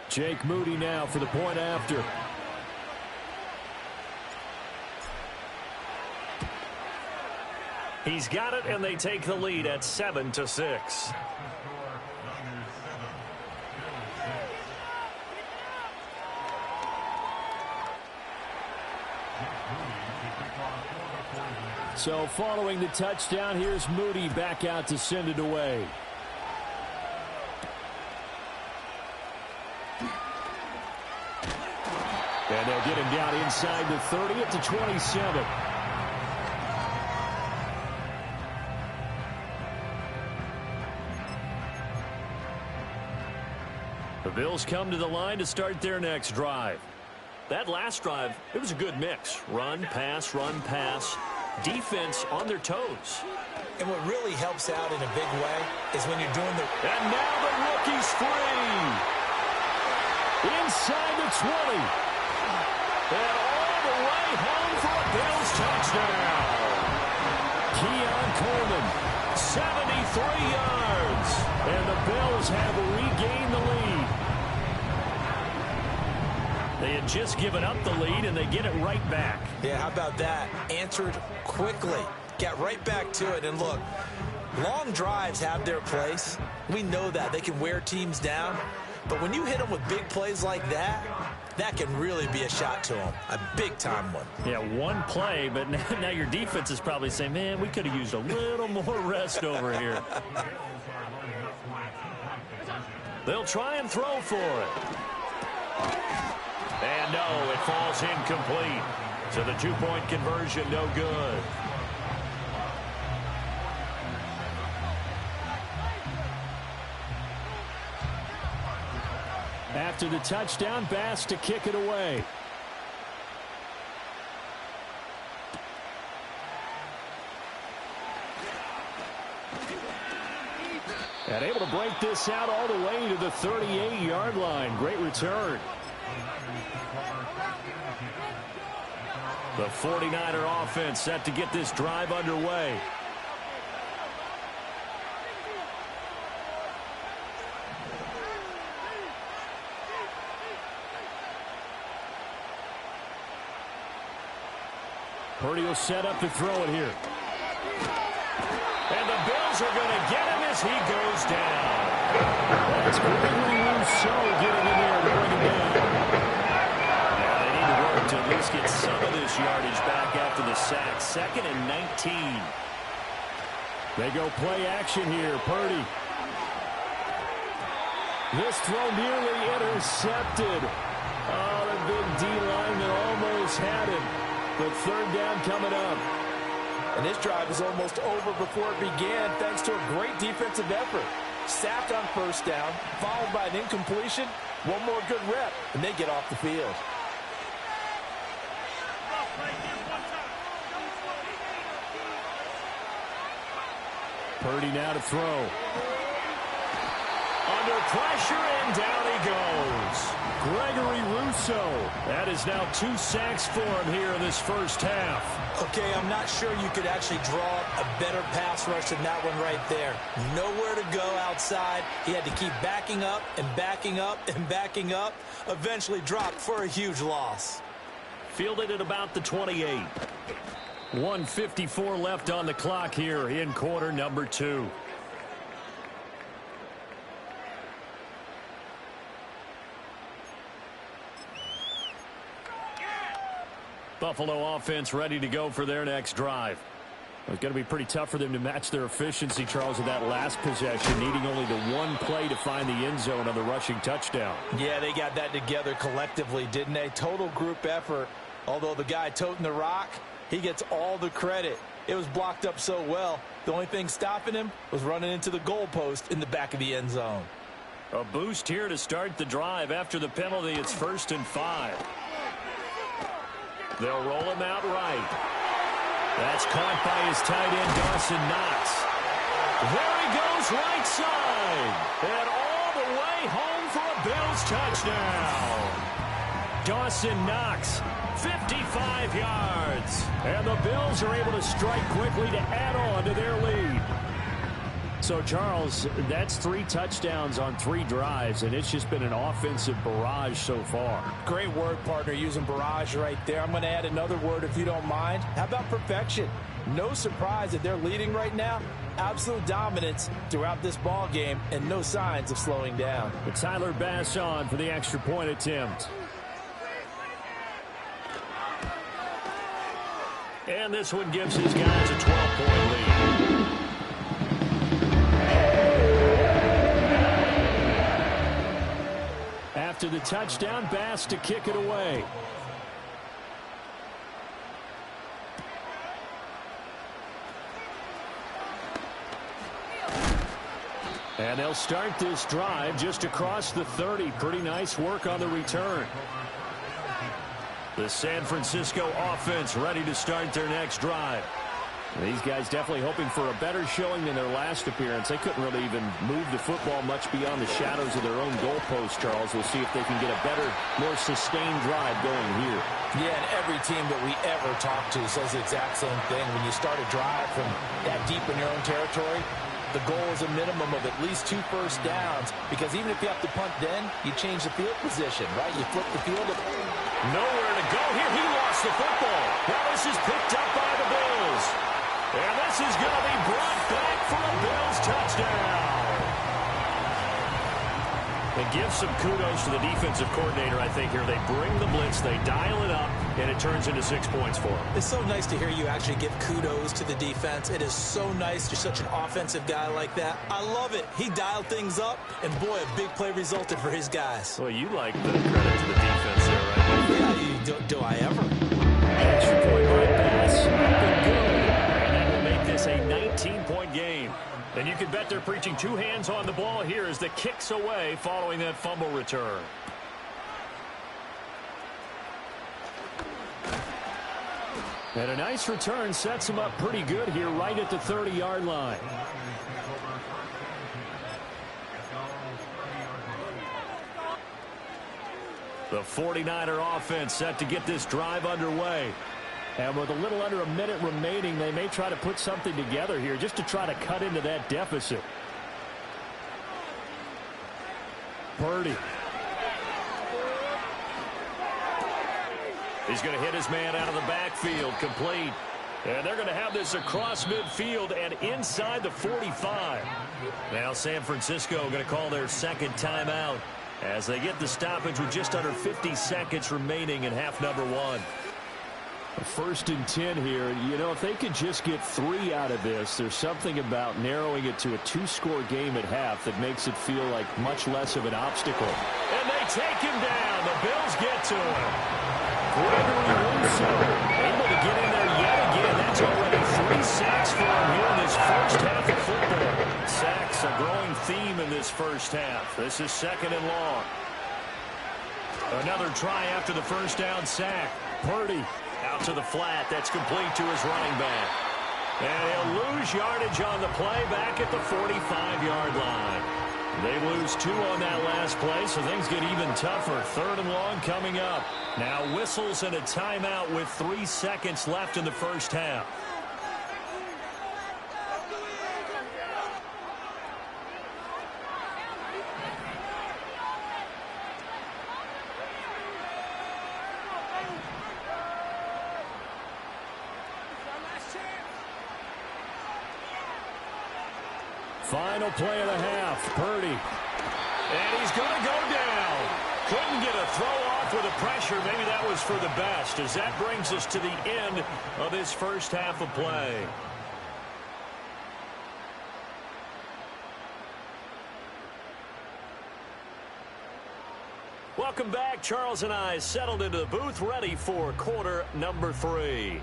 Jake Moody now for the point after. He's got it, and they take the lead at 7-6. So following the touchdown, here's Moody back out to send it away. And they'll get him down inside the 30 at the 27. The Bills come to the line to start their next drive. That last drive, it was a good mix. Run, pass, defense on their toes. And what really helps out in a big way is when you're doing the... And now the rookie's free. Inside the 20. And all the way home for a Bills touchdown. Keon Coleman. 73 yards. And the Bills have regained the lead. They had just given up the lead, and they get it right back. Yeah, how about that? Answered quickly. Got right back to it. And look, long drives have their place. We know that. They can wear teams down. But when you hit them with big plays like that, that can really be a shot to them. A big-time one. Yeah, one play, but now your defense is probably saying, man, we could have used a little more rest over here. They'll try and throw for it. And no, it falls incomplete. So the two-point conversion, no good. After the touchdown, Bass to kick it away. And able to break this out all the way to the 38-yard line. Great return. The 49er offense set to get this drive underway. Purdy will set up to throw it here. And the Bills are going to get him as he goes down. That's Gregory Rousseau getting in there to bring him down. Now they need to work to at least get some of this yardage back after the sack. 2nd and 19. They go play action here. Purdy. This throw nearly intercepted. Oh, the big D lineman almost had him. But 3rd down coming up. And this drive is almost over before it began thanks to a great defensive effort. Sacked on 1st down, followed by an incompletion. One more good rep, and they get off the field. Purdy now to throw. Under pressure, and down he goes. Gregory Rousseau. That is now 2 sacks for him here in this first half. Okay, I'm not sure you could actually draw a better pass rush than that one right there. Nowhere to go outside. He had to keep backing up and backing up and backing up. Eventually dropped for a huge loss. Fielded at about the 28. 1:54 left on the clock here in quarter number 2. Buffalo offense ready to go for their next drive. It's going to be pretty tough for them to match their efficiency, Charles, with that last possession, needing only the one play to find the end zone on the rushing touchdown. Yeah, they got that together collectively, didn't they? Total group effort. Although the guy toting the rock, he gets all the credit. It was blocked up so well, the only thing stopping him was running into the goalpost in the back of the end zone. A boost here to start the drive. After the penalty, it's 1st and 5. They'll roll him out right. That's caught by his tight end, Dawson Knox. There he goes right side. And all the way home for a Bills touchdown. Dawson Knox, 55 yards. And the Bills are able to strike quickly to add on to their lead. So, Charles, that's 3 touchdowns on 3 drives, and it's just been an offensive barrage so far. Great word, partner, using barrage right there. I'm going to add another word if you don't mind. How about perfection? No surprise that they're leading right now. Absolute dominance throughout this ball game, and no signs of slowing down. But Tyler Bass on for the extra point attempt. And this one gives his guys a 12-point lead. After the touchdown, Bass to kick it away. And they'll start this drive just across the 30. Pretty nice work on the return. The San Francisco offense ready to start their next drive. These guys definitely hoping for a better showing than their last appearance. They couldn't really even move the football much beyond the shadows of their own goalpost, Charles. We'll see if they can get a better, more sustained drive going here. Yeah, and every team that we ever talk to says the exact same thing. When you start a drive from that deep in your own territory, the goal is a minimum of at least 2 first downs, because even if you have to punt then, you change the field position, right? You flip the field. Nowhere to go here. He lost the football. Now this is picked up by the Bills. And this is going to be brought back for a Bills touchdown. And give some kudos to the defensive coordinator, I think, here. They bring the blitz, they dial it up, and it turns into 6 points for them. It's so nice to hear you actually give kudos to the defense. It is so nice. You're such an offensive guy like that. I love it. He dialed things up, and boy, a big play resulted for his guys. Well, you like the credit to the defense there, right? Yeah, do I ever? Extra point by pass, up and good. And that will make this a 19-point game. And you can bet they're preaching 2 hands on the ball here as the kick's away following that fumble return. And a nice return sets him up pretty good here right at the 30-yard line. The 49er offense set to get this drive underway. And with a little under a minute remaining, they may try to put something together here just to try to cut into that deficit. Purdy. He's going to hit his man out of the backfield, complete. And they're going to have this across midfield and inside the 45. Now San Francisco going to call their second timeout as they get the stoppage with just under 50 seconds remaining in half number 1. 1st and 10 here. You know, if they could just get 3 out of this, there's something about narrowing it to a 2-score game at half that makes it feel like much less of an obstacle. And they take him down. The Bills get to him. Gregory Rousseau able to get in there yet again. That's already 3 sacks for him here in this first half of football. Sacks, a growing theme in this first half. This is 2nd and long. Another try after the first down sack. Purdy out to the flat. That's complete to his running back. And he'll lose yardage on the play back at the 45-yard line. They lose 2 on that last play, so things get even tougher. 3rd and long coming up. Now whistles and a timeout with 3 seconds left in the first half. Final play of the half, Purdy. And he's going to go down. Couldn't get a throw off with the pressure. Maybe that was for the best, as that brings us to the end of this first half of play. Welcome back. Charles and I settled into the booth, ready for quarter number 3.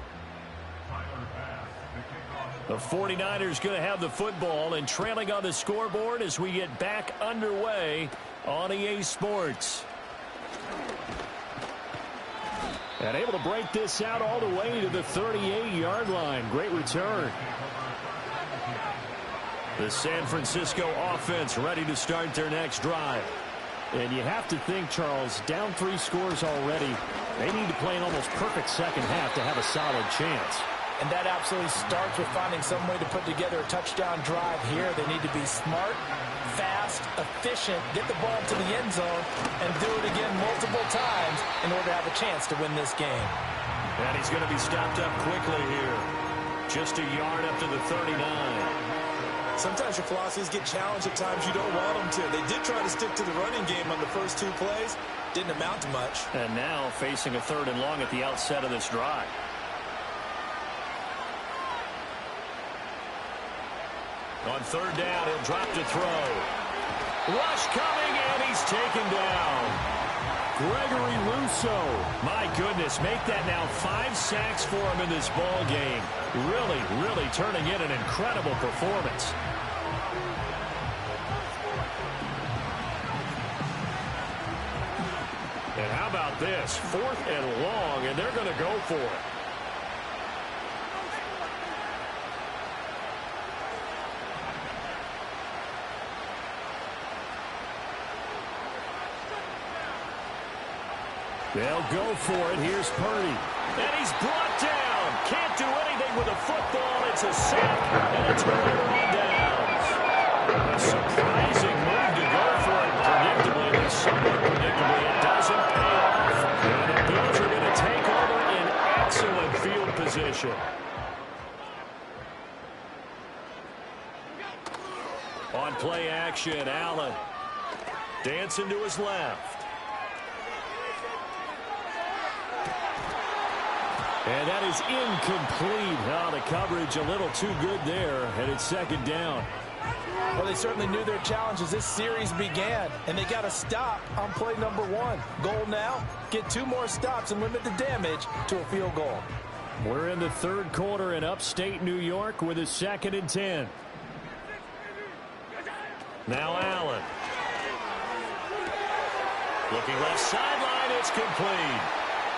The 49ers going to have the football and trailing on the scoreboard as we get back underway on EA Sports. And able to break this out all the way to the 38-yard line. Great return. The San Francisco offense ready to start their next drive. And you have to think, Charles, down 3 scores already. They need to play an almost perfect second half to have a solid chance. And that absolutely starts with finding some way to put together a touchdown drive here. They need to be smart, fast, efficient, get the ball to the end zone, and do it again multiple times in order to have a chance to win this game. And he's going to be stopped up quickly here. Just a yard up to the 39. Sometimes your philosophies get challenged at times you don't want them to. They did try to stick to the running game on the first 2 plays. Didn't amount to much. And now facing a 3rd and long at the outset of this drive. On 3rd down, he'll drop to throw. Rush coming, and he's taken down. Gregory Rousseau. My goodness, make that now 5 sacks for him in this ball game. Really turning in an incredible performance. And how about this? 4th and long, and they're going to go for it. They'll go for it. Here's Purdy. And he's brought down. Can't do anything with the football. It's a sack and a turnover on downs. Surprising move to go for it predictably, but somewhat predictably it doesn't pay off. And the Bills are going to take over in excellent field position. On play action, Allen dancing to his left. And that is incomplete. Oh, the coverage a little too good there, and it's second down. Well, they certainly knew their challenge as this series began, and they got a stop on play number 1. Goal now, get 2 more stops and limit the damage to a field goal. We're in the third quarter in upstate New York with a 2nd and 10. Now Allen. Looking left sideline, it's complete.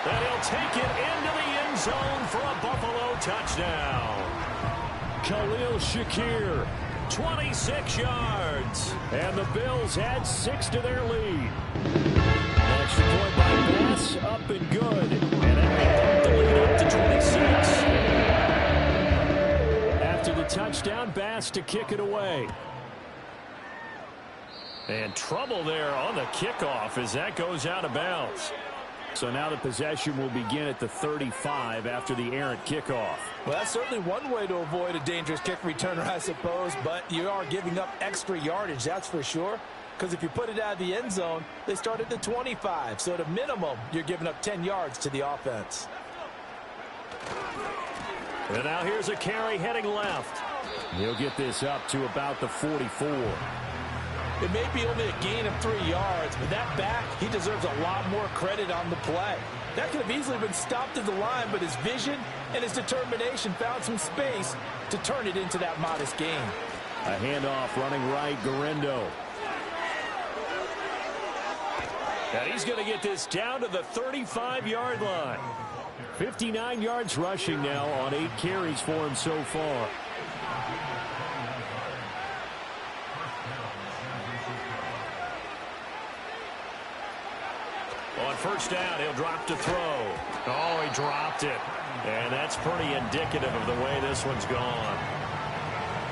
And he'll take it into the end zone for a Buffalo touchdown. Khalil Shakir, 26 yards. And the Bills add 6 to their lead. Extra point by Bass, up and good. And that will bump the lead up to 26. After the touchdown, Bass to kick it away. And trouble there on the kickoff as that goes out of bounds. So now the possession will begin at the 35 after the errant kickoff. Well, that's certainly one way to avoid a dangerous kick returner, I suppose, but you are giving up extra yardage, that's for sure. Because if you put it out of the end zone, they start at the 25. So at a minimum, you're giving up 10 yards to the offense. And now here's a carry heading left. He'll get this up to about the 44. It may be only a gain of 3 yards, but that back, he deserves a lot more credit on the play. That could have easily been stopped at the line, but his vision and his determination found some space to turn it into that modest gain. A handoff running right, Garendo. And he's going to get this down to the 35-yard line. 59 yards rushing now on 8 carries for him so far. On first down, he'll drop to throw. Oh, he dropped it. And that's pretty indicative of the way this one's gone.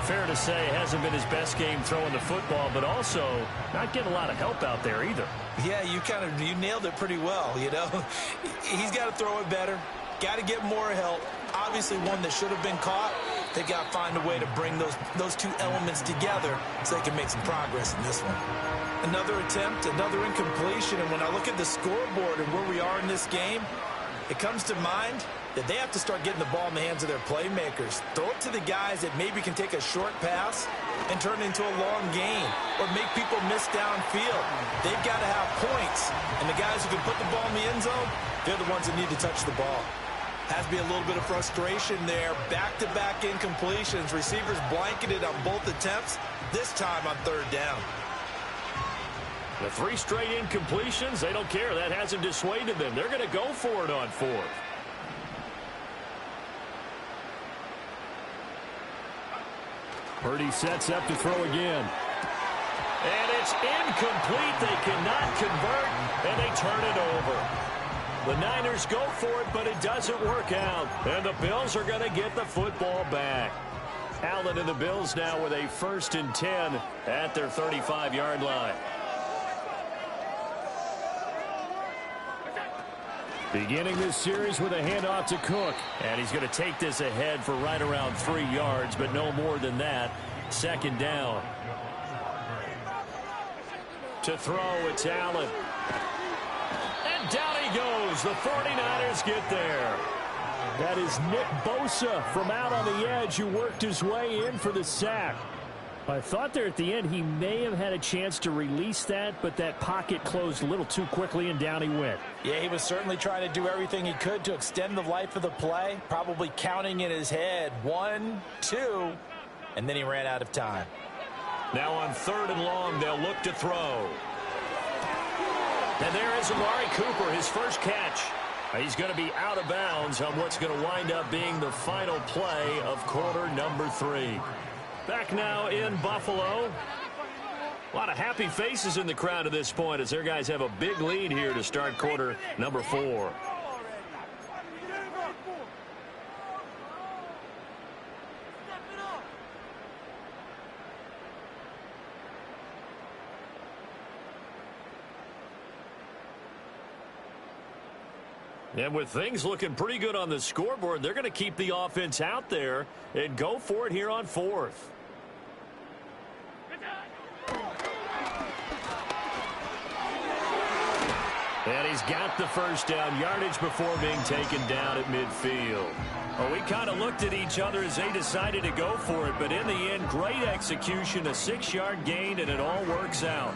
Fair to say, it hasn't been his best game throwing the football, but also not getting a lot of help out there either. Yeah, you nailed it pretty well, you know. He's got to throw it better. Got to get more help. Obviously one that should have been caught. They got to find a way to bring those two elements together so they can make some progress in this one. Another attempt, another incompletion, and when I look at the scoreboard and where we are in this game, it comes to mind that they have to start getting the ball in the hands of their playmakers. Throw it to the guys that maybe can take a short pass and turn it into a long gain or make people miss downfield. They've got to have points, and the guys who can put the ball in the end zone, they're the ones that need to touch the ball. Has to be a little bit of frustration there. Back-to-back incompletions. Receivers blanketed on both attempts, this time on third down. The 3 straight incompletions, they don't care. That hasn't dissuaded them. They're going to go for it on 4th. Purdy sets up to throw again. And it's incomplete. They cannot convert, and they turn it over. The Niners go for it, but it doesn't work out. And the Bills are going to get the football back. Allen and the Bills now with a 1st and 10 at their 35-yard line. Beginning this series with a handoff to Cook. And he's going to take this ahead for right around 3 yards, but no more than that. 2nd down. To throw, it's Allen. And down he goes. The 49ers get there. That is Nick Bosa from out on the edge who worked his way in for the sack. I thought there at the end he may have had a chance to release that, but that pocket closed a little too quickly, and down he went. Yeah, he was certainly trying to do everything he could to extend the life of the play, probably counting in his head 1, 2, and then he ran out of time. Now on 3rd and long, they'll look to throw. And there is Amari Cooper, his first catch. He's going to be out of bounds on what's going to wind up being the final play of quarter number 3. Back now in Buffalo. A lot of happy faces in the crowd at this point as their guys have a big lead here to start quarter number 4. And with things looking pretty good on the scoreboard, they're going to keep the offense out there and go for it here on 4th. And he's got the first down, yardage before being taken down at midfield. Well, we kind of looked at each other as they decided to go for it, but in the end, great execution, a 6-yard gain, and it all works out.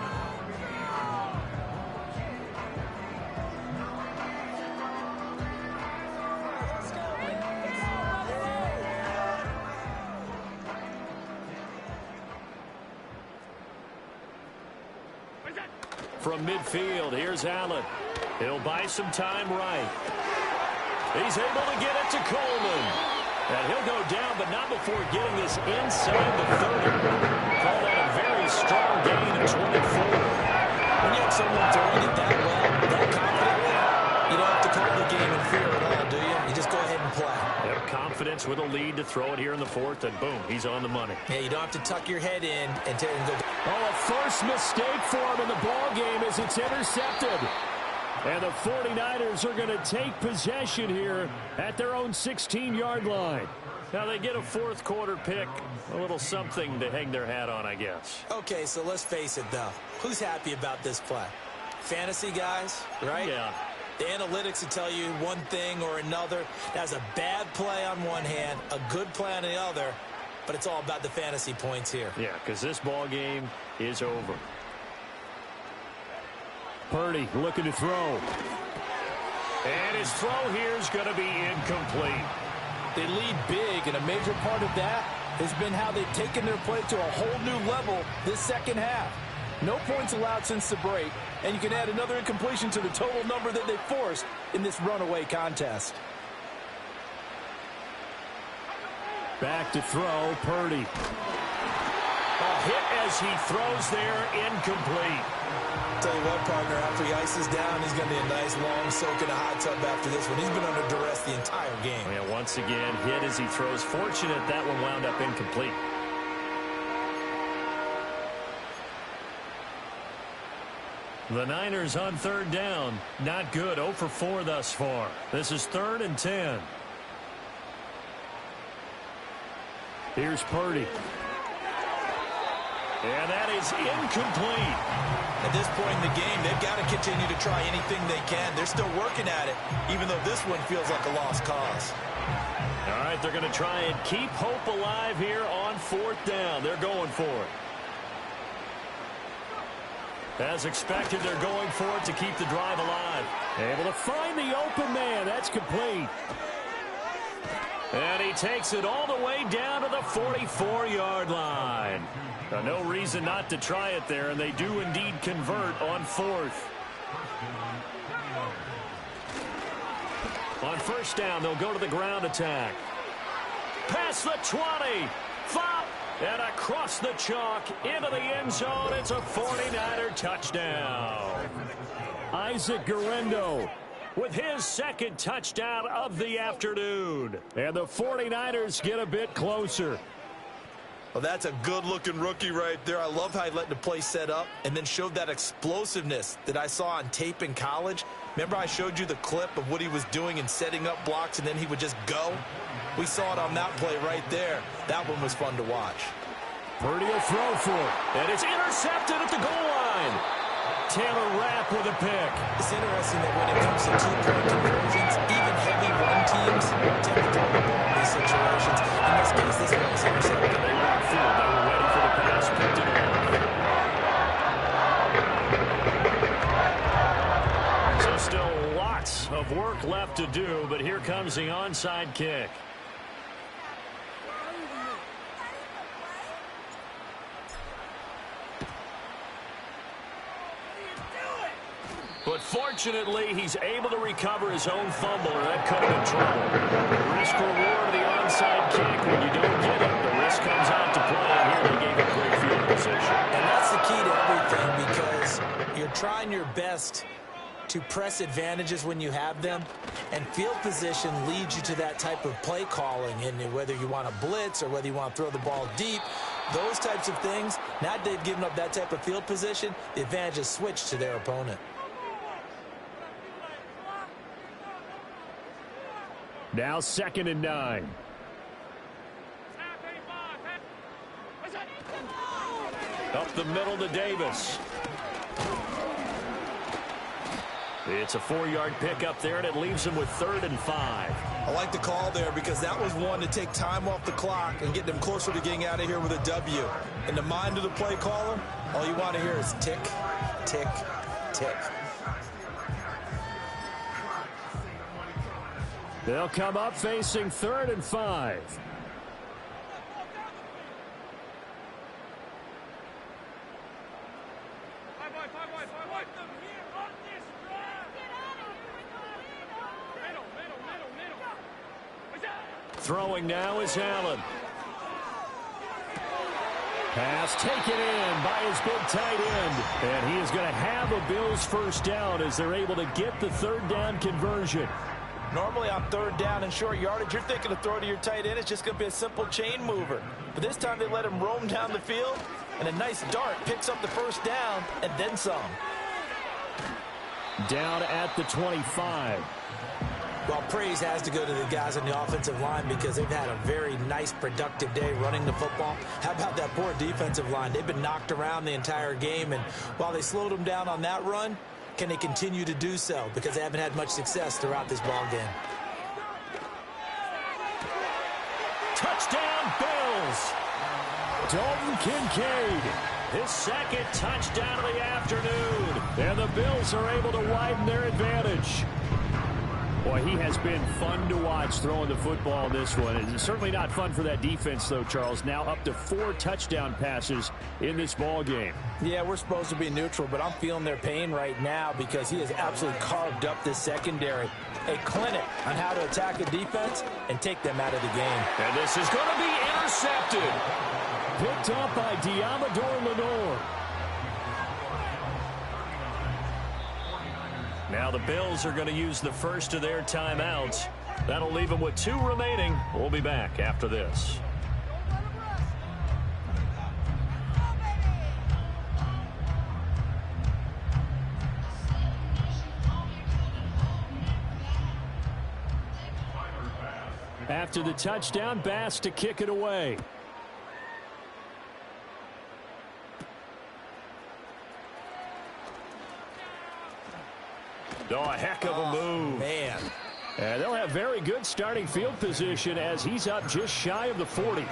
From midfield, here's Allen. He'll buy some time right. He's able to get it to Coleman. And he'll go down, but not before getting this inside the 30. Call that a very strong gain of 24. When you have someone throwing it that well, that confidently, you don't have to call the game in fear at all, do you? You just go ahead and play. They have confidence with a lead to throw it here in the 4th, and boom, he's on the money. Yeah, you don't have to tuck your head in and go. Oh, a first mistake for him in the ball game as it's intercepted. And the 49ers are going to take possession here at their own 16-yard line. Now they get a 4th quarter pick, a little something to hang their hat on, I guess. Okay, so let's face it, though. Who's happy about this play? Fantasy guys, right? Yeah. The analytics will tell you one thing or another. That's a bad play on one hand, a good play on the other, but it's all about the fantasy points here. Yeah, because this ball game is over. Purdy looking to throw. And his throw here is going to be incomplete. They lead big, and a major part of that has been how they've taken their play to a whole new level this second half. No points allowed since the break, and you can add another incompletion to the total number that they forced in this runaway contest. Back to throw, Purdy. A hit as he throws there, incomplete. Tell you what, partner, after he ices down, he's going to be a nice, long soak in a hot tub after this one. He's been under duress the entire game. Yeah, once again, hit as he throws. Fortunate that one wound up incomplete. The Niners on 3rd down. Not good. 0 for 4 thus far. This is 3rd and 10. Here's Purdy. And that is incomplete. At this point in the game, they've got to continue to try anything they can. They're still working at it, even though this one feels like a lost cause. All right, they're going to try and keep hope alive here on 4th down. They're going for it. As expected, they're going for it to keep the drive alive. Able to find the open man. That's complete. And he takes it all the way down to the 44-yard line. Now, no reason not to try it there, and they do indeed convert on 4th. On 1st down, they'll go to the ground attack. Past the 20. Flop. And across the chalk into the end zone. It's a 49er touchdown. Isaac Guerrero with his 2nd touchdown of the afternoon. And the 49ers get a bit closer. Well, that's a good-looking rookie right there. I love how he let the play set up and then showed that explosiveness that I saw on tape in college. Remember I showed you the clip of what he was doing and setting up blocks, and then he would just go? We saw it on that play right there. That one was fun to watch. Purdy will throw for it. And it's intercepted at the goal line. Taylor Rapp with a pick. It's interesting that when it comes to two-point conversions, even heavy run teams tend to throw the ball in these situations. In this case, this one was intercepted. They were upfield. They were ready for the pass. Picked it off. So still lots of work left to do, but here comes the onside kick. But fortunately, he's able to recover his own fumble, or that could have been trouble. The risk-reward of the onside kick, when you don't get it, the risk comes out to play, and here they gave a great field position. And that's the key to everything, because you're trying your best to press advantages when you have them, and field position leads you to that type of play calling, and whether you want to blitz or whether you want to throw the ball deep, those types of things, now that they've given up that type of field position, the advantage is switched to their opponent. Now 2nd and 9. Up the middle to Davis. It's a 4-yard pickup there, and it leaves him with 3rd and 5. I like the call there because that was one to take time off the clock and get them closer to getting out of here with a W. In the mind of the play caller, all you want to hear is tick, tick, tick. They'll come up facing 3rd and 5. Throwing now is Allen. Pass taken in by his big tight end. And he is going to have a Bills first down as they're able to get the 3rd down conversion. Normally on 3rd down and short yardage, you're thinking to throw to your tight end. It's just going to be a simple chain mover. But this time they let him roam down the field, and a nice dart picks up the first down and then some. Down at the 25. Well, praise has to go to the guys on the offensive line because they've had a very nice, productive day running the football. How about that poor defensive line? They've been knocked around the entire game, and while they slowed them down on that run, can they continue to do so? Because they haven't had much success throughout this ball game. Touchdown, Bills! Dalton Kincaid, his 2nd touchdown of the afternoon. And the Bills are able to widen their advantage. Boy, he has been fun to watch throwing the football in this one. It's certainly not fun for that defense, though, Charles. Now up to 4 touchdown passes in this ball game. Yeah, we're supposed to be neutral, but I'm feeling their pain right now because he has absolutely carved up this secondary. A clinic on how to attack a defense and take them out of the game. And this is going to be intercepted. Picked up by Diamador Lenore. Now the Bills are going to use the first of their timeouts. That'll leave them with 2 remaining. We'll be back after this. After the touchdown, Bass to kick it away. Oh, a heck of a move. Man. And they'll have very good starting field position as he's up just shy of the 40.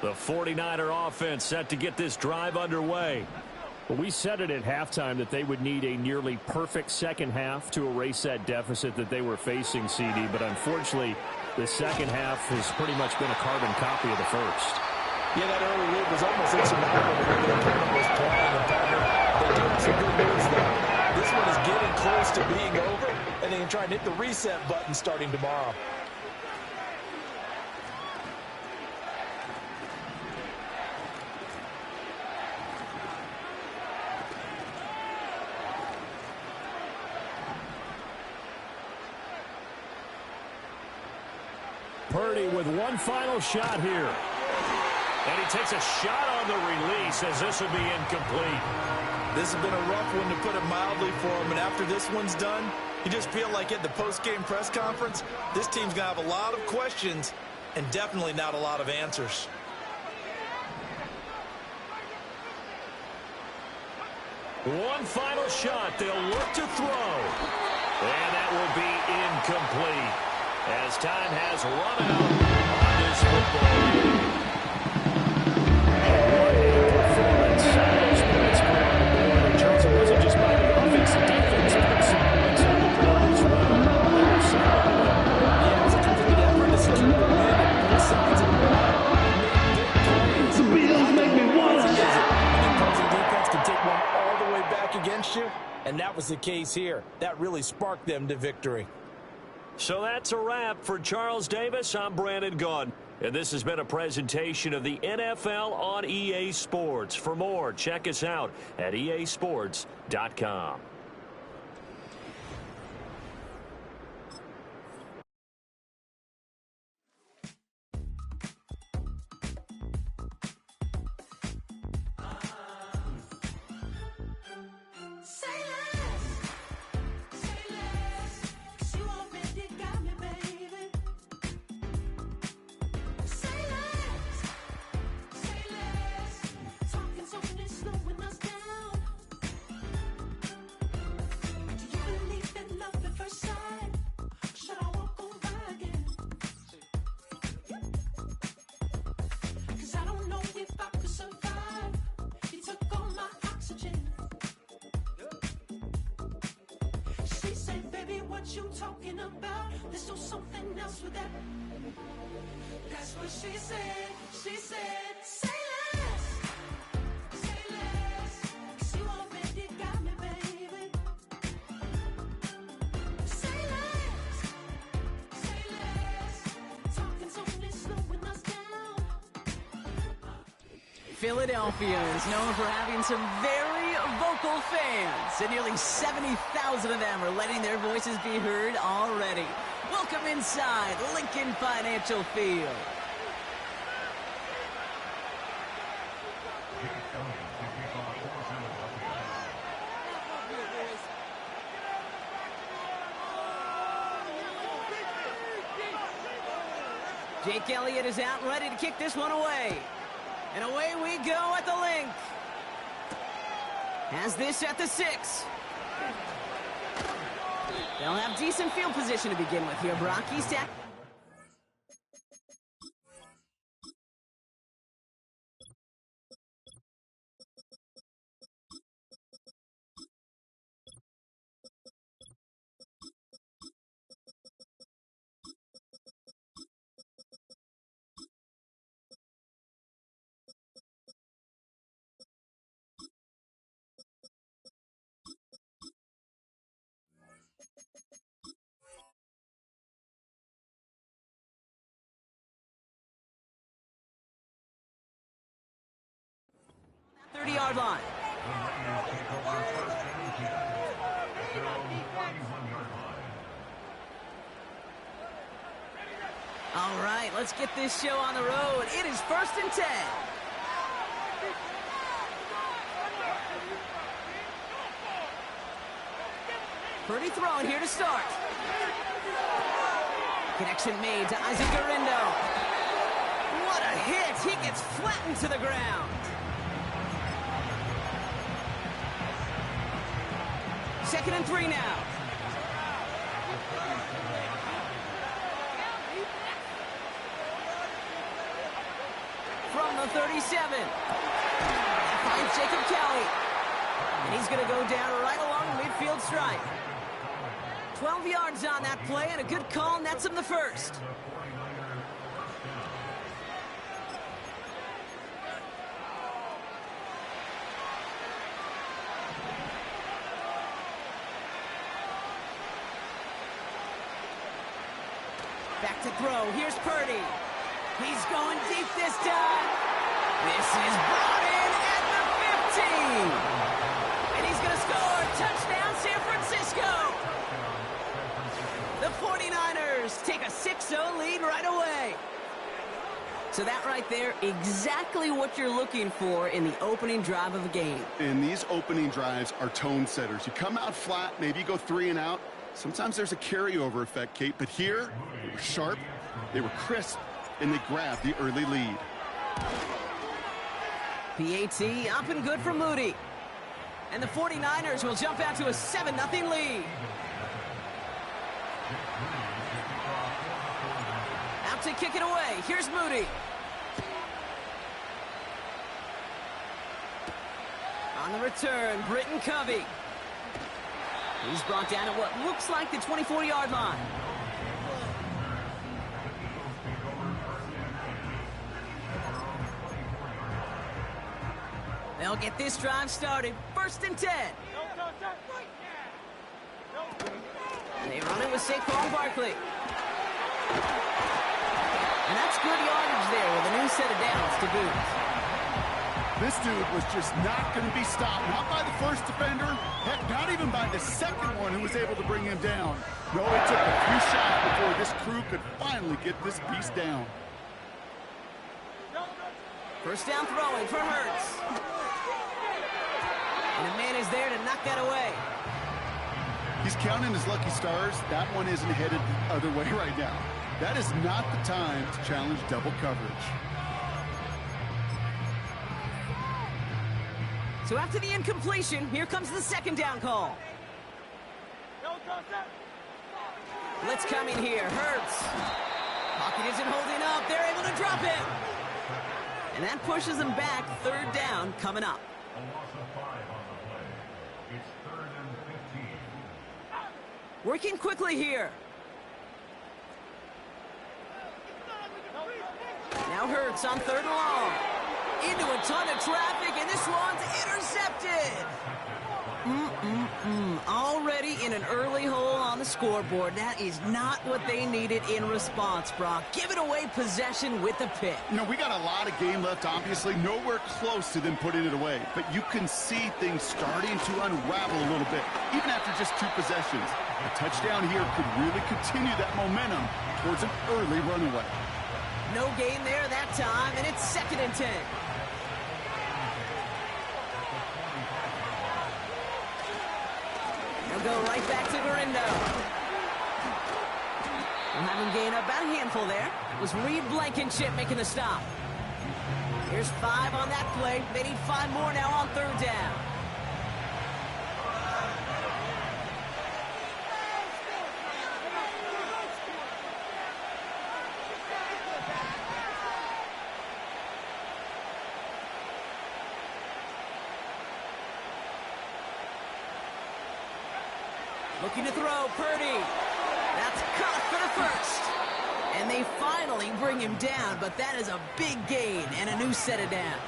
The 49er offense set to get this drive underway. Well, we said it at halftime that they would need a nearly perfect second half to erase that deficit that they were facing, CD. But unfortunately, the second half has pretty much been a carbon copy of the first. Yeah, that early lead was almost insurmountable the way the opponent was playing. And partner, they do have some good news, though. This one is getting close to being over, and they can try and hit the reset button starting tomorrow. Purdy with one final shot here. And he takes a shot on the release as this will be incomplete. This has been a rough one, to put it mildly, for him. And after this one's done, you just feel like at the post-game press conference, this team's going to have a lot of questions and definitely not a lot of answers. One final shot. They'll look to throw. And that will be incomplete as time has run out on this football game. What a performance. Those points put on the board. And Charles, it wasn't just by the offense and defense. It put some points on the board as well. Yeah, it was a complete effort to secure the win on both sides of the ball. The Bills make me want to. The opposing defense can take one all the way back against you, and that was the case here. That really sparked them to victory. So that's a wrap for Charles Davis. I'm Brandon Gaudin. And this has been a presentation of the NFL on EA Sports. For more, check us out at easports.com. You talking about? Let's do something else with that. That's what she said. She said, say less. Say less. 'Cause you already got me, baby. Say less. Say less. Talking's only slowing us down. Philadelphia is known for having some very vocal fans, and nearly 70,000 of them are letting their voices be heard already. Welcome inside Lincoln Financial Field. Jake Elliott is out and ready to kick this one away. And away we go at the link. Has this at the 6. They'll have decent field position to begin with here. Brock Eastak. Yard line. All right, let's get this show on the road. It is 1st and 10. Pretty thrown here to start. Connection made to Isaac Garindo. What a hit. He gets flattened to the ground. Second and 3 now. From the 37. Finds Jacob Kelly. And he's going to go down right along the midfield stripe. 12 yards on that play, and a good call nets him the first. Back to throw. Here's Purdy. He's going deep this time. This is brought in at the 15. And he's going to score. Touchdown, San Francisco. The 49ers take a 6-0 lead right away. So that right there, exactly what you're looking for in the opening drive of a game. And these opening drives are tone setters. You come out flat, maybe you go 3 and out. Sometimes there's a carryover effect, Kate, but here they were sharp, they were crisp, and they grabbed the early lead. PAT up and good for Moody. And the 49ers will jump out to a 7-0 lead. Out to kick it away. Here's Moody. On the return, Britton Covey. He's brought down at what looks like the 24-yard line. They'll get this drive started. 1st and 10. They run it with Saquon Barkley. And that's good yardage there with a new set of downs to boot. This dude was just not going to be stopped. Not by the first defender. Heck, not even by the second one who was able to bring him down. No, it took a few shots before this crew could finally get this beast down. First down throwing for Hurts. And a man is there to knock that away. He's counting his lucky stars. That one isn't headed the other way right now. That is not the time to challenge double coverage. So after the incompletion, here comes the second down call. Blitz coming here. Hurts. Pocket isn't holding up. They're able to drop him. And that pushes them back. Third down coming up. A loss of 5 on the play. It's 3rd and 15. Working quickly here. Now Hurts on 3rd and long. Into a ton of traffic, and this one's intercepted. Already in an early hole on the scoreboard. That is not what they needed in response, Brock. Giving away possession with the pick. You know, we got a lot of game left, obviously. Nowhere close to them putting it away. But you can see things starting to unravel a little bit, even after just 2 possessions. A touchdown here could really continue that momentum towards an early runaway. No gain there that time, and it's 2nd and 10. They'll go right back to Garindo. We'll have him gain about a handful there. It was Reed Blankenship making the stop. Here's 5 on that play. They need 5 more now on 3rd down. Looking to throw, Purdy. That's caught for the first. And they finally bring him down, but that is a big gain and a new set of downs.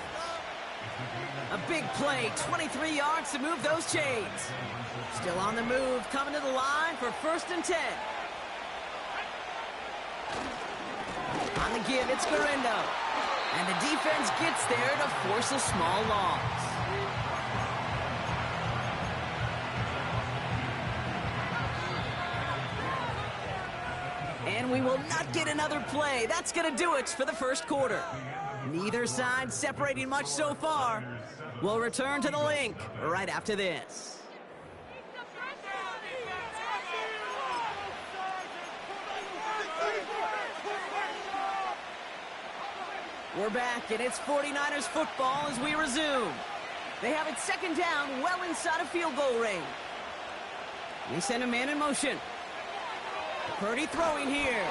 A big play, 23 yards to move those chains. Still on the move, coming to the line for 1st and 10. On the give, it's Garindo. And the defense gets there to force a small loss. And we will not get another play. That's going to do it for the first quarter. Neither side separating much so far. We'll return to the link right after this. We're back, and it's 49ers football as we resume. They have it 2nd down, well inside of field goal range. They send a man in motion. Purdy throwing here.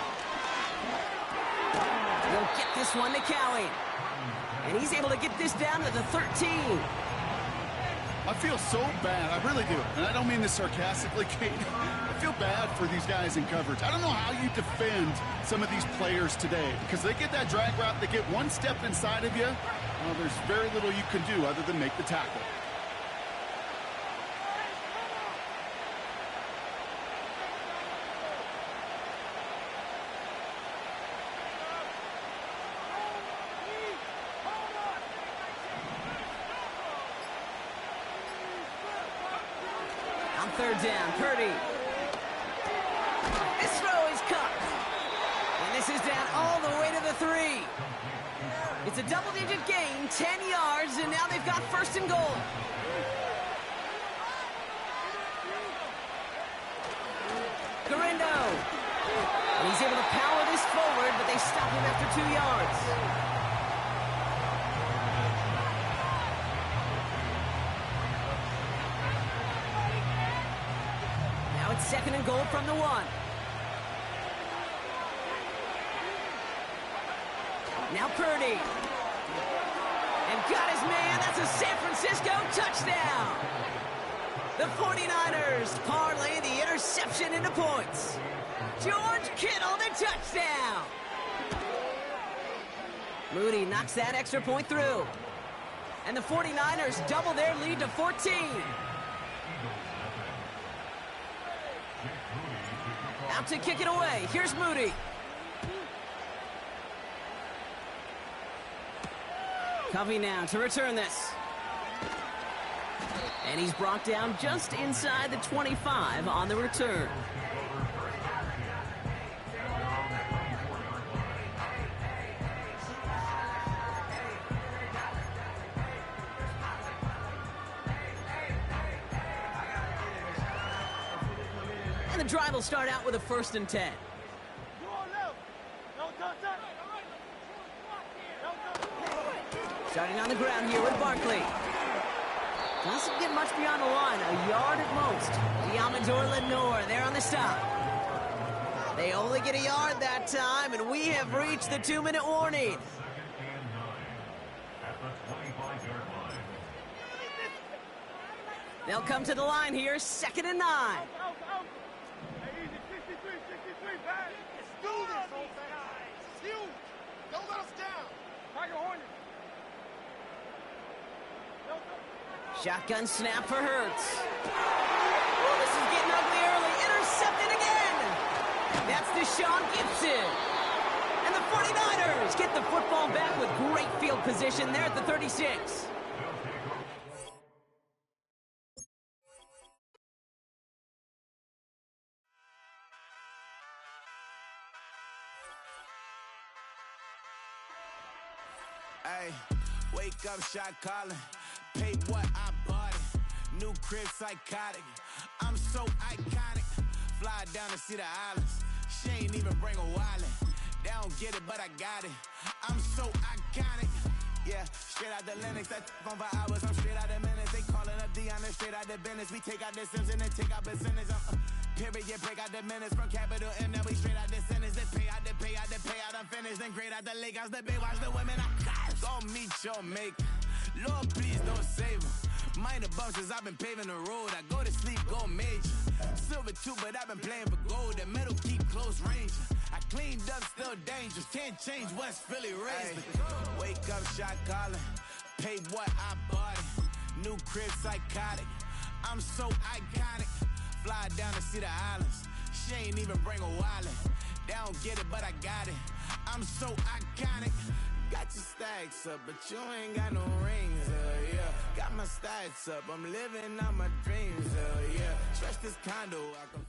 He'll get this one to Cowie. And he's able to get this down to the 13. I feel so bad. I really do. And I don't mean this sarcastically, Kate. I feel bad for these guys in coverage. I don't know how you defend some of these players today. Because they get that drag route, they get one step inside of you. Well, there's very little you can do other than make the tackle. On 3rd down, Purdy. This throw is cut. And this is down all the way to the 3. It's a double-digit gain, 10 yards, and now they've got 1st and goal. Garindo. And he's able to power this forward, but they stop him after 2 yards. Now it's 2nd and goal from the 1. Now Purdy. And got his man. That's a San Francisco touchdown. The 49ers parlay the interception into points. George Kittle, the touchdown. Moody knocks that extra point through. And the 49ers double their lead to 14. Out to kick it away. Here's Moody. Covey now to return this. And he's brought down just inside the 25 on the return. And the drive will start out with a 1st and 10. Starting on the ground here with Barkley. Doesn't get much beyond the line, a yard at most. Diamador Lenore there on the stop. They only get a yard that time, and we have reached the 2-minute warning. They'll come to the line here, 2nd and 9. Don't let us down. Tiger Hornet. Shotgun snap for Hurts. Oh, this is getting ugly early. Intercepted again. That's Deshaun Gibson. And the 49ers get the football back with great field position there at the 36. Hey, wake up, shot calling. Pay what I bought it. New crib psychotic. I'm so iconic. Fly down to see the islands. She ain't even bring a wallet. They don't get it, but I got it. I'm so iconic. Yeah, straight out the Linux. That on for hours. I'm straight out the minutes. They calling up Dion. Straight out the business. We take out the Sims and then take out percentage. Period, break out the minutes from capital M. Now we straight out the sentence. They pay out, they pay out, they pay out. I'm finished. Then grade out the lake house. The bay watch the women. Go meet your maker. Lord, please don't save them. Minor bumps as I've been paving the road. I go to sleep, go major. Silver too, but I've been playing for gold. The metal keep close range. I cleaned up, still dangerous. Can't change West Philly raised. Wake up, shot calling. Pay what I bought it. New crib psychotic. I'm so iconic. Fly down to see the islands. She ain't even bring a wallet. They don't get it, but I got it. I'm so iconic. Got your stacks up, but you ain't got no rings, yeah. Got my stats up, I'm living out my dreams, yeah. Stretch this condo, I can...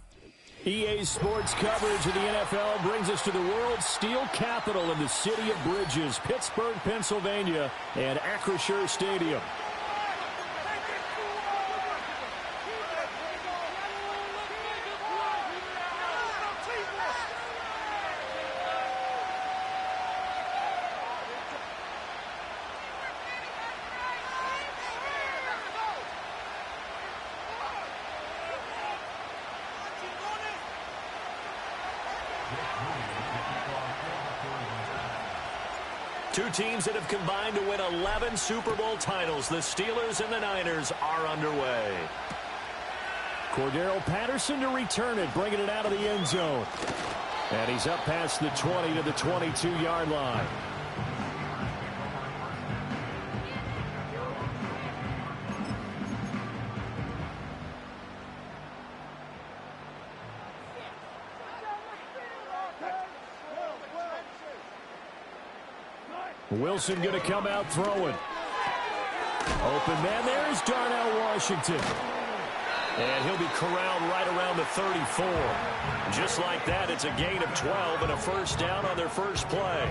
EA Sports coverage of the NFL brings us to the world's steel capital in the city of Bridges, Pittsburgh, Pennsylvania, and Acrisure Stadium. Two teams that have combined to win 11 Super Bowl titles. The Steelers and the Niners are underway. Cordero Patterson to return it, bringing it out of the end zone. And he's up past the 20 to the 22-yard line. Wilson going to come out throwing. Open man there is Darnell Washington. And he'll be corralled right around the 34. Just like that, it's a gain of 12 and a first down on their first play.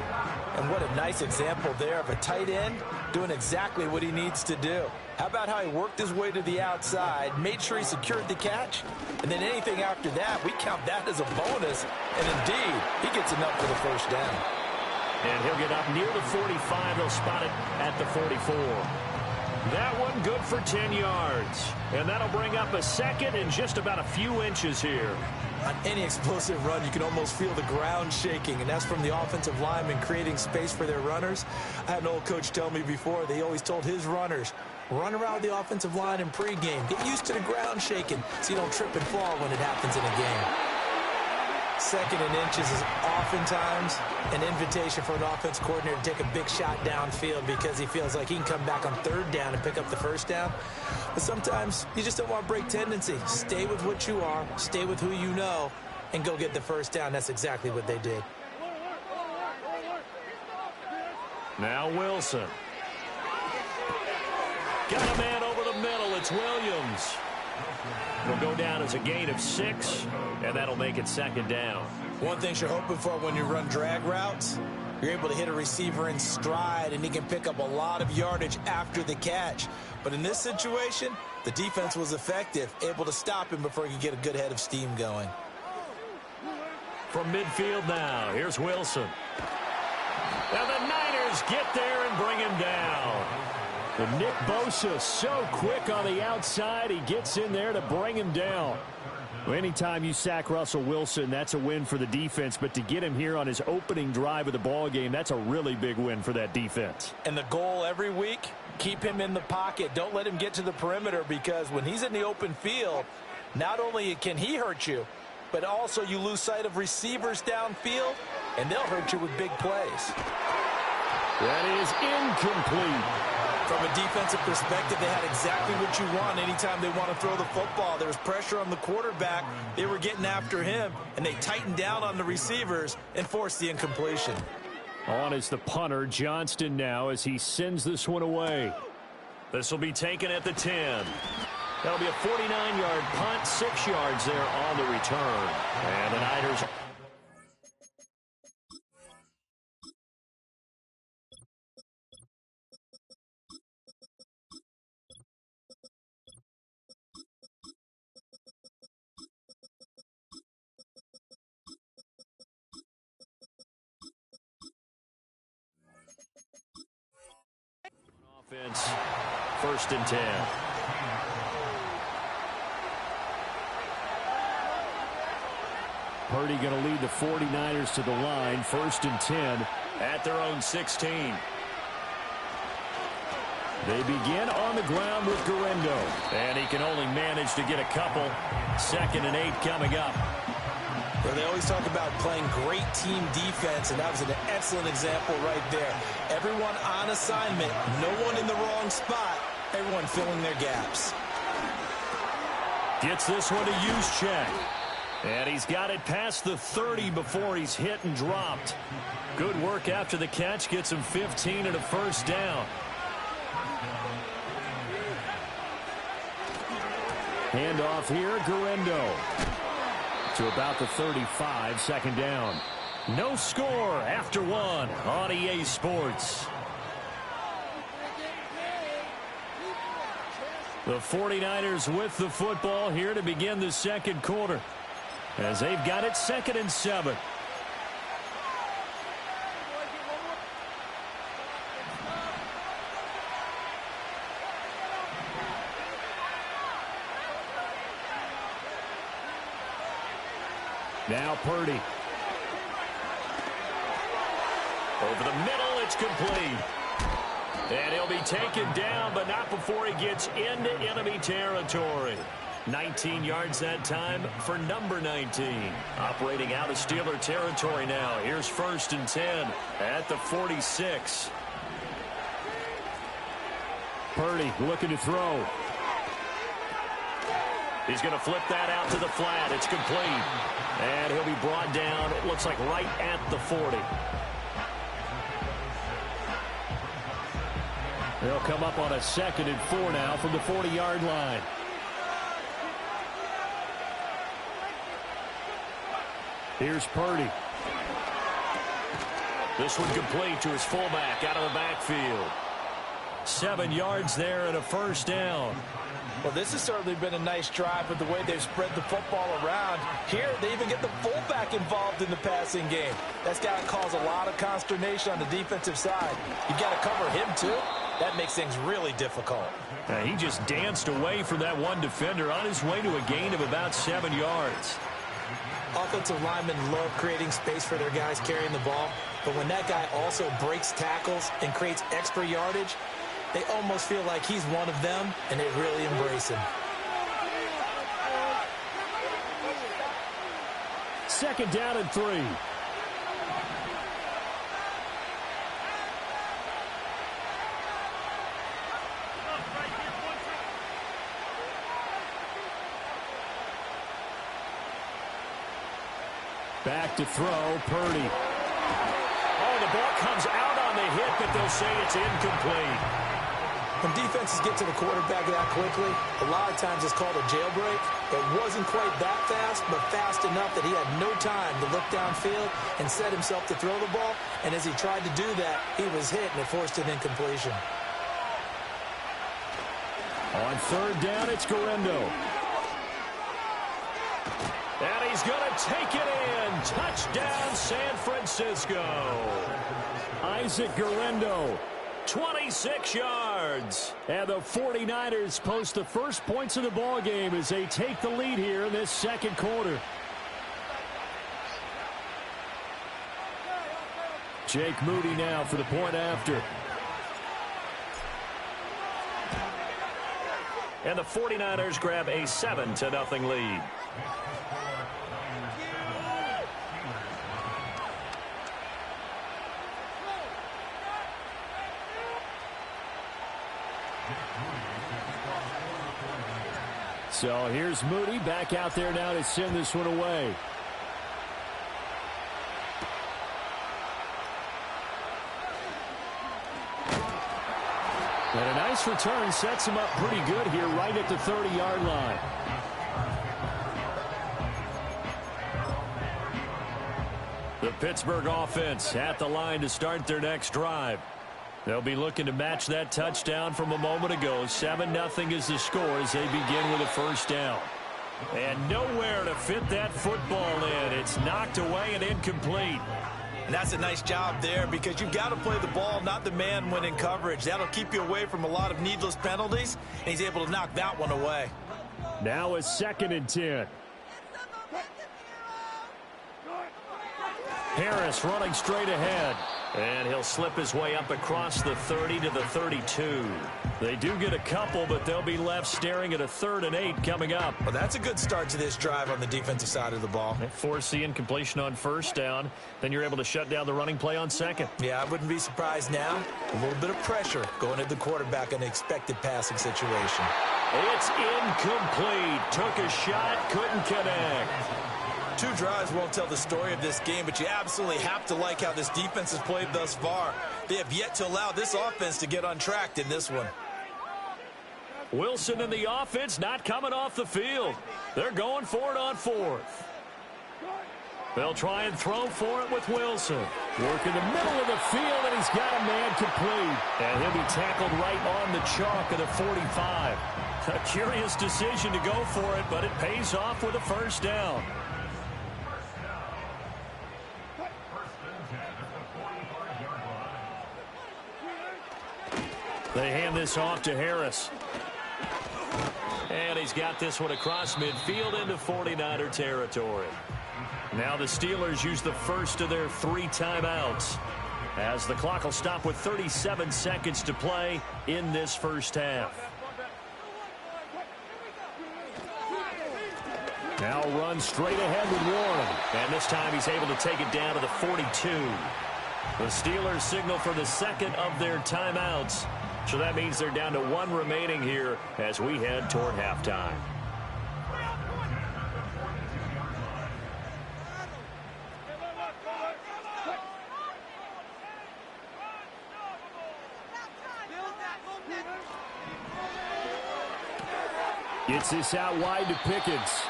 And what a nice example there of a tight end doing exactly what he needs to do. How about how he worked his way to the outside, made sure he secured the catch, and then anything after that, we count that as a bonus. And indeed, he gets enough for the first down. And he'll get up near the 45. They'll spot it at the 44. That one good for 10 yards. And that'll bring up a second and just about a few inches here. On any explosive run, you can almost feel the ground shaking, and that's from the offensive linemen creating space for their runners. I had an old coach tell me before, they always told his runners, run around the offensive line in pregame. Get used to the ground shaking so you don't trip and fall when it happens in a game. Second and inches is oftentimes an invitation for an offense coordinator to take a big shot downfield because he feels like he can come back on third down and pick up the first down. But sometimes you just don't want to break tendency. Stay with what you are, stay with who you know, and go get the first down. That's exactly what they did. Now Wilson. Got a man over the middle. It's Williams. It'll go down as a gain of 6, and that'll make it second down. One thing you're hoping for when you run drag routes, you're able to hit a receiver in stride, and he can pick up a lot of yardage after the catch. But in this situation, the defense was effective, able to stop him before he could get a good head of steam going. From midfield now, here's Wilson. Now the Niners get there and bring him down. And Nick Bosa so quick on the outside, he gets in there to bring him down. Well, anytime you sack Russell Wilson, that's a win for the defense. But to get him here on his opening drive of the ball game, that's a really big win for that defense. And the goal every week, keep him in the pocket. Don't let him get to the perimeter, because when he's in the open field, not only can he hurt you, but also you lose sight of receivers downfield, and they'll hurt you with big plays. That is incomplete. From a defensive perspective, they had exactly what you want anytime they want to throw the football. There was pressure on the quarterback. They were getting after him, and they tightened down on the receivers and forced the incompletion. On is the punter, Johnston, now as he sends this one away. This will be taken at the 10. That'll be a 49-yard punt, 6 yards there on the return. And the Niners... Offense, 1st and 10. Purdy going to lead the 49ers to the line, 1st and 10 at their own 16. They begin on the ground with Guerrero, and he can only manage to get a couple. 2nd and 8 coming up. Well, they always talk about playing great team defense, and that was an excellent example right there. Everyone on assignment, no one in the wrong spot, everyone filling their gaps. Gets this one to Juszczyk. And he's got it past the 30 before he's hit and dropped. Good work after the catch. Gets him 15 and a 1st down. Handoff here, Guerrero. To about the 35, 2nd down. No score after 1 on EA Sports. The 49ers with the football here to begin the 2nd quarter, as they've got it 2nd and 7. Now Purdy. Over the middle, it's complete. And he'll be taken down, but not before he gets into enemy territory. 19 yards that time for number 19. Operating out of Steeler territory now. Here's 1st and 10 at the 46. Purdy looking to throw. He's going to flip that out to the flat. It's complete. And he'll be brought down, it looks like right at the 40. They'll come up on a 2nd and 4 now from the 40-yard line. Here's Purdy. This one complete to his fullback out of the backfield. 7 yards there and a 1st down. Well, this has certainly been a nice drive with the way they've spread the football around. Here, they even get the fullback involved in the passing game. That's got to cause a lot of consternation on the defensive side. You've got to cover him, too. That makes things really difficult. He just danced away from that one defender on his way to a gain of about 7 yards. Offensive linemen love creating space for their guys carrying the ball, but when that guy also breaks tackles and creates extra yardage, they almost feel like he's one of them, and they really embrace him. 2nd down and 3. Back to throw, Purdy. Oh, the ball comes out on the hit, but they'll say it's incomplete. When defenses get to the quarterback that quickly, a lot of times it's called a jailbreak. It wasn't quite that fast, but fast enough that he had no time to look downfield and set himself to throw the ball. And as he tried to do that, he was hit, and it forced an incompletion. On third down, it's Guerendo. And he's going to take it in. Touchdown, San Francisco. Isaac Guerendo, 26 yards. And the 49ers post the first points of the ball game as they take the lead here in this second quarter. Jake Moody now for the point after. And the 49ers grab a 7-0 lead. So here's Moody back out there now to send this one away. And a nice return sets him up pretty good here right at the 30-yard line. The Pittsburgh offense at the line to start their next drive. They'll be looking to match that touchdown from a moment ago. 7-0 is the score as they begin with a first down. And nowhere to fit that football in. It's knocked away and incomplete. And that's a nice job there because you've got to play the ball, not the man when in coverage. That'll keep you away from a lot of needless penalties, and he's able to knock that one away. Now a 2nd and 10. Harris running straight ahead. And he'll slip his way up across the 30 to the 32. They do get a couple, but they'll be left staring at a 3rd and 8 coming up. Well, that's a good start to this drive on the defensive side of the ball. They force the incompletion on first down. Then you're able to shut down the running play on second. Yeah, I wouldn't be surprised now. A little bit of pressure going at the quarterback in an expected passing situation. It's incomplete. Took a shot, couldn't connect. 2 drives won't tell the story of this game, but you absolutely have to like how this defense has played thus far. They have yet to allow this offense to get untracked in this one. Wilson and the offense not coming off the field. They're going for it on 4th. They'll try and throw for it with Wilson. Work in the middle of the field, and he's got a man complete. And he'll be tackled right on the chalk of the 45. A curious decision to go for it, but it pays off with a first down. They hand this off to Harris. And he's got this one across midfield into 49er territory. Now the Steelers use the first of their 3 timeouts as the clock will stop with 37 seconds to play in this first half. Now run straight ahead with Warren. And this time he's able to take it down to the 42. The Steelers signal for the second of their timeouts. So that means they're down to 1 remaining here as we head toward halftime. Gets this out wide to Pickens.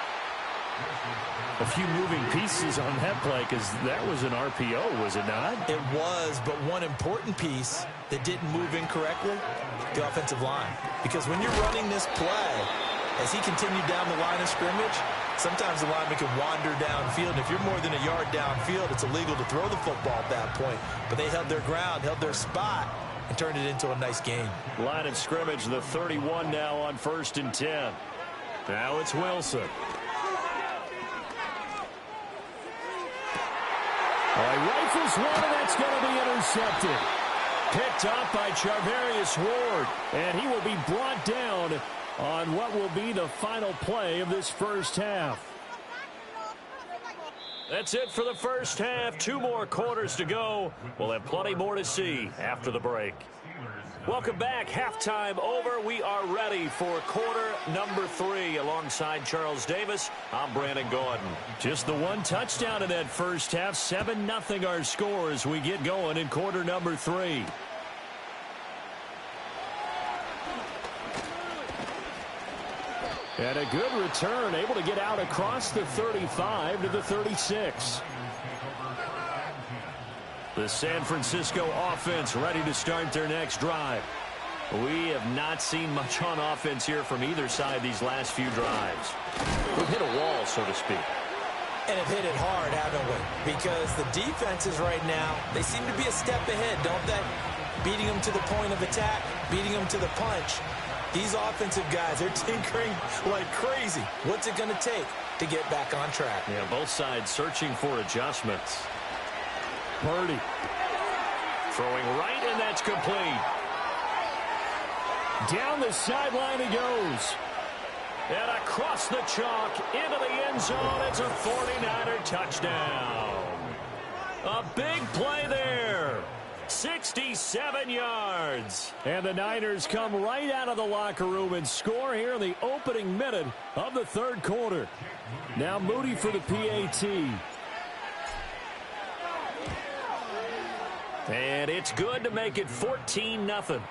A few moving pieces on that play because that was an RPO, was it not? It was, but one important piece that didn't move incorrectly, the offensive line. Because when you're running this play, as he continued down the line of scrimmage, sometimes the lineman can wander downfield. And if you're more than a yard downfield, it's illegal to throw the football at that point. But they held their ground, held their spot, and turned it into a nice game. Line of scrimmage, the 31 now on 1st and 10. Now it's Wilson. Rifles one, and that's going to be intercepted. Picked up by Charvarius Ward, and he will be brought down on what will be the final play of this first half. That's it for the first half. 2 more quarters to go. We'll have plenty more to see after the break. Welcome back. Halftime over. We are ready for quarter number 3. Alongside Charles Davis, I'm Brandon Gordon. Just the 1 touchdown in that first half. 7-0 our score as we get going in quarter number 3. And a good return, able to get out across the 35 to the 36. The San Francisco offense ready to start their next drive. We have not seen much on offense here from either side these last few drives. We've hit a wall, so to speak. And have hit it hard, haven't we? Because the defenses right now, they seem to be a step ahead, don't they? Beating them to the point of attack, beating them to the punch. These offensive guys, they're tinkering like crazy. What's it going to take to get back on track? Yeah, both sides searching for adjustments. Purdy throwing right, and that's complete. Down the sideline he goes. And across the chalk into the end zone. It's a 49er touchdown. A big play there. 67 yards. And the Niners come right out of the locker room and score here in the opening minute of the third quarter. Now Moody for the PAT. And it's good to make it 14-0.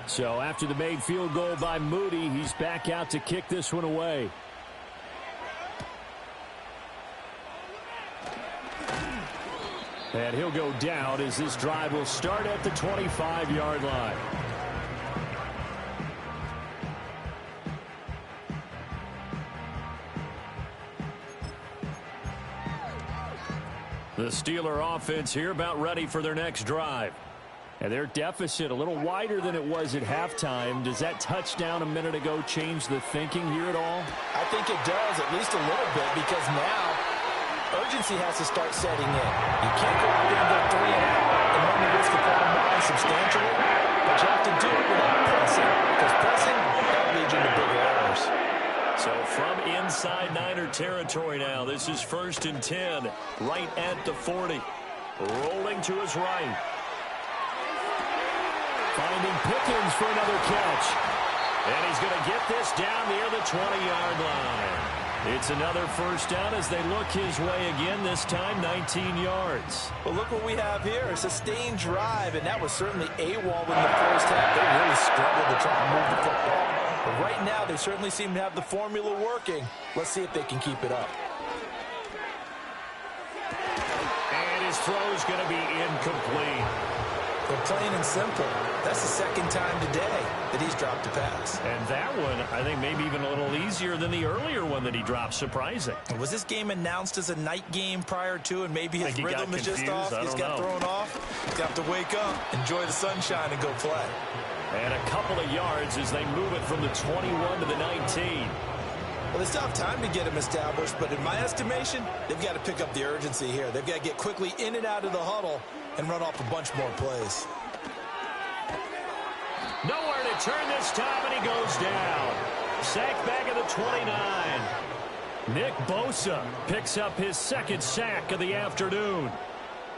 So after the made field goal by Moody, he's back out to kick this one away. And he'll go down as this drive will start at the 25-yard line. The Steeler offense here about ready for their next drive. And their deficit a little wider than it was at halftime. Does that touchdown a minute ago change the thinking here at all? I think it does, at least a little bit, because now urgency has to start setting in. You can't go out there and go 3 and out and run the risk of falling behind substantially, but you have to do it without pressing, because pressing, that'll lead you to bigger errors. So from inside Niner territory now, this is 1st and 10, right at the 40. Rolling to his right. Finding Pickens for another catch. And he's going to get this down near the 20-yard line. It's another first down as they look his way again, this time 19 yards. Well, look what we have here, a sustained drive, and that was certainly AWOL in the first half. They really struggled to try and move the football. But right now, they certainly seem to have the formula working. Let's see if they can keep it up. And his throw is going to be incomplete. But plain and simple, that's the second time today that he's dropped a pass. And that one, I think, maybe even a little easier than the earlier one that he dropped. Surprising. Was this game announced as a night game prior to, and maybe his rhythm is just off? He's got thrown off. He's got to wake up, enjoy the sunshine, and go play. And a couple of yards as they move it from the 21 to the 19. Well, they still have time to get him established, but in my estimation, they've got to pick up the urgency here. They've got to get quickly in and out of the huddle and run off a bunch more plays. Nowhere to turn this time, and he goes down. Sacked back at the 29. Nick Bosa picks up his second sack of the afternoon.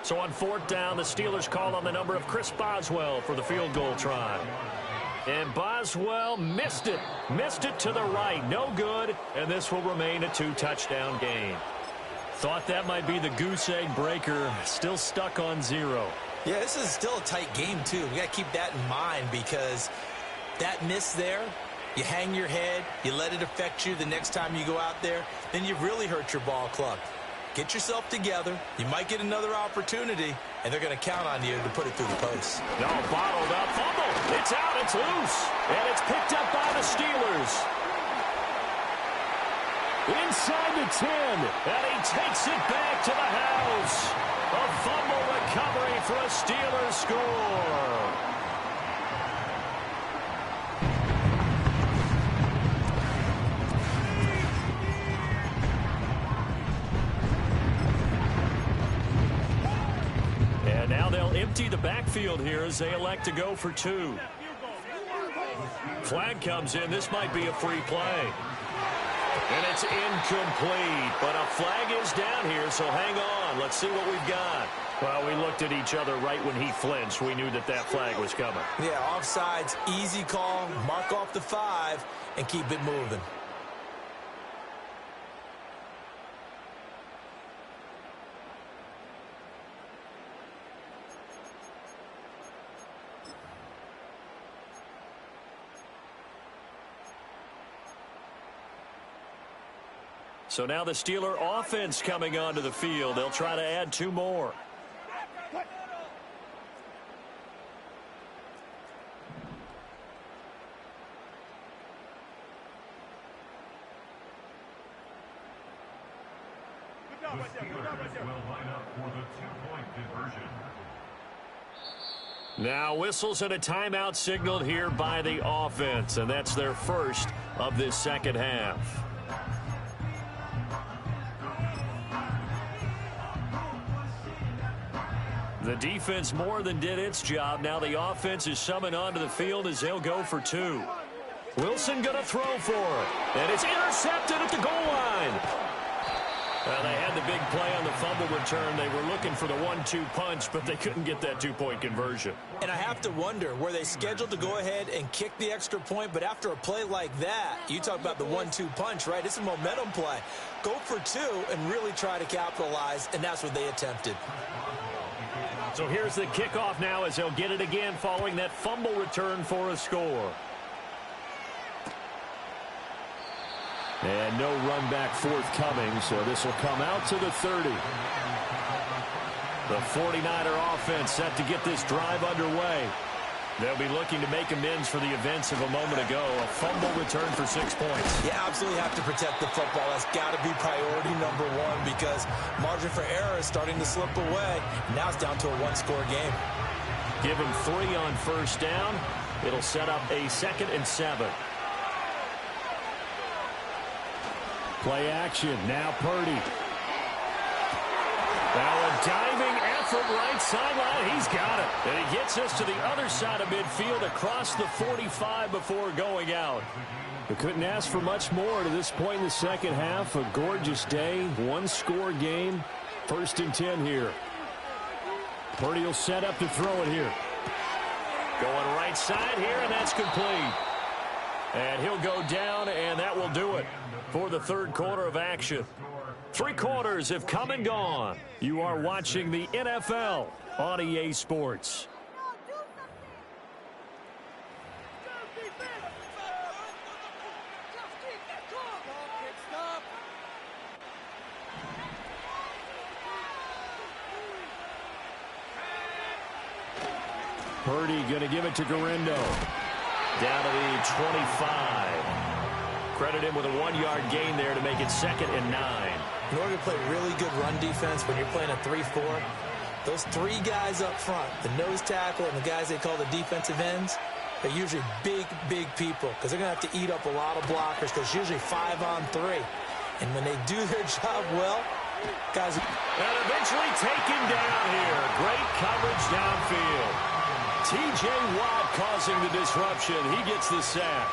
So on 4th down, the Steelers call on the number of Chris Boswell for the field goal try. And Boswell missed it. Missed it to the right. No good. And this will remain a 2-touchdown game. Thought that might be the goose egg breaker. Still stuck on 0. Yeah, this is still a tight game, too. We got to keep that in mind because that miss there, you hang your head, you let it affect you the next time you go out there, then you've really hurt your ball club. Get yourself together. You might get another opportunity, and they're going to count on you to put it through the post. No, bottled up. Fumble. It's out. It's loose. And it's picked up by the Steelers. Inside the 10. And he takes it back to the house. A fumble recovery for a Steelers score. And now they'll empty the backfield here as they elect to go for 2. Flag comes in. This might be a free play. And it's incomplete, but a flag is down here, so hang on. Let's see what we've got. Well, we looked at each other right when he flinched. We knew that that flag was coming. Yeah, offsides, easy call, mark off the 5, and keep it moving. So now the Steeler offense coming onto the field. They'll try to add 2 more. The Steelers will line up for the 2-point conversion. Now whistles and a timeout signaled here by the offense, and that's their first of this second half. The defense more than did its job. Now the offense is summoned onto the field as they'll go for 2. Wilson going to throw for it, and it's intercepted at the goal line. They had the big play on the fumble return. They were looking for the 1-2 punch, but they couldn't get that 2-point conversion. And I have to wonder, were they scheduled to go ahead and kick the extra point? But after a play like that, you talk about the 1-2 punch, right? It's a momentum play. Go for 2 and really try to capitalize, and that's what they attempted. So here's the kickoff now as they'll get it again following that fumble return for a score. And no run back forthcoming, so this will come out to the 30. The 49er offense set to get this drive underway. They'll be looking to make amends for the events of a moment ago. A fumble return for 6 points. You absolutely have to protect the football. That's got to be priority number 1 because margin for error is starting to slip away. Now it's down to a 1-score game. Give him 3 on first down. It'll set up a 2nd and 7. Play action. Now Purdy. Now a diving effort right sideline. He's got it. And he gets us to the other side of midfield across the 45 before going out. We couldn't ask for much more to this point in the second half. A gorgeous day. 1-score game. 1st and 10 here. Purdy will set up to throw it here. Going right side here, and that's complete. And he'll go down, and that will do it for the 3rd quarter of action. 3 quarters have come and gone. You are watching the NFL on EA Sports. Purdy going to give it to Garendo. Down to the 25. Credit him with a 1-yard gain there to make it 2nd and 9. In order to play really good run defense when you're playing a 3-4, those 3 guys up front, the nose tackle and the guys they call the defensive ends, are usually big, big people because they're going to have to eat up a lot of blockers because it's usually 5 on 3. And when they do their job well, guys... And eventually taken down here. Great coverage downfield. T.J. Watt causing the disruption. He gets the sack.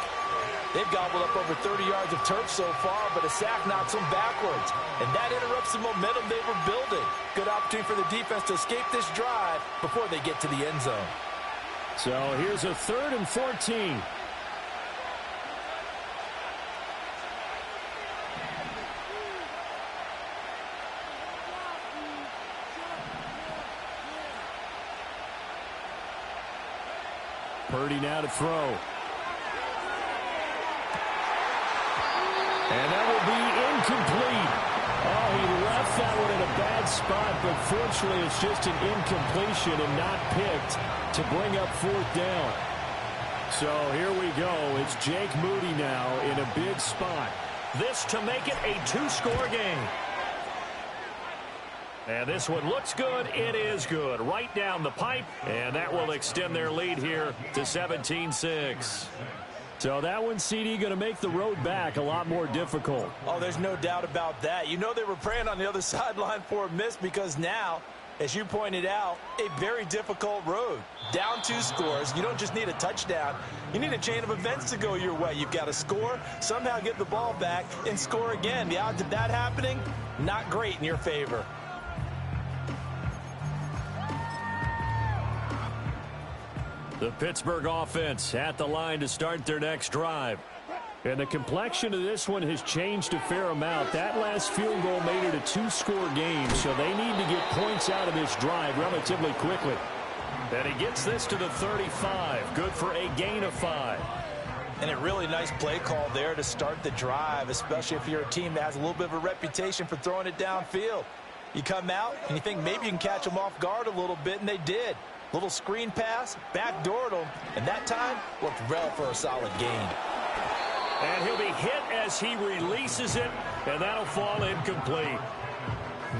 They've gobbled up over 30 yards of turf so far, but a sack knocks them backwards. And that interrupts the momentum they were building. Good opportunity for the defense to escape this drive before they get to the end zone. So here's a 3rd and 14. Purdy now to throw. And that will be incomplete. Oh, he left that one in a bad spot, but fortunately it's just an incompletion and not picked to bring up 4th down. So here we go. It's Jake Moody now in a big spot. This to make it a 2-score game. And this one looks good. It is good. Right down the pipe. And that will extend their lead here to 17-6. So that one, CD, going to make the road back a lot more difficult. Oh, there's no doubt about that. You know they were praying on the other sideline for a miss because now, as you pointed out, a very difficult road. Down 2 scores. You don't just need a touchdown. You need a chain of events to go your way. You've got to score, somehow get the ball back, and score again. The odds of that happening, not great in your favor. The Pittsburgh offense at the line to start their next drive. And the complexion of this one has changed a fair amount. That last field goal made it a 2-score game, so they need to get points out of this drive relatively quickly. And he gets this to the 35. Good for a gain of 5. And a really nice play call there to start the drive, especially if you're a team that has a little bit of a reputation for throwing it downfield. You come out and you think maybe you can catch them off guard a little bit, and they did. Little screen pass, backdoored them, and that time worked well for a solid gain. And he'll be hit as he releases it, and that'll fall incomplete.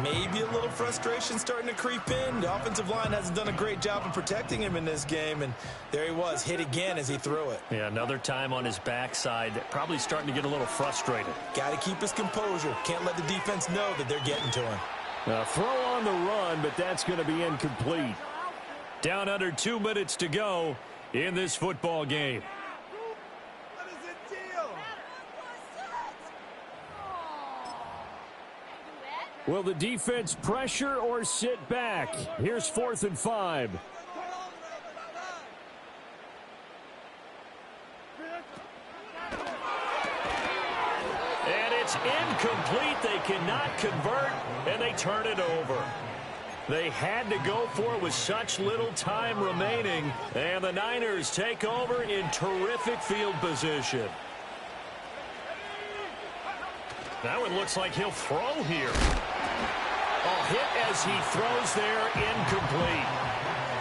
Maybe a little frustration starting to creep in. The offensive line hasn't done a great job of protecting him in this game, and there he was, hit again as he threw it. Yeah, another time on his backside, probably starting to get a little frustrated. Got to keep his composure. Can't let the defense know that they're getting to him. A throw on the run, but that's going to be incomplete. Down under 2 minutes to go in this football game. Will the defense pressure or sit back? Here's 4th and 5. And it's incomplete. They cannot convert, and they turn it over. They had to go for it with such little time remaining, and the Niners take over in terrific field position. That one looks like he'll throw here. Oh, hit as he throws there, incomplete.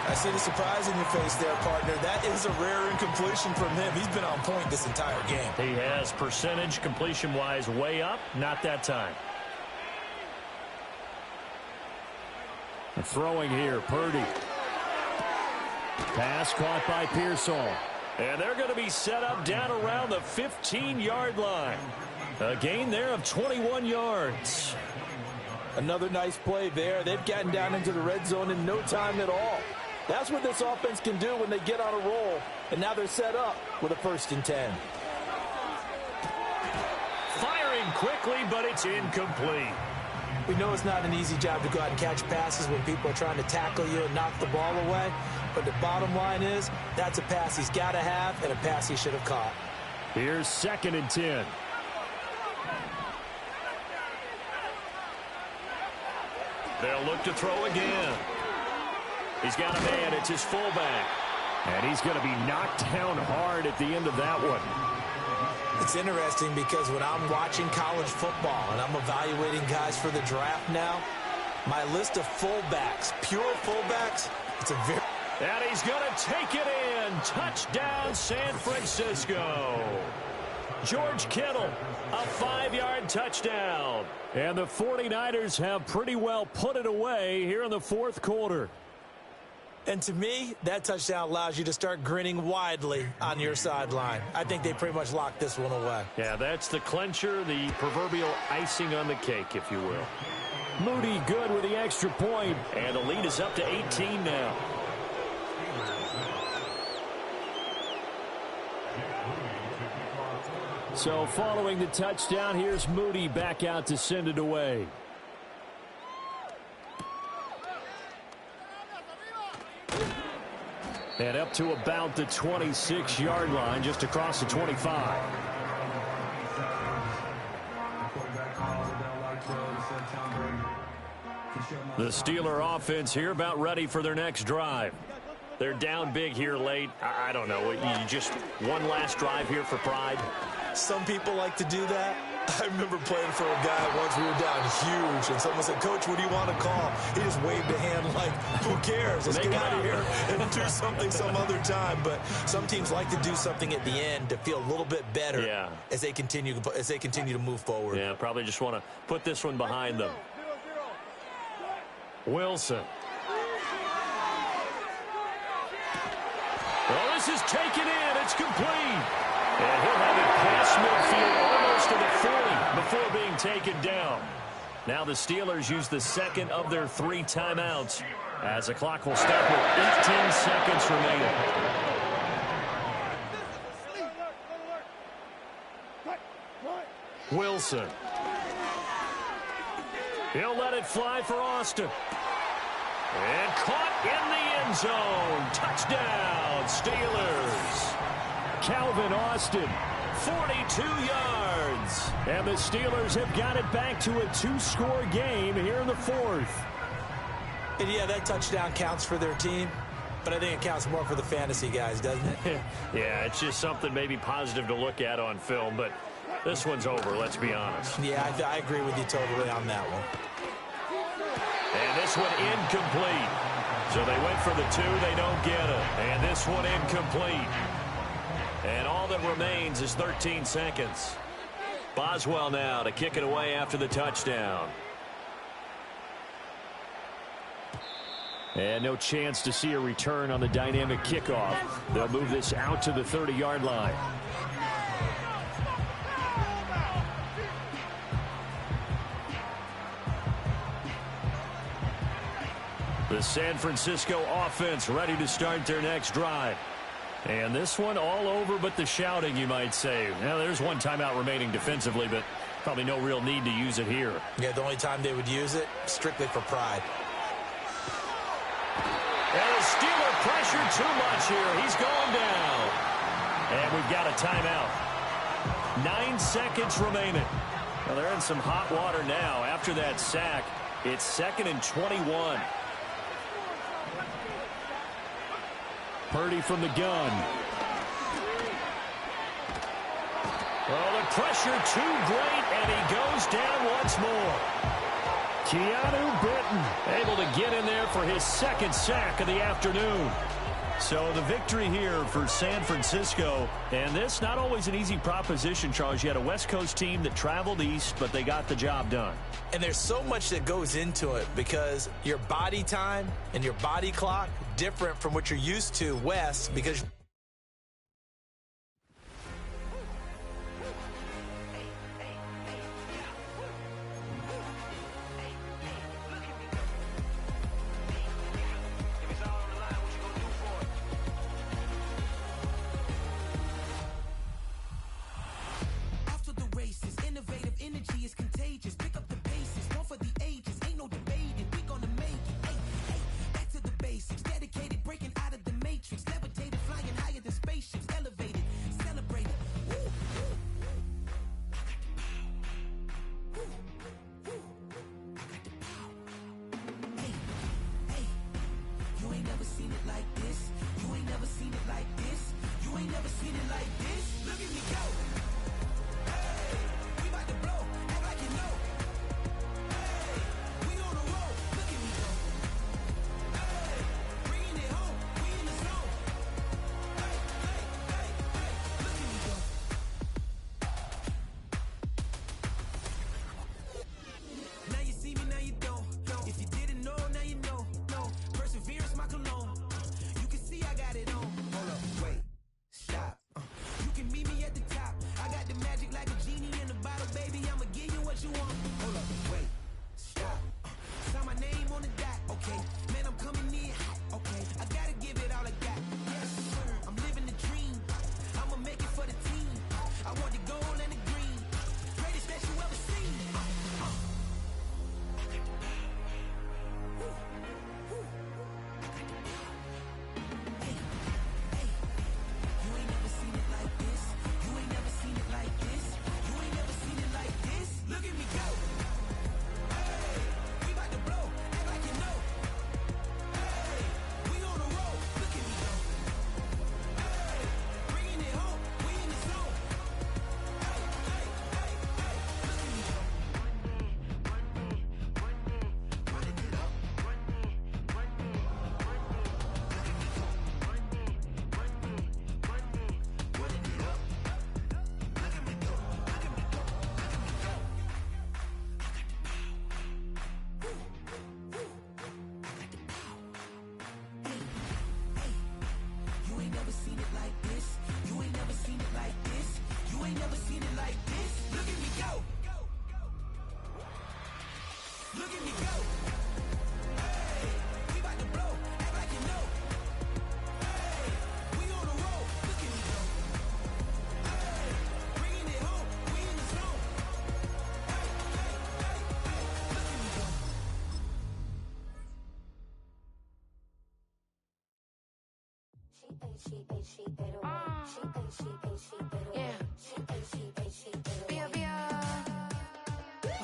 I see the surprise in your face there, partner. That is a rare incompletion from him. He's been on point this entire game. He has percentage completion-wise way up, not that time. Throwing here, Purdy. Pass caught by Pearsall. And they're going to be set up down around the 15-yard line. A gain there of 21 yards. Another nice play there. They've gotten down into the red zone in no time at all. That's what this offense can do when they get on a roll. And now they're set up with a 1st and 10. Firing quickly, but it's incomplete. We know it's not an easy job to go out and catch passes when people are trying to tackle you and knock the ball away. But the bottom line is, that's a pass he's got to have and a pass he should have caught. Here's 2nd and 10. They'll look to throw again. He's got a man. It's his fullback. And he's going to be knocked down hard at the end of that one. It's interesting because when I'm watching college football and I'm evaluating guys for the draft now, my list of fullbacks, pure fullbacks, it's a very... And he's going to take it in. Touchdown, San Francisco. George Kittle, a 5-yard touchdown. And the 49ers have pretty well put it away here in the 4th quarter. And to me, that touchdown allows you to start grinning widely on your sideline. I think they pretty much locked this one away. Yeah, that's the clincher, the proverbial icing on the cake, if you will. Moody good with the extra point, and the lead is up to 18 now. So following the touchdown, here's Moody back out to send it away. And up to about the 26-yard line, just across the 25. The Steeler offense here about ready for their next drive. They're down big here late. I don't know. You just one last drive here for pride. Some people like to do that. I remember playing for a guy once. We were down huge, and someone said, "Coach, what do you want to call?" He just waved a hand like, who cares? Let's get out of here and do something some other time. But some teams like to do something at the end to feel a little bit better as they continue to move forward. Yeah, probably just want to put this one behind them. Wilson. Well, this is taken in. It's complete. And he'll have it past midfield almost to the 40 before being taken down. Now the Steelers use the second of their 3 timeouts as the clock will stop with 18 seconds remaining. Wilson. He'll let it fly for Austin. And caught in the end zone. Touchdown, Steelers. Calvin Austin, 42 yards. And the Steelers have got it back to a 2-score game here in the 4th. And yeah, that touchdown counts for their team. but I think it counts more for the fantasy guys, doesn't it? Yeah, it's just something maybe positive to look at on film, but this one's over, let's be honest. Yeah, I agree with you totally on that one. And this one incomplete. So they went for the 2, they don't get it. And this one incomplete. And all that remains is 13 seconds. Boswell now to kick it away after the touchdown. And no chance to see a return on the dynamic kickoff. They'll move this out to the 30-yard line. The San Francisco offense ready to start their next drive. And this one all over but the shouting, you might say. Now, there's one timeout remaining defensively, but probably no real need to use it here. Yeah, the only time they would use it, strictly for pride. And the Steeler pressure too much here. He's going down. And we've got a timeout. 9 seconds remaining. Well, they're in some hot water now. After that sack, it's 2nd and 21. Purdy from the gun. Oh, the pressure too great, and he goes down once more. Keanu Britton able to get in there for his 2nd sack of the afternoon. So the victory here for San Francisco, and this not always an easy proposition, Charles. You had a West Coast team that traveled east, but they got the job done. And there's so much that goes into it because your body time and your body clock different from what you're used to west because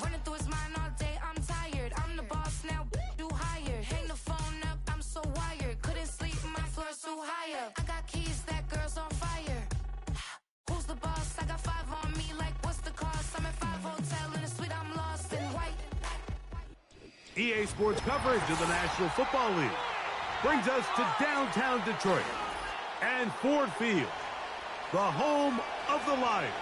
Running through his mind all day, I'm tired. I'm the boss now, do higher. Hang the phone up, I'm so wired. Couldn't sleep, my flow EA Sports coverage of the National Football League brings us to downtown Detroit and Ford Field, the home of the Lions.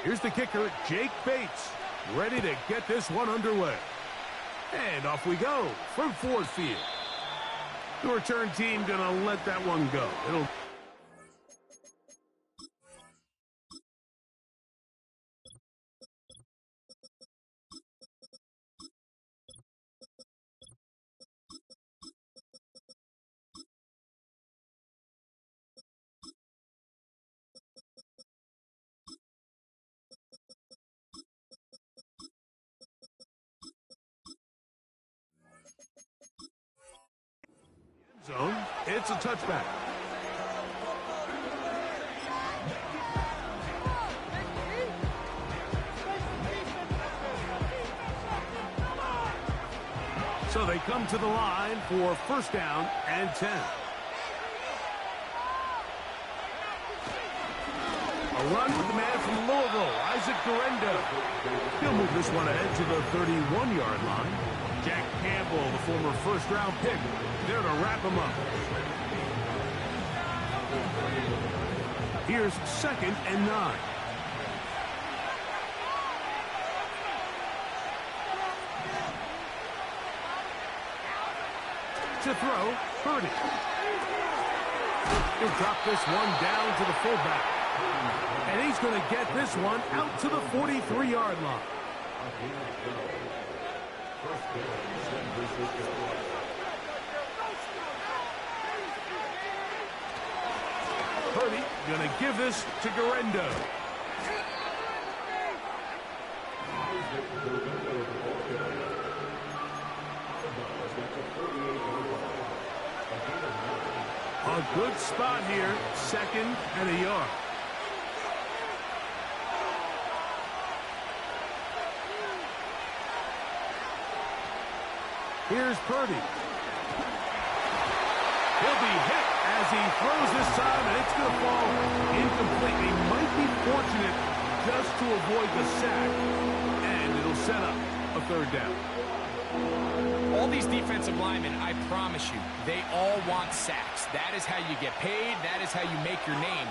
Here's the kicker, Jake Bates, ready to get this one underway. And off we go from Ford Field. The return team going to let that one go. It'll... zone. It's a touchback. So they come to the line for first down and 10. A run with the man from Louisville, Isaac Guerendo. He'll move this one ahead to the 31-yard line. Jack Campbell, the former first-round pick, there to wrap him up. Here's 2nd and 9. To throw, Purdy. He'll drop this one down to the fullback. And he's going to get this one out to the 43-yard line. Purdy going to give this to Guerendo. A good spot here, 2nd and a yard. Here's Purdy. He'll be hit as he throws this time, and it's going to fall incomplete. He might be fortunate just to avoid the sack, and it'll set up a 3rd down. All these defensive linemen, I promise you, they all want sacks. That is how you get paid. That is how you make your name.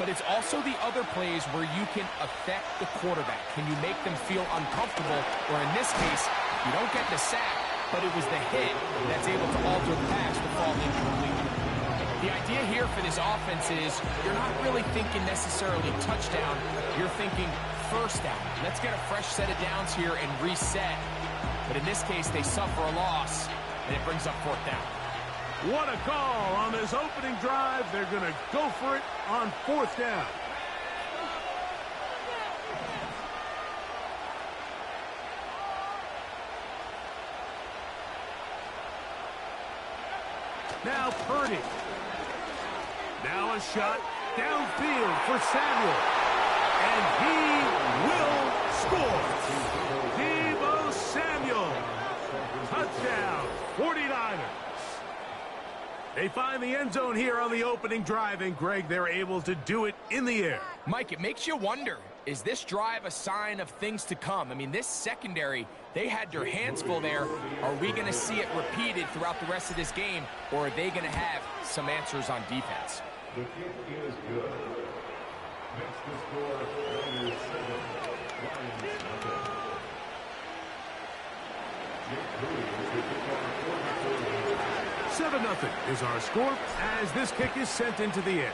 But it's also the other plays where you can affect the quarterback. Can you make them feel uncomfortable? Or in this case, you don't get the sack, but it was the hit that's able to alter the pass to fall incomplete. The idea here for this offense is you're not really thinking necessarily touchdown. You're thinking first down. Let's get a fresh set of downs here and reset. But in this case, they suffer a loss, and it brings up 4th down. What a call on this opening drive. They're going to go for it on 4th down. Now Purdy. Now a shot downfield for Samuel. And he will score. Deebo Samuel. Touchdown, 49ers. They find the end zone here on the opening drive, and Greg, they're able to do it in the air. Mike, it makes you wonder, is this drive a sign of things to come? I mean, this secondary, they had their hands full there. Are we going to see it repeated throughout the rest of this game, or are they going to have some answers on defense? The kick is good. Makes the score Raiders 7, Lions nothing. Jake Purdy is the kickoff. 7-0 is our score as this kick is sent into the air.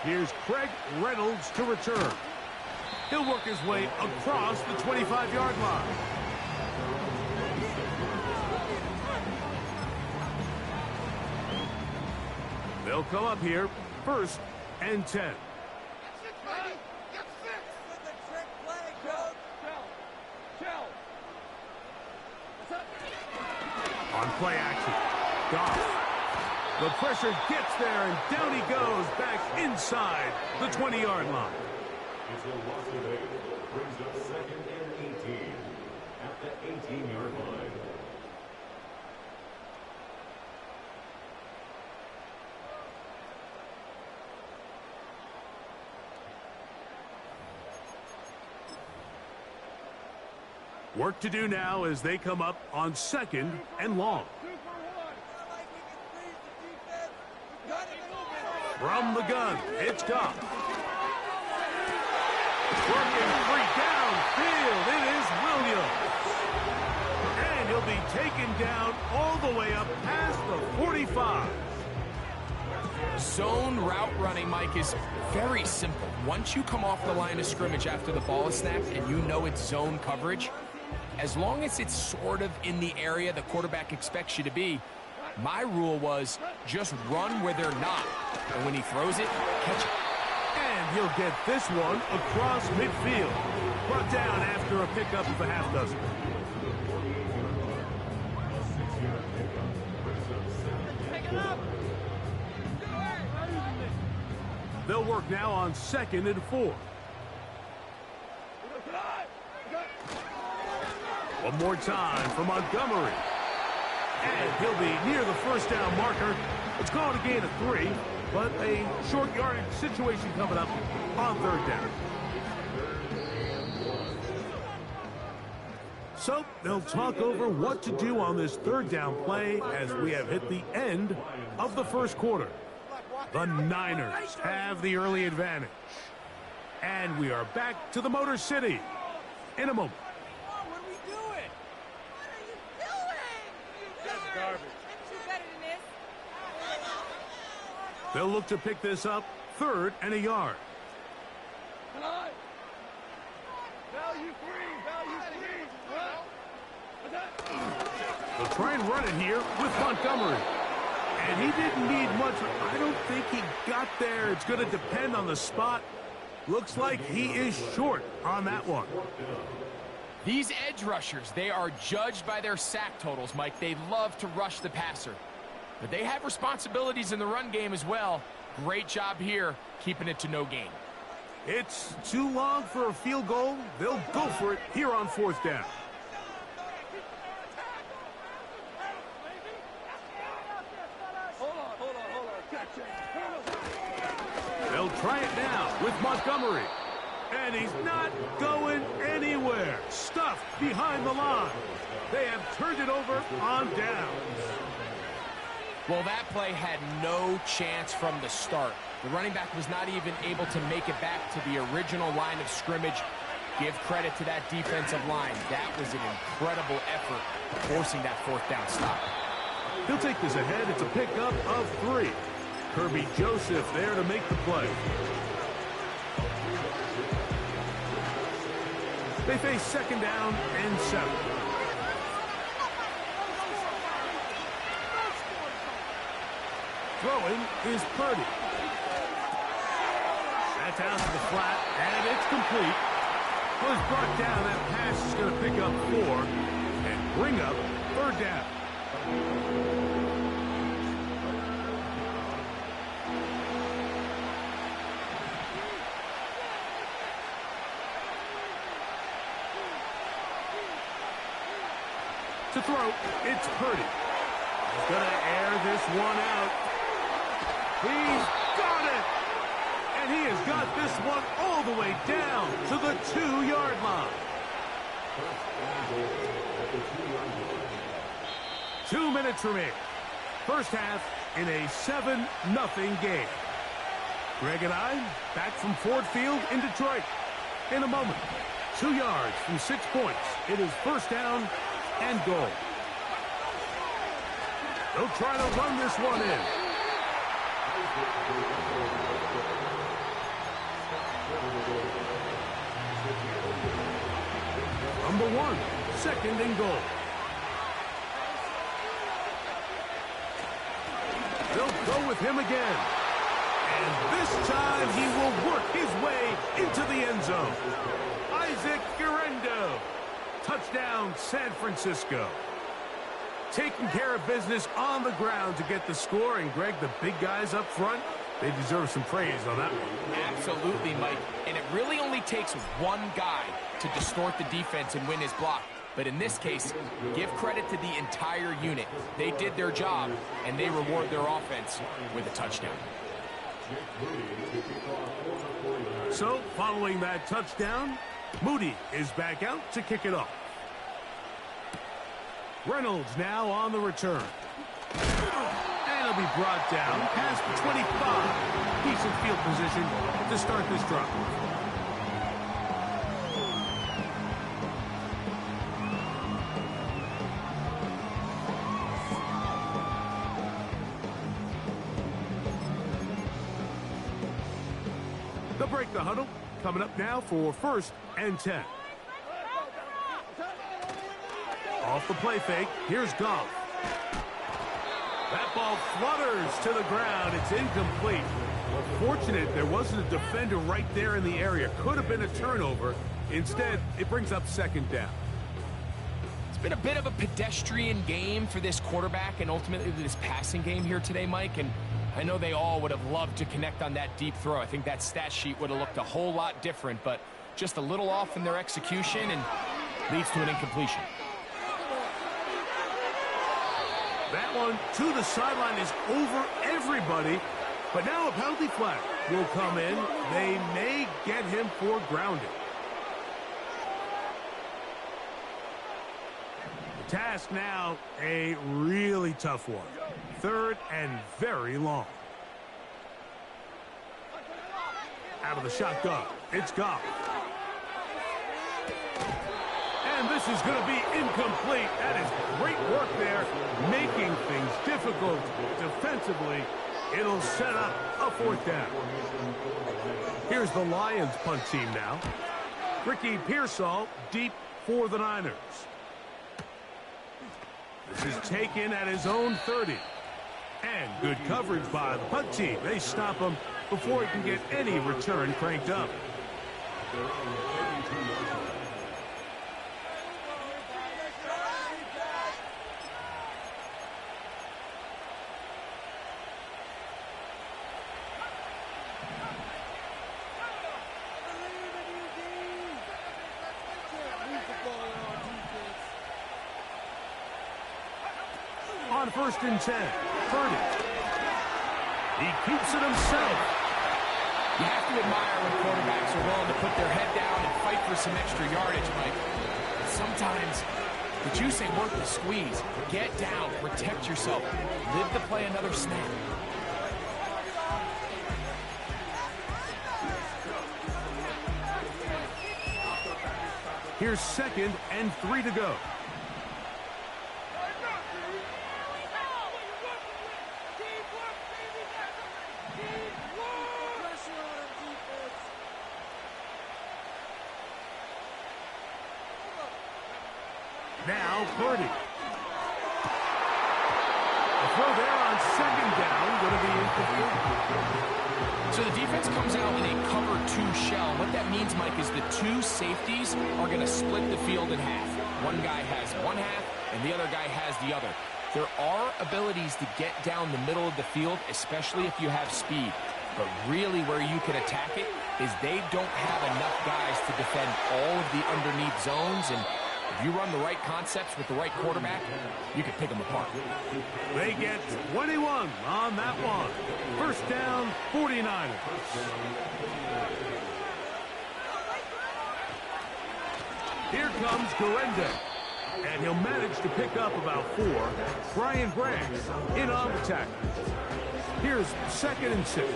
Here's Craig Reynolds to return. He'll work his way across the 25-yard line. They'll come up here, 1st and 10. On play action, Goff. The pressure gets there, and down he goes back inside the 20-yard line. It's a loss of 8. Brings up 2nd and 18 at the 18-yard line. Work to do now as they come up on 2nd and long. From the gun, it's Goff. Working free downfield, it is Williams. And he'll be taken down all the way up past the 45. Zone route running, Mike, is very simple. Once you come off the line of scrimmage after the ball is snapped and you know it's zone coverage, as long as it's sort of in the area the quarterback expects you to be, my rule was just run where they're not. And when he throws it, catch it. And he'll get this one across midfield. Brought down after a pickup of a half dozen. They'll work now on 2nd and 4. One more time for Montgomery. And he'll be near the first down marker. It's going to gain a 3, but a short yardage situation coming up on 3rd down. So they'll talk over what to do on this 3rd down play as we have hit the end of the first quarter. The Niners have the early advantage. And we are back to the Motor City in a moment. What are we doing? What are you doing? That's garbage. You better than this. They'll look to pick this up 3rd and a yard. They'll try and run it here with Montgomery. And he didn't need much. I don't think he got there. It's going to depend on the spot. Looks like he is short on that one. These edge rushers, they are judged by their sack totals, Mike. They love to rush the passer. But they have responsibilities in the run game as well. Great job here, keeping it to no gain. It's too long for a field goal. They'll go for it here on 4th down. They'll try it now with Montgomery. And he's not going anywhere. Stuffed behind the line. They have turned it over on downs. Well, that play had no chance from the start. The running back was not even able to make it back to the original line of scrimmage. Give credit to that defensive line. That was an incredible effort, forcing that 4th down stop. He'll take this ahead. It's a pickup of 3. Kirby Joseph there to make the play. They face 2nd down and 7. Throwing is Purdy. That's out to the flat, and it's complete. Was brought down. That pass is going to pick up 4 and bring up 3rd down. To throw, it's Purdy. He's going to air this one out. He's got it! And he has got this one all the way down to the 2-yard line. 2 minutes remaining. First half in a 7-0 game. Greg and I back from Ford Field in Detroit. In a moment, 2 yards from 6 points. It is 1st down and goal. They'll try to run this one in. Number 1, 2nd and goal. They'll go with him again. And this time he will work his way into the end zone. Isaac Guerrero. Touchdown, San Francisco. Taking care of business on the ground to get the score. And, Greg, the big guys up front, they deserve some praise on that one. Absolutely, Mike. And it really only takes one guy to distort the defense and win his block. But in this case, give credit to the entire unit. They did their job, and they reward their offense with a touchdown. So, following that touchdown, Moody is back out to kick it off. Reynolds now on the return. And he'll be brought down past the 25. Decent field position to start this drive. They'll break the huddle. Coming up now for 1st and 10. Off the play fake, here's Goff. That ball flutters to the ground. It's incomplete. Well, fortunate there wasn't a defender right there in the area. Could have been a turnover. Instead, it brings up 2nd down. It's been a bit of a pedestrian game for this quarterback and ultimately this passing game here today, Mike. And I know they all would have loved to connect on that deep throw. I think that stat sheet would have looked a whole lot different, but just a little off in their execution and leads to an incompletion. That one to the sideline is over everybody, but now a penalty flag will come in. They may get him for grounding. The task now, a really tough one. 3rd and very long. Out of the shotgun, it's Goff. And this is going to be incomplete. That is great work there, making things difficult defensively. It'll set up a 4th down. Here's the Lions punt team now. Ricky Pearsall deep for the Niners. This is taken at his own 30. And good coverage by the punt team. They stop him before he can get any return cranked up. On 1st and 10, Purdy. He keeps it himself. You have to admire when quarterbacks are willing to put their head down and fight for some extra yardage, Mike. Sometimes the juice ain't worth the squeeze. Get down, protect yourself, live to play another snap. Here's 2nd and 3 to go. Now Purdy. The throw there on 2nd down, going to be incomplete. So the defense comes out in a cover 2 shell. What that means, Mike, is the 2 safeties are going to split the field in half. One guy has one half, and the other guy has the other. There are abilities to get down the middle of the field, especially if you have speed. But really where you can attack it is they don't have enough guys to defend all of the underneath zones, and if you run the right concepts with the right quarterback, you can pick them apart. They get 21 on that one. 1st down, 49ers. Here comes Goatneck, and he'll manage to pick up about 4. Brian Branch in on the tackle. Here's 2nd and 6.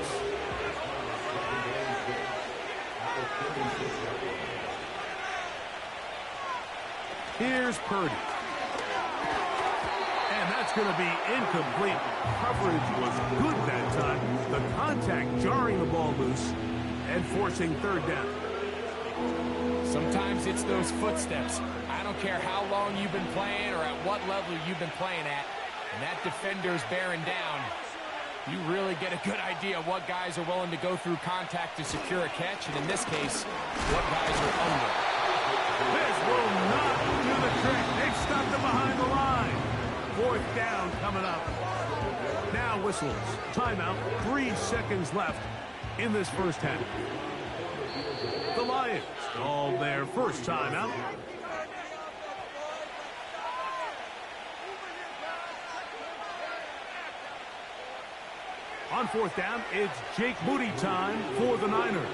Here's Purdy. And that's going to be incomplete. Coverage was good that time. The contact jarring the ball loose and forcing 3rd down. Sometimes it's those footsteps. I don't care how long you've been playing or at what level you've been playing at. And that defender's bearing down. You really get a good idea of what guys are willing to go through contact to secure a catch. And in this case, what guys are under. This will not do the trick. They've stopped him behind the line. 4th down coming up. Now whistles. Timeout. 3 seconds left in this 1st half. The Lions call their first timeout. On 4th down, it's Jake Moody time for the Niners.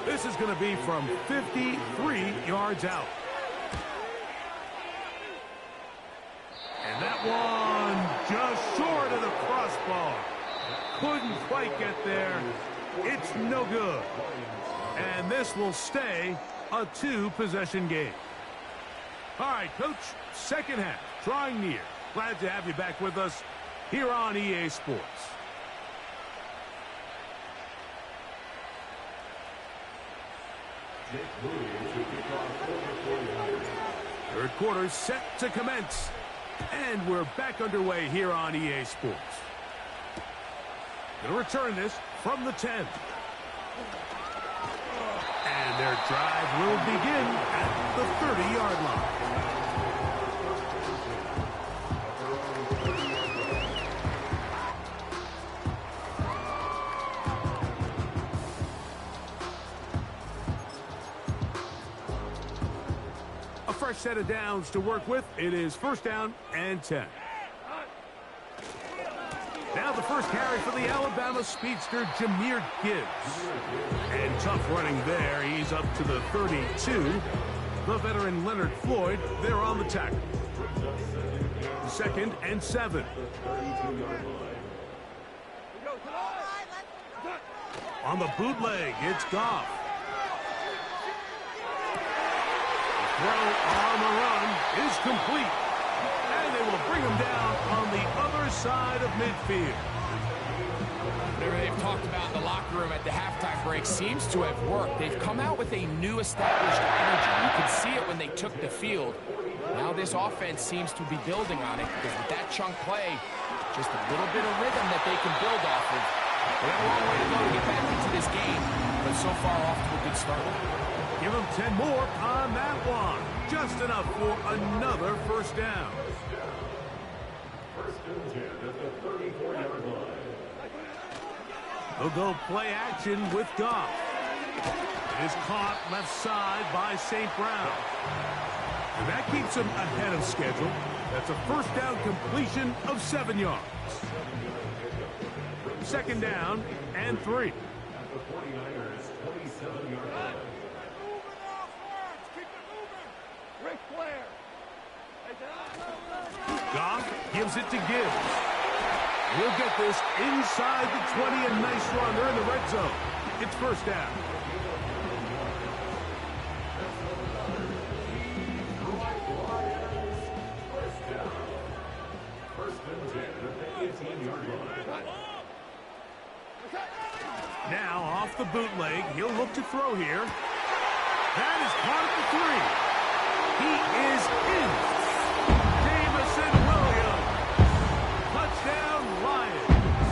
This is going to be from 53 yards out. one just short of the crossbar. Couldn't quite get there. It's no good. And this will stay a 2-possession game. All right, Coach, second half, drawing near. Glad to have you back with us here on EA Sports. Third quarter set to commence. And we're back underway here on EA Sports. Going to return this from the 10. And their drive will begin at the 30-yard line. A fresh set of downs to work with. It is first down and 10. Now the first carry for the Alabama speedster, Jahmyr Gibbs. And tough running there. He's up to the 32. The veteran Leonard Floyd, they're on the tackle. Second and 7. On the bootleg, it's Goff. Throw on the run is complete. And they will bring him down on the other side of midfield. Whatever they've talked about in the locker room at the halftime break seems to have worked. They've come out with a new established energy. You can see it when they took the field. Now this offense seems to be building on it because with that chunk play, just a little bit of rhythm that they can build off of. They have a long way to go to get back into this game, but so far off to a good start. Give them 10 more on that one. Just enough for another first down. First and 10 at the 34-yard line. They'll go play action with Goff. It is caught left side by St. Brown. And that keeps him ahead of schedule. That's a first down completion of 7 yards. Second down and 3. At the 49ers, 27-yard line. Goff gives it to Gibbs. We'll get this inside the 20, and nice run. They're in the red zone. It's first down. First and 10 at the 18-yard line. Now off the bootleg, he'll look to throw here. That is caught at the 3. He is in. Jamison Williams. Touchdown, Lions.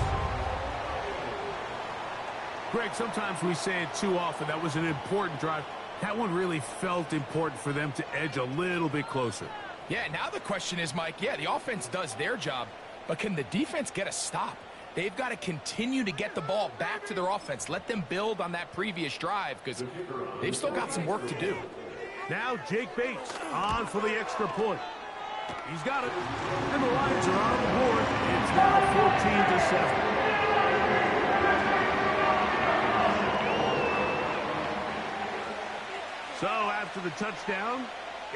Greg, sometimes we say it too often. That was an important drive. That one really felt important for them to edge a little bit closer. Yeah, now the question is, Mike, yeah, the offense does their job, but can the defense get a stop? They've got to continue to get the ball back to their offense. Let them build on that previous drive because they've still got some work to do. Now Jake Bates on for the extra point. He's got it. And the Lions are on the board. It's now 14-7. So after the touchdown,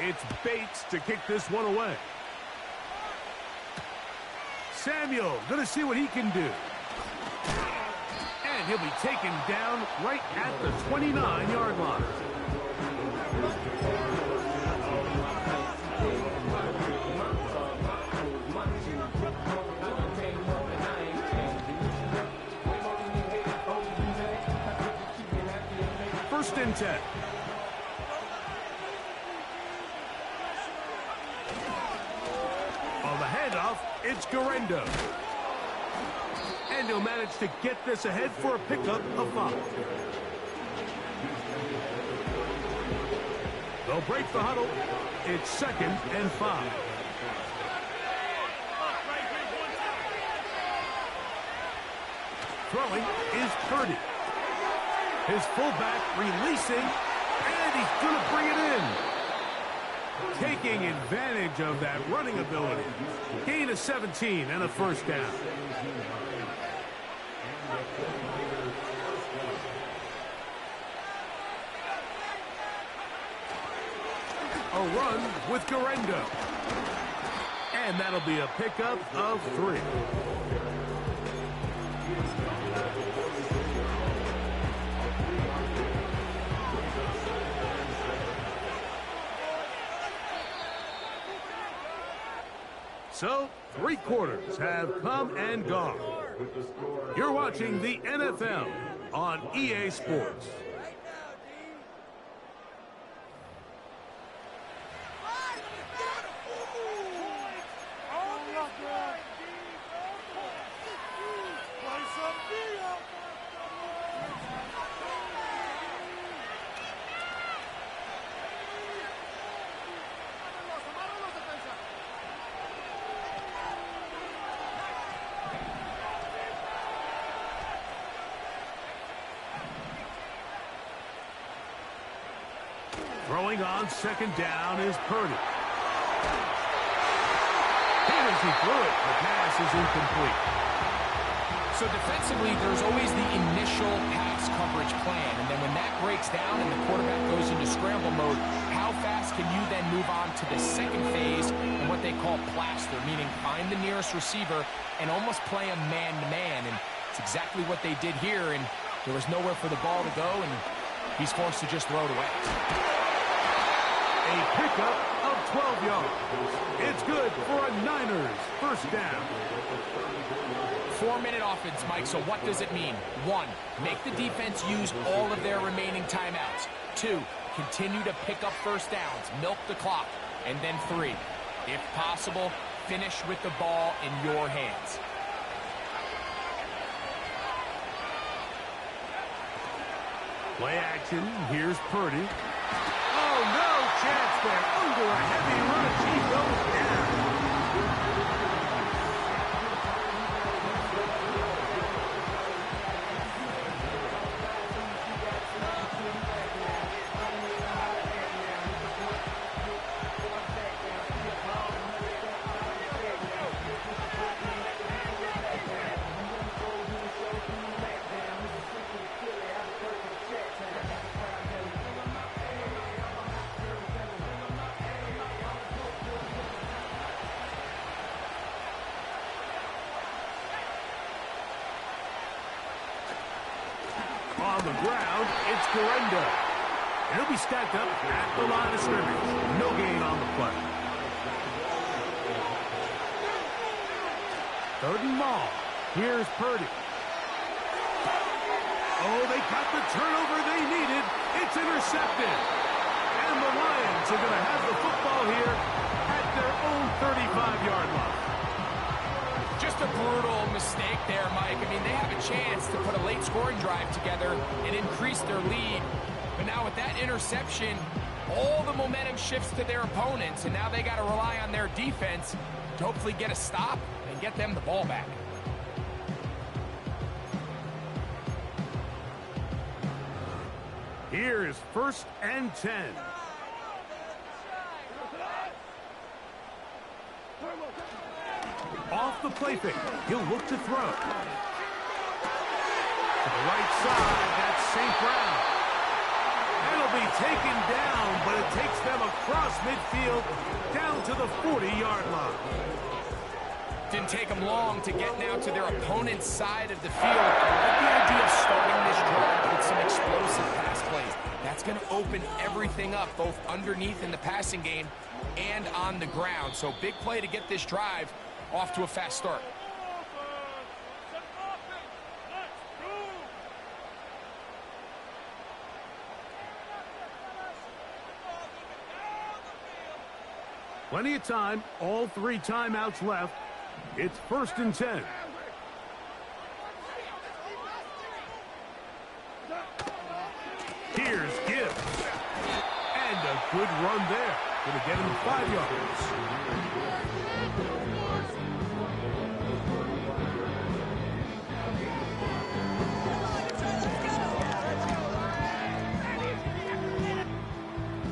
it's Bates to kick this one away. Samuel going to see what he can do. And he'll be taken down right at the 29-yard line. First and 10. On the handoff, it's Garendo. And he'll manage to get this ahead for a pickup of 5. They'll break the huddle. It's second and 5. Throwing is Purdy. His fullback releasing, and he's going to bring it in. Taking advantage of that running ability. Gain of 17 and a first down. A run with Garendo. And that'll be a pickup of 3. So, 3 quarters have come and gone. You're watching the NFL on EA Sports. Throwing on second down is Purdy. Here's he threw it. The pass is incomplete. So defensively, there's always the initial pass coverage plan. And then when that breaks down and the quarterback goes into scramble mode, how fast can you then move on to the second phase and what they call plaster, meaning find the nearest receiver and almost play a man-to-man. And it's exactly what they did here. And there was nowhere for the ball to go, and he's forced to just throw it away. A pickup of 12 yards. It's good for a Niners first down. 4-minute offense, Mike, so what does it mean? 1, make the defense use all of their remaining timeouts. 2, continue to pick up first downs, milk the clock. And then 3, if possible, finish with the ball in your hands. Play action. Here's Purdy. Oh, no chance there. Under a heavy rush, he goes down. On the ground, it's Gorenda. And he'll be stacked up at the line of scrimmage. No gain on the play. 3rd and long. Here's Purdy. Oh, they got the turnover they needed. It's intercepted. And the Lions are going to have the football here at their own 35-yard line. Just a brutal mistake there, Mike. I mean, they have a chance to put a late scoring drive together and increase their lead. But now with that interception, all the momentum shifts to their opponents, and now they got to rely on their defense to hopefully get a stop and get them the ball back. Here is 1st and 10. Off the play fake. He'll look to throw. To the right side, that's St. Brown. That'll be taken down, but it takes them across midfield down to the 40-yard line. Didn't take them long to get now to their opponent's side of the field. I like the idea of starting this drive with some explosive pass plays. That's going to open everything up, both underneath in the passing game and on the ground. So big play to get this drive off to a fast start. Plenty of time, all 3 timeouts left. It's 1st and 10. Here's Gibbs. And a good run there. Going to get him 5 yards.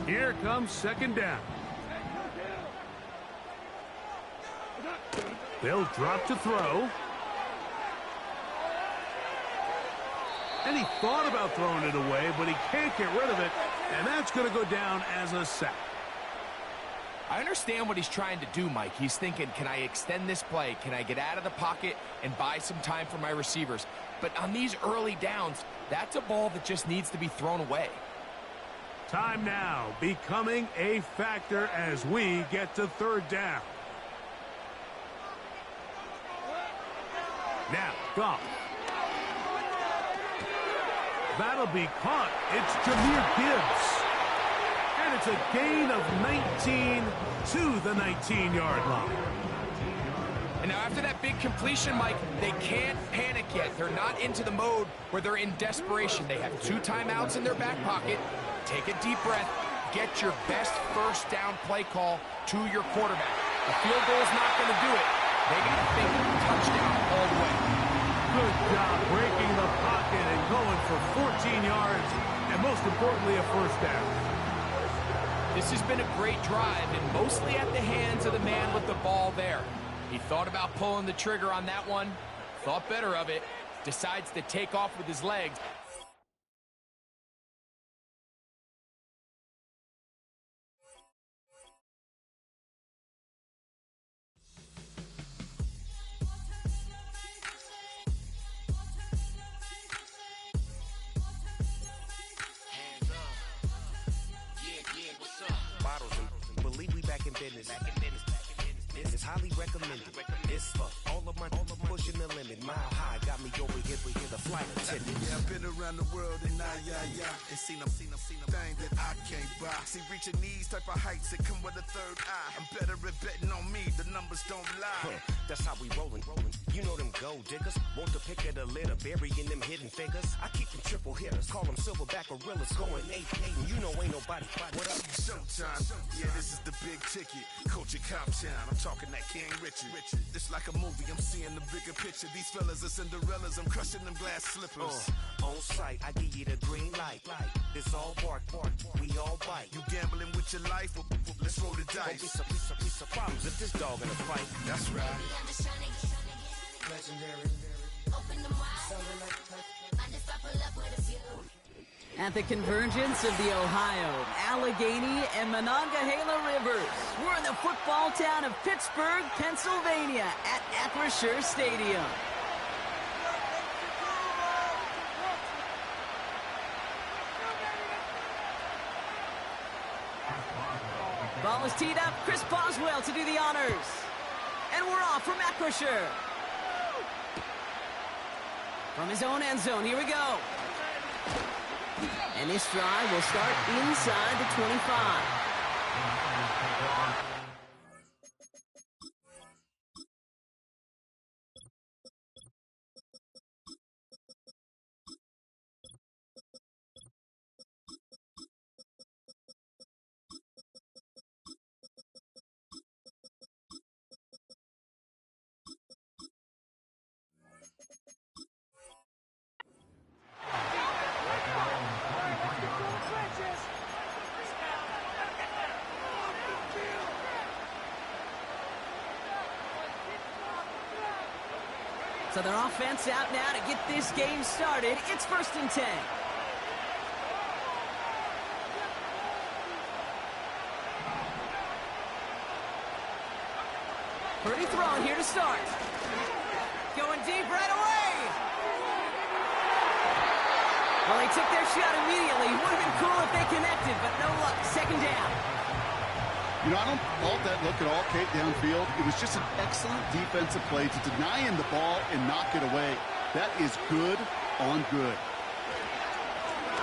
Here comes 2nd down. They'll drop to throw. And he thought about throwing it away, but he can't get rid of it. And that's going to go down as a sack. I understand what he's trying to do, Mike. He's thinking, can I extend this play? Can I get out of the pocket and buy some time for my receivers? But on these early downs, that's a ball that just needs to be thrown away. Time now becoming a factor as we get to third down. Now, Goff. That'll be caught. It's Jahmyr Gibbs. And it's a gain of 19 to the 19-yard line. And now after that big completion, Mike, they can't panic yet. They're not into the mode where they're in desperation. They have 2 timeouts in their back pocket. Take a deep breath. Get your best first down play call to your quarterback. The field goal is not going to do it. They got to think touchdown all the way. Good job breaking the pocket and going for 14 yards, and most importantly, a first down. This has been a great drive, and mostly at the hands of the man with the ball there. He thought about pulling the trigger on that one, thought better of it, decides to take off with his legs. This is highly recommended. This for all of my pushing the limit. Mile high got me over here, but here's the flight attendant. Yeah, I've been around the world and and seen them thing that I can't buy. See, reaching these type of heights that come with a third eye. I'm better at betting on me. The numbers don't lie. That's how we rollin'. You know them gold diggers. Want to pick at a litter, burying them hidden figures. I keep them triple hitters. Call them silverback gorillas. Going 8-8, and you know ain't nobody. What up? Showtime. Yeah, this is the big ticket. Culture Cop Town. I'm talking that King Richard. It's like a movie. I'm seeing the bigger picture. These fellas are Cinderellas. I'm crushing them glass slippers. On sight, I give you the green light. This all bark. We all bite. You gambling with your life? Well, let's roll the dice. Don't be some problems if this dog in a fight. That's right. Legendary. At the convergence of the Ohio, Allegheny, and Monongahela Rivers, we're in the football town of Pittsburgh, Pennsylvania, at Acrisure Stadium. Ball is teed up. Chris Boswell to do the honors. And we're off from Acrisure. From his own end zone, here we go. And this drive will start inside the 25. So their offense out now to get this game started. It's 1st and 10. Purdy throwing here to start. Going deep right away. Well, they took their shot immediately. Would have been cool if they connected, but no luck. 2nd down. You know, I don't fault that look at all, Kate, downfield. It was just an excellent defensive play to deny him the ball and knock it away. That is good on good.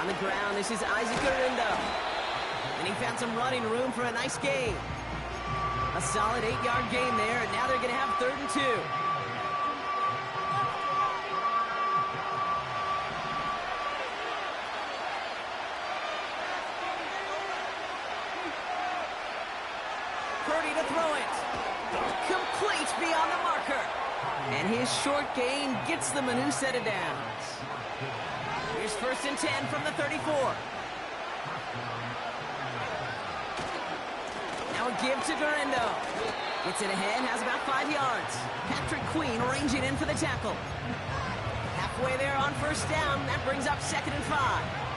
On the ground, this is Isaac Garindo. And he found some running room for a nice gain. A solid 8-yard gain there, and now they're going to have 3rd and 2. Purdy to throw it. Complete beyond the marker. And his short gain gets them a new set of downs. Here's 1st and 10 from the 34. Now a give to Garindo. Gets it ahead, has about 5 yards. Patrick Queen ranging in for the tackle. Halfway there on 1st down. That brings up 2nd and 5.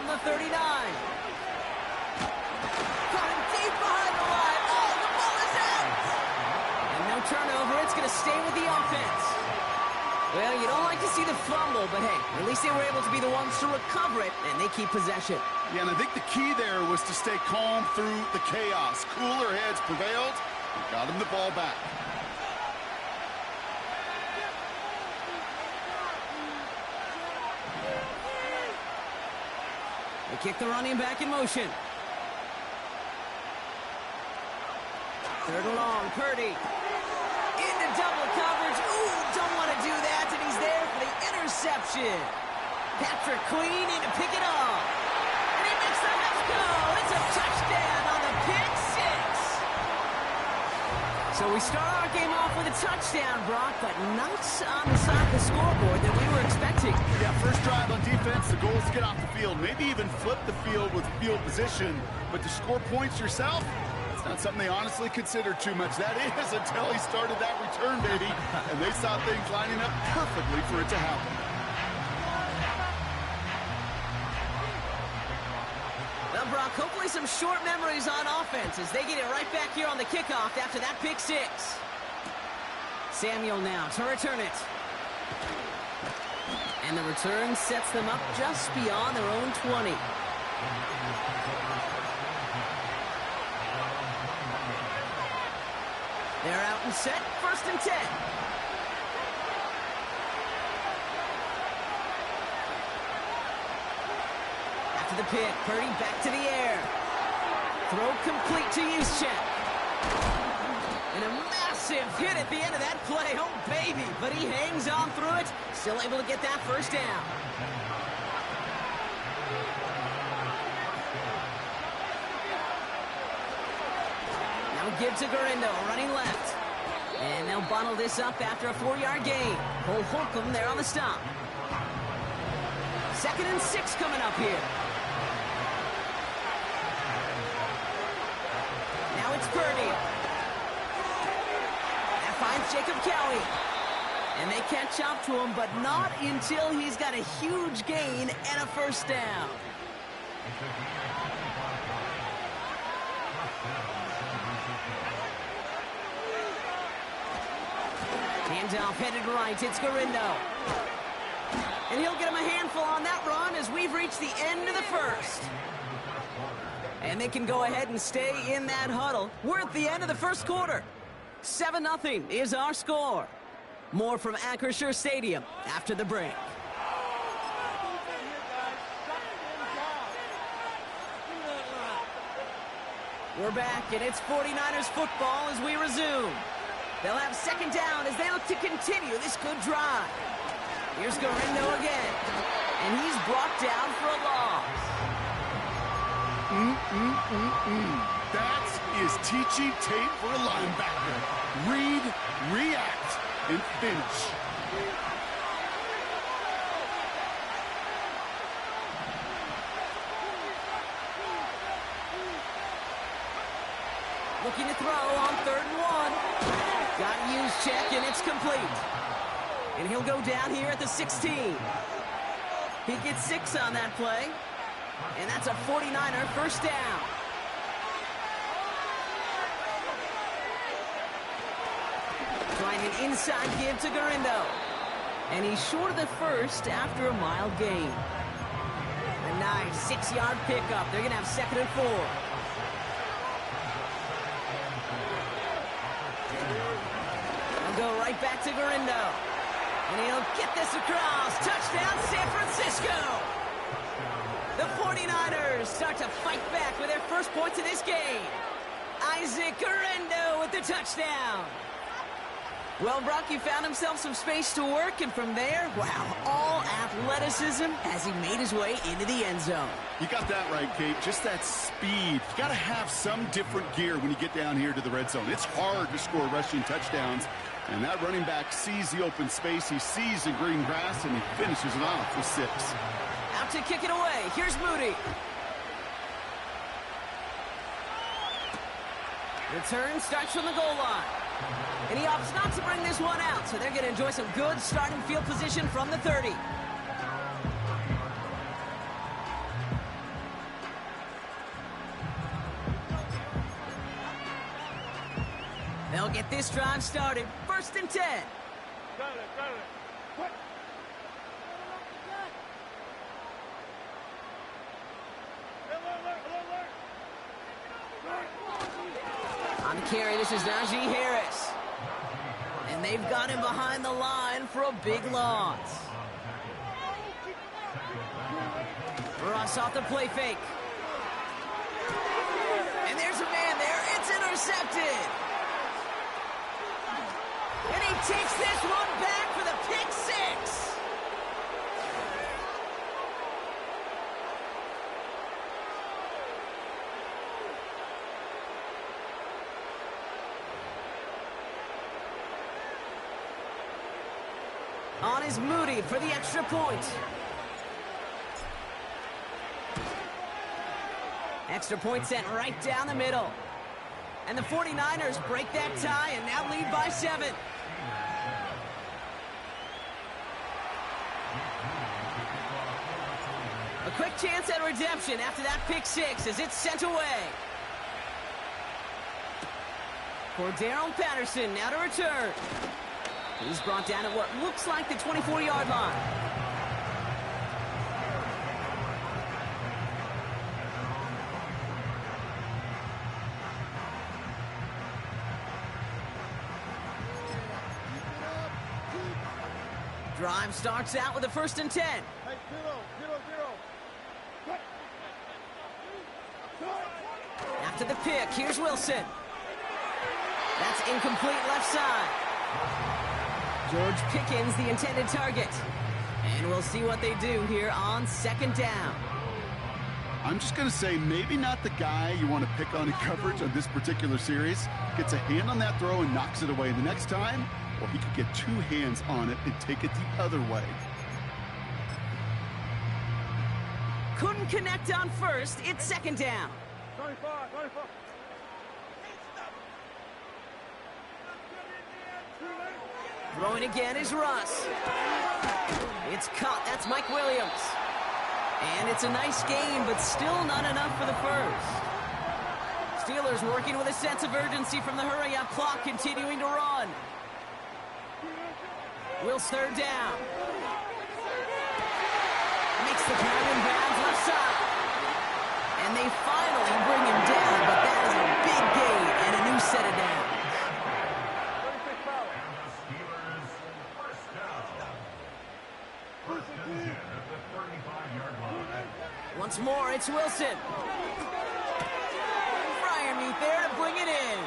from the 39. Got him deep behind the line. Oh, the ball is out. And no turnover. It's going to stay with the offense. Well, you don't like to see the fumble, but hey, at least they were able to be the ones to recover it, and they keep possession. Yeah, and I think the key there was to stay calm through the chaos. Cooler heads prevailed and got him the ball back. They kick the running back in motion. Third and long, Purdy. Into double coverage. Ooh, don't want to do that, and he's there for the interception. Patrick Queen in to pick it off. And he makes the left go. It's a touchdown on the pick six. So we start our game off with a touchdown, Brock, but not on the side of the scoreboard that we were expecting. Yeah, first drive on defense, the goal is to get off the field. Maybe even flip the field with field position. But to score points yourself, not something they honestly considered too much. That is until he started that return, baby. And they saw things lining up perfectly for it to happen. Well, Brock, hopefully some short memories on offense as they get it right back here on the kickoff after that pick six. Samuel now to return it. And the return sets them up just beyond their own 20. They're out and set, 1st and 10. After the pick, Purdy back to the air. Throw complete to Juszczyk. And a massive hit at the end of that play. Oh, baby. But he hangs on through it. Still able to get that first down. Give to Garindo, running left. And they'll bottle this up after a 4-yard gain. Cole Holcomb there on the stop. 2nd and 6 coming up here. Now it's Purdy. That finds Jacob Cowie. And they catch up to him, but not until he's got a huge gain and a first down. Handoff headed right, it's Garindo. And he'll get him a handful on that run as we've reached the end of the first. And they can go ahead and stay in that huddle. We're at the end of the first quarter. 7-0 is our score. More from Acrisure Stadium after the break. We're back, and it's 49ers football as we resume. They'll have 2nd down as they look to continue this good drive. Here's Garindo again, and he's brought down for a loss. That is teaching tape for a linebacker. Read, react, and finish. Looking to throw on 3rd and 1. Got Juszczyk, and it's complete. And he'll go down here at the 16. He gets 6 on that play. And that's a 49er first down. Trying an inside give to Garindo. And he's short of the first after a mile gain. A nice 6-yard pickup. They're going to have 2nd and 4. Go right back to Garindo. And he'll get this across. Touchdown, San Francisco. The 49ers start to fight back with their first points of this game. Isaac Garindo with the touchdown. Well, Brock, he found himself some space to work, and from there, wow, all athleticism as he made his way into the end zone. You got that right, Kate. Just that speed. You got to have some different gear when you get down here to the red zone. It's hard to score rushing touchdowns. And that running back sees the open space, he sees the green grass, and he finishes it off with 6. Out to kick it away. Here's Moody. Return starts from the goal line. And he opts not to bring this one out, so they're going to enjoy some good starting field position from the 30. They'll get this drive started. 1st and 10. On the carry, this is Najee Harris. And they've got him behind the line for a big loss. Ross off the play fake. And there's a man there. It's intercepted. And he takes this one back for the pick six. On is Moody for the extra point. Extra point sent right down the middle. And the 49ers break that tie and now lead by 7. A quick chance at redemption after that pick six as it's sent away. For Darrell Patterson now to return. He's brought down at what looks like the 24-yard line. Drive starts out with a 1st and 10. After the pick, here's Wilson. That's incomplete left side. George Pickens, the intended target. And we'll see what they do here on 2nd down. I'm just going to say maybe not the guy you want to pick on in coverage on this particular series. Gets a hand on that throw and knocks it away. The next time, well, he could get 2 hands on it and take it the other way. Couldn't connect on 1st. It's 2nd down. 25. Throwing again is Russ. It's caught. That's Mike Williams. And it's a nice game, but still not enough for the first. Steelers working with a sense of urgency from the hurry-up clock, continuing to run. Will's 3rd down. Makes the grab in bounds left side. And they finally bring him down, but that is a big gain and a new set of downs. Once more, it's Wilson. Freiermuth there to bring it in.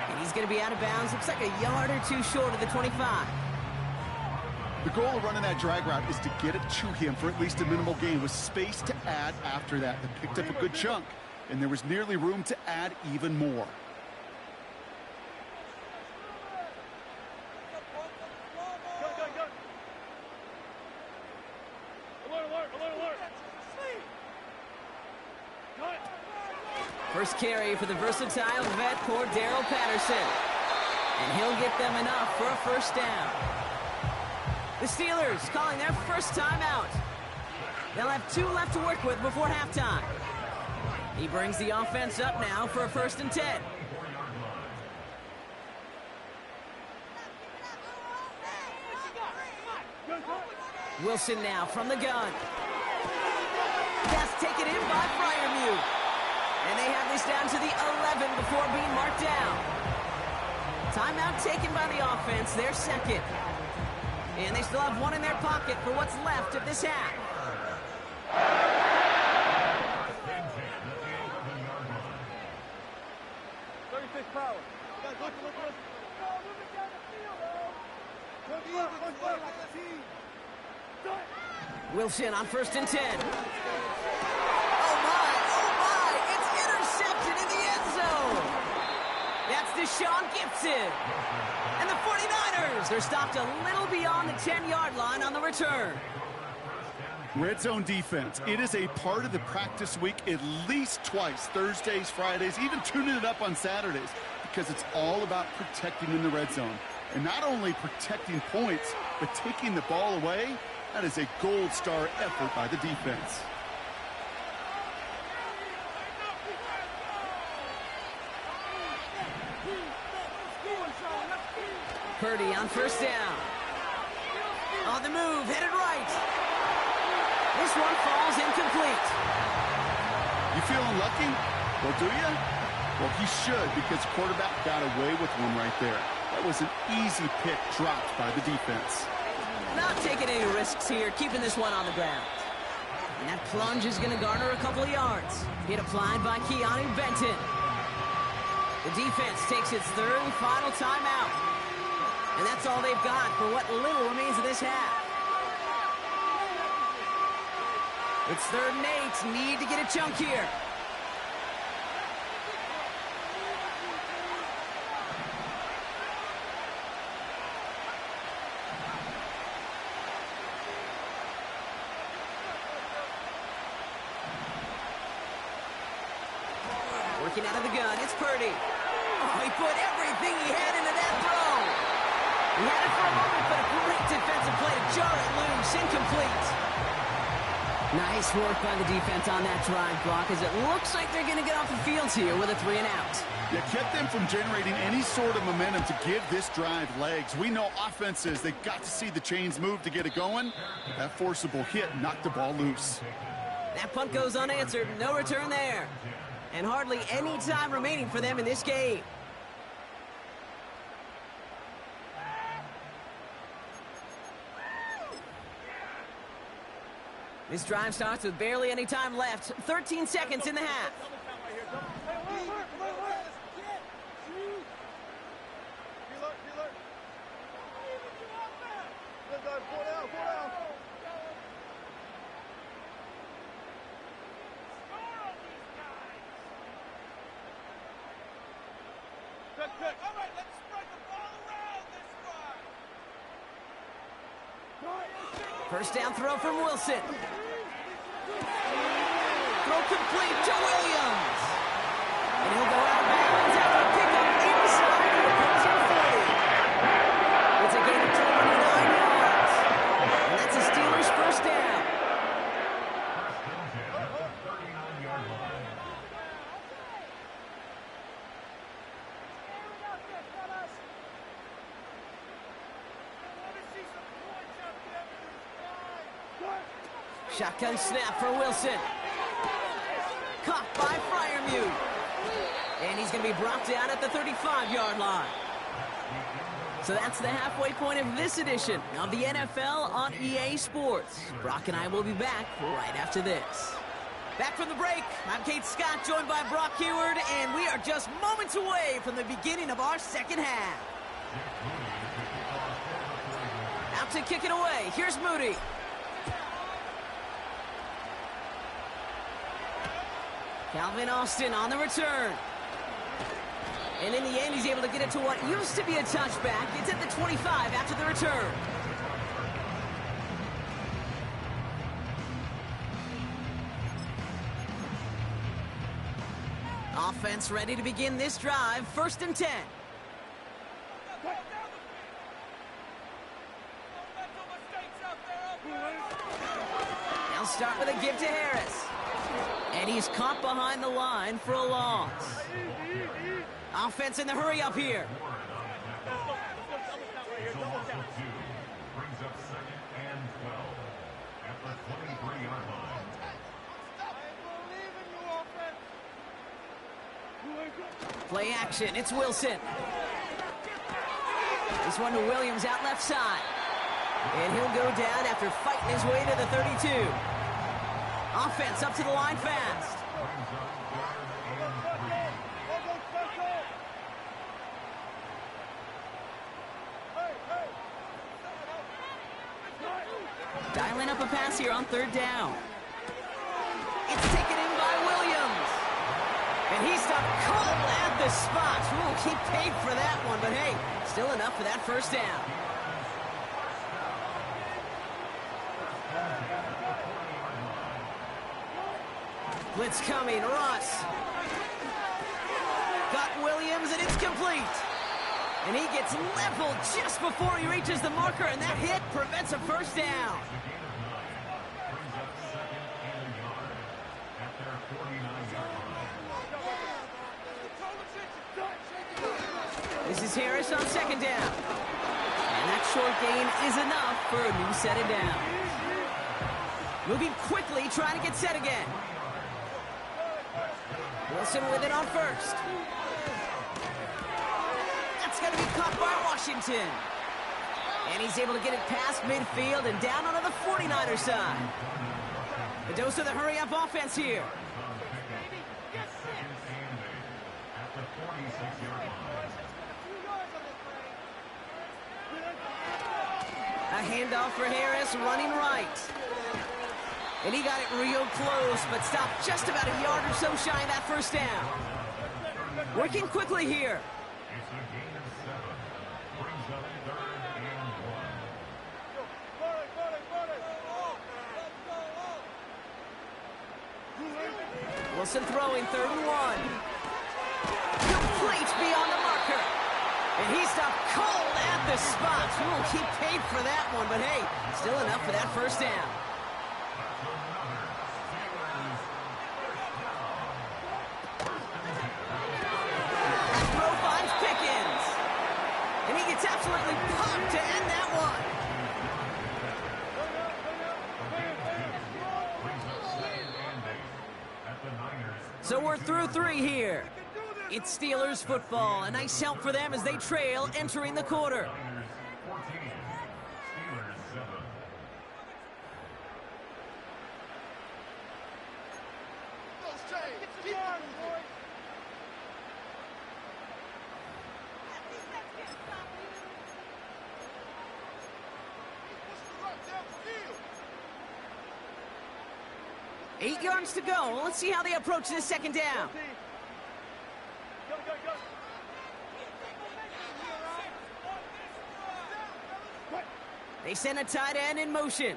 And he's going to be out of bounds. Looks like a yard or 2 short of the 25. The goal of running that drag route is to get it to him for at least a minimal gain with space to add after that. They picked up a good chunk, and there was nearly room to add even more. First carry for the versatile vet, poor Darrell Patterson. And he'll get them enough for a 1st down. The Steelers calling their first timeout. They'll have 2 left to work with before halftime. He brings the offense up now for a 1st and 10. Wilson now from the gun. Pass taken in by Freiermuth. And they have this down to the 11 before being marked down. Timeout taken by the offense, their 2nd. And they still have 1 in their pocket for what's left of this half. Wilson on 1st and 10. Oh my, it's intercepted in the end zone. That's Deshaun Gibson. And the 49ers, they're stopped a little beyond the 10-yard line on the return. Red zone defense. It is a part of the practice week at least twice, Thursdays, Fridays, even tuning it up on Saturdays, because it's all about protecting in the red zone. And not only protecting points, but taking the ball away. That is a gold star effort by the defense. Purdy on first down. On the move, headed right. This one falls incomplete. You feeling lucky? Well, do you? Well, he should, because the quarterback got away with one right there. That was an easy pick dropped by the defense. Not taking any risks here, keeping this one on the ground. And that plunge is going to garner a couple of yards. Hit applied by Keanu Benton. The defense takes its third and final timeout. And that's all they've got for what little remains of this half. It's 3rd and 8. Need to get a chunk here. Working out of the gun, it's Purdy. Oh, he put everything he had into that throw. He had it for a moment, but a great defensive play to jar it loose. Incomplete. Nice work by the defense on that drive, Brock, as it looks like they're going to get off the field here with a 3 and out. You kept them from generating any sort of momentum to give this drive legs. We know offenses, they've got to see the chains move to get it going. That forcible hit knocked the ball loose. That punt goes unanswered. No return there. And hardly any time remaining for them in this game. This drive starts with barely any time left. 13 seconds in the half. All right, let's spread the ball around this drive. First down throw from Wilson. Throw complete to Williams. And he'll go out of bounds after a pickup inside the opposing 40. It's a gain of 29 yards. And that's a Steelers first down. Shotgun snap for Wilson. Caught by Freiermuth. And he's going to be brought down at the 35-yard line. So that's the halfway point of this edition of the NFL on EA Sports. Brock and I will be back right after this. Back from the break, I'm Kate Scott, joined by Brock Heward, and we are just moments away from the beginning of our second half. Out to kick it away. Here's Moody. Calvin Austin on the return. And in the end, he's able to get it to what used to be a touchback. It's at the 25 after the return. Offense ready to begin this drive. 1st and 10. They'll start with a give to Harris. And he's caught behind the line for a loss. Offense in the hurry up here. Brings up 2nd and 12 at the 23-yard line. Play action. It's Wilson. This one to Williams out left side. And he'll go down after fighting his way to the 32. Offense up to the line fast. Dialing up a pass here on 3rd down. It's taken in by Williams. And he's stopped cold at the spot. Ooh, he paid for that one, but hey, still enough for that 1st down. Blitz coming, Ross. Got Williams, and it's complete. And he gets leveled just before he reaches the marker, and that hit prevents a 1st down. This is Harris on 2nd down. And that short gain is enough for a new set of downs. Moving quickly, trying to get set again. Wilson with it on first. That's going to be caught by Washington. And he's able to get it past midfield and down onto the 49er side. A dose of the hurry-up offense here. A handoff for Harris, running right. And he got it real close, but stopped just about a yard or so shy of that first down. Working quickly here. Wilson throwing, 3rd and 1. Complete beyond the marker. And he stopped cold at the spot. Ooh, he paid for that one, but hey, still enough for that first down. Throw finds Pickens. And he gets absolutely pumped to end that one. So we're through 3 here. It's Steelers football. A nice help for them as they trail entering the quarter. Eight yards to go. Let's see how they approach this second down. They send a tight end in motion.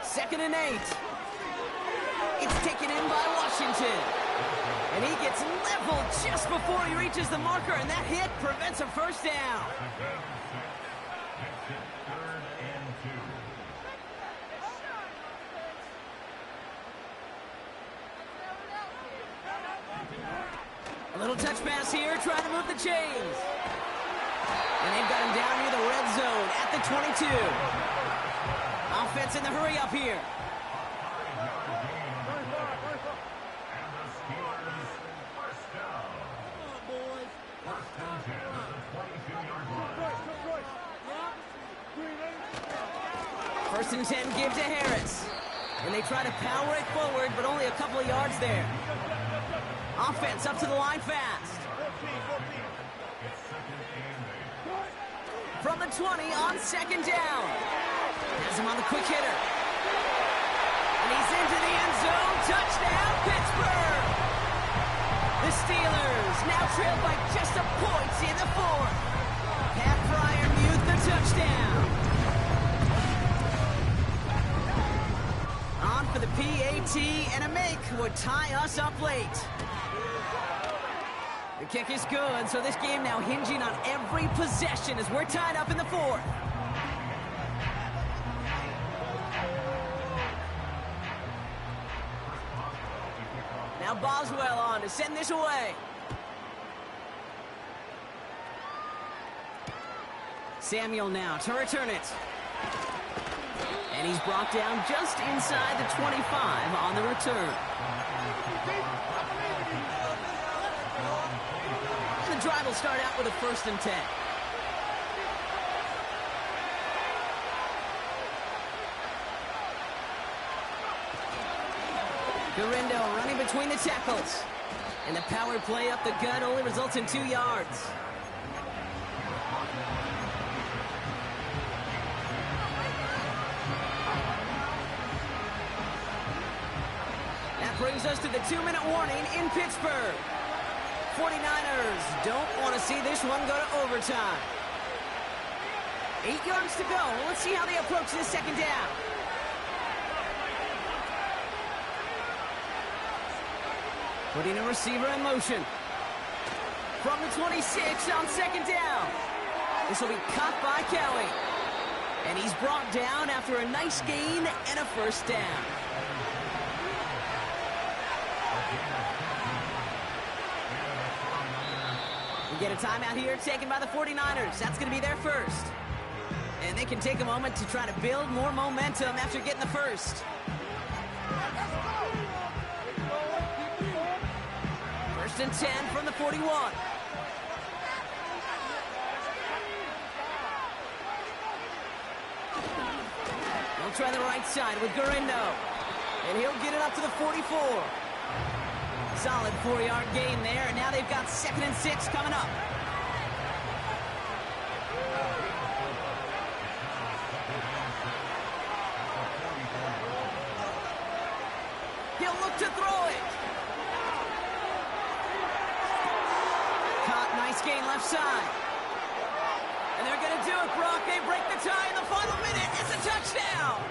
Second and 8. It's taken in by Washington. And he gets leveled just before he reaches the marker, and that hit prevents a first down. A little touch pass here, trying to move the chains. And they've got him down near the red zone at the 22. Offense in the hurry up here. First and 10 give to Harris. And they try to power it forward, but only a couple of yards there. Offense up to the line fast. From the 20 on second down. Has him on the quick hitter. And he's into the end zone. Touchdown, Pittsburgh! The Steelers now trail by just a point in the 4th. Pat Fryer mute the touchdown. On for the PAT, and a make would tie us up late. The kick is good, so this game now hinging on every possession as we're tied up in the 4th. Now Boswell on to send this away. Samuel now to return it. And he's brought down just inside the 25 on the return. The drive will start out with a 1st and 10. Garindo running between the tackles. And the power play up the gut only results in 2 yards. That brings us to the 2-minute warning in Pittsburgh. 49ers don't want to see this one go to overtime. 8 yards to go. Let's see how they approach this second down. Putting a receiver in motion. From the 26 on second down. This will be caught by Kelly. And he's brought down after a nice gain and a first down. We get a timeout here taken by the 49ers. That's going to be their first. And they can take a moment to try to build more momentum after getting the first. First and 10 from the 41. They'll try the right side with Gurindo. And he'll get it up to the 44. Solid 4-yard gain there, and now they've got 2nd and 6 coming up. He'll look to throw it. Caught, nice gain left side. And they're going to do it, Brock. They break the tie in the final minute. It's a touchdown.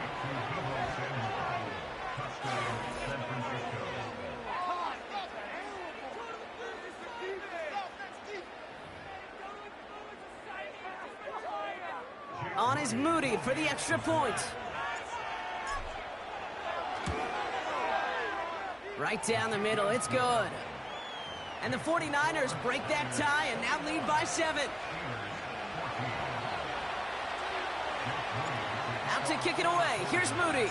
On is Moody for the extra point. Right down the middle, it's good. And the 49ers break that tie and now lead by 7. Out to kick it away, here's Moody.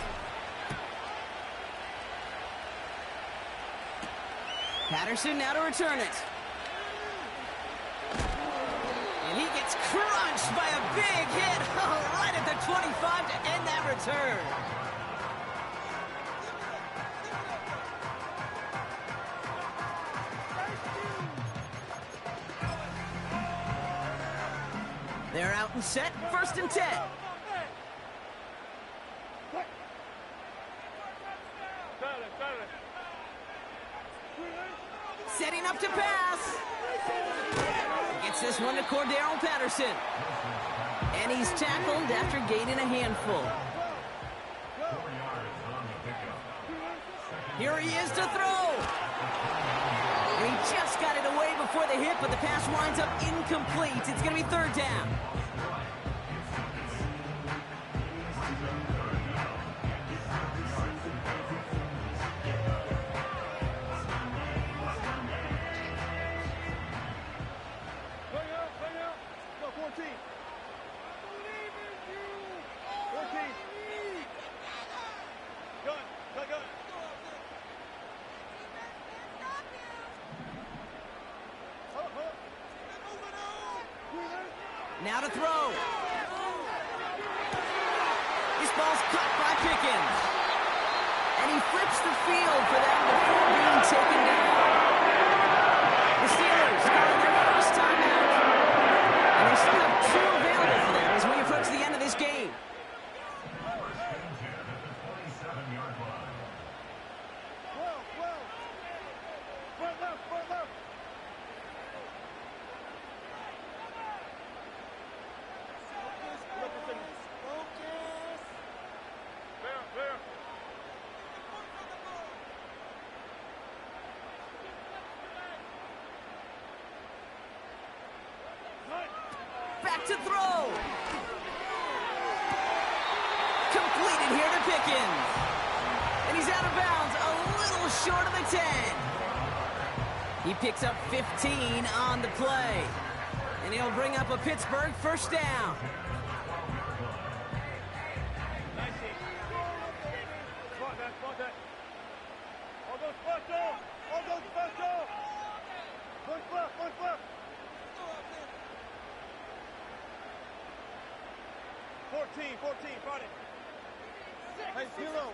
Patterson now to return it. And he gets crunched by a big hit right at the 25 to end that return. They're out and set, 1st and 10. Setting up to pass. Gets this one to Cordero Patterson. And he's tackled after gaining a handful. Here he is to throw. And he just got it away before the hit, but the pass winds up incomplete. It's going to be 3rd down. Now to throw. This ball's caught by Pickens. And he flips the field for them before being taken down. The Steelers calling their first timeout. And they still have 2 available for them as we approach the end of this game. Back to throw. Completed here to Pickens. And he's out of bounds, a little short of the 10. He picks up 15 on the play. And he'll bring up a Pittsburgh first down.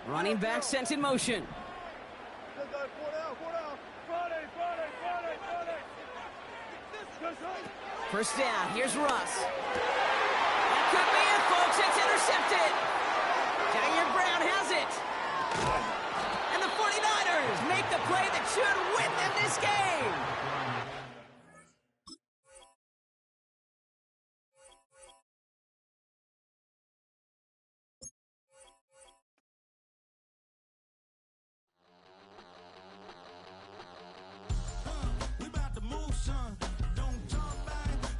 Running back sent in motion. First down, here's Russ. That could be it, folks. It's intercepted. Jair Brown has it. And the 49ers make the play that should win them this game.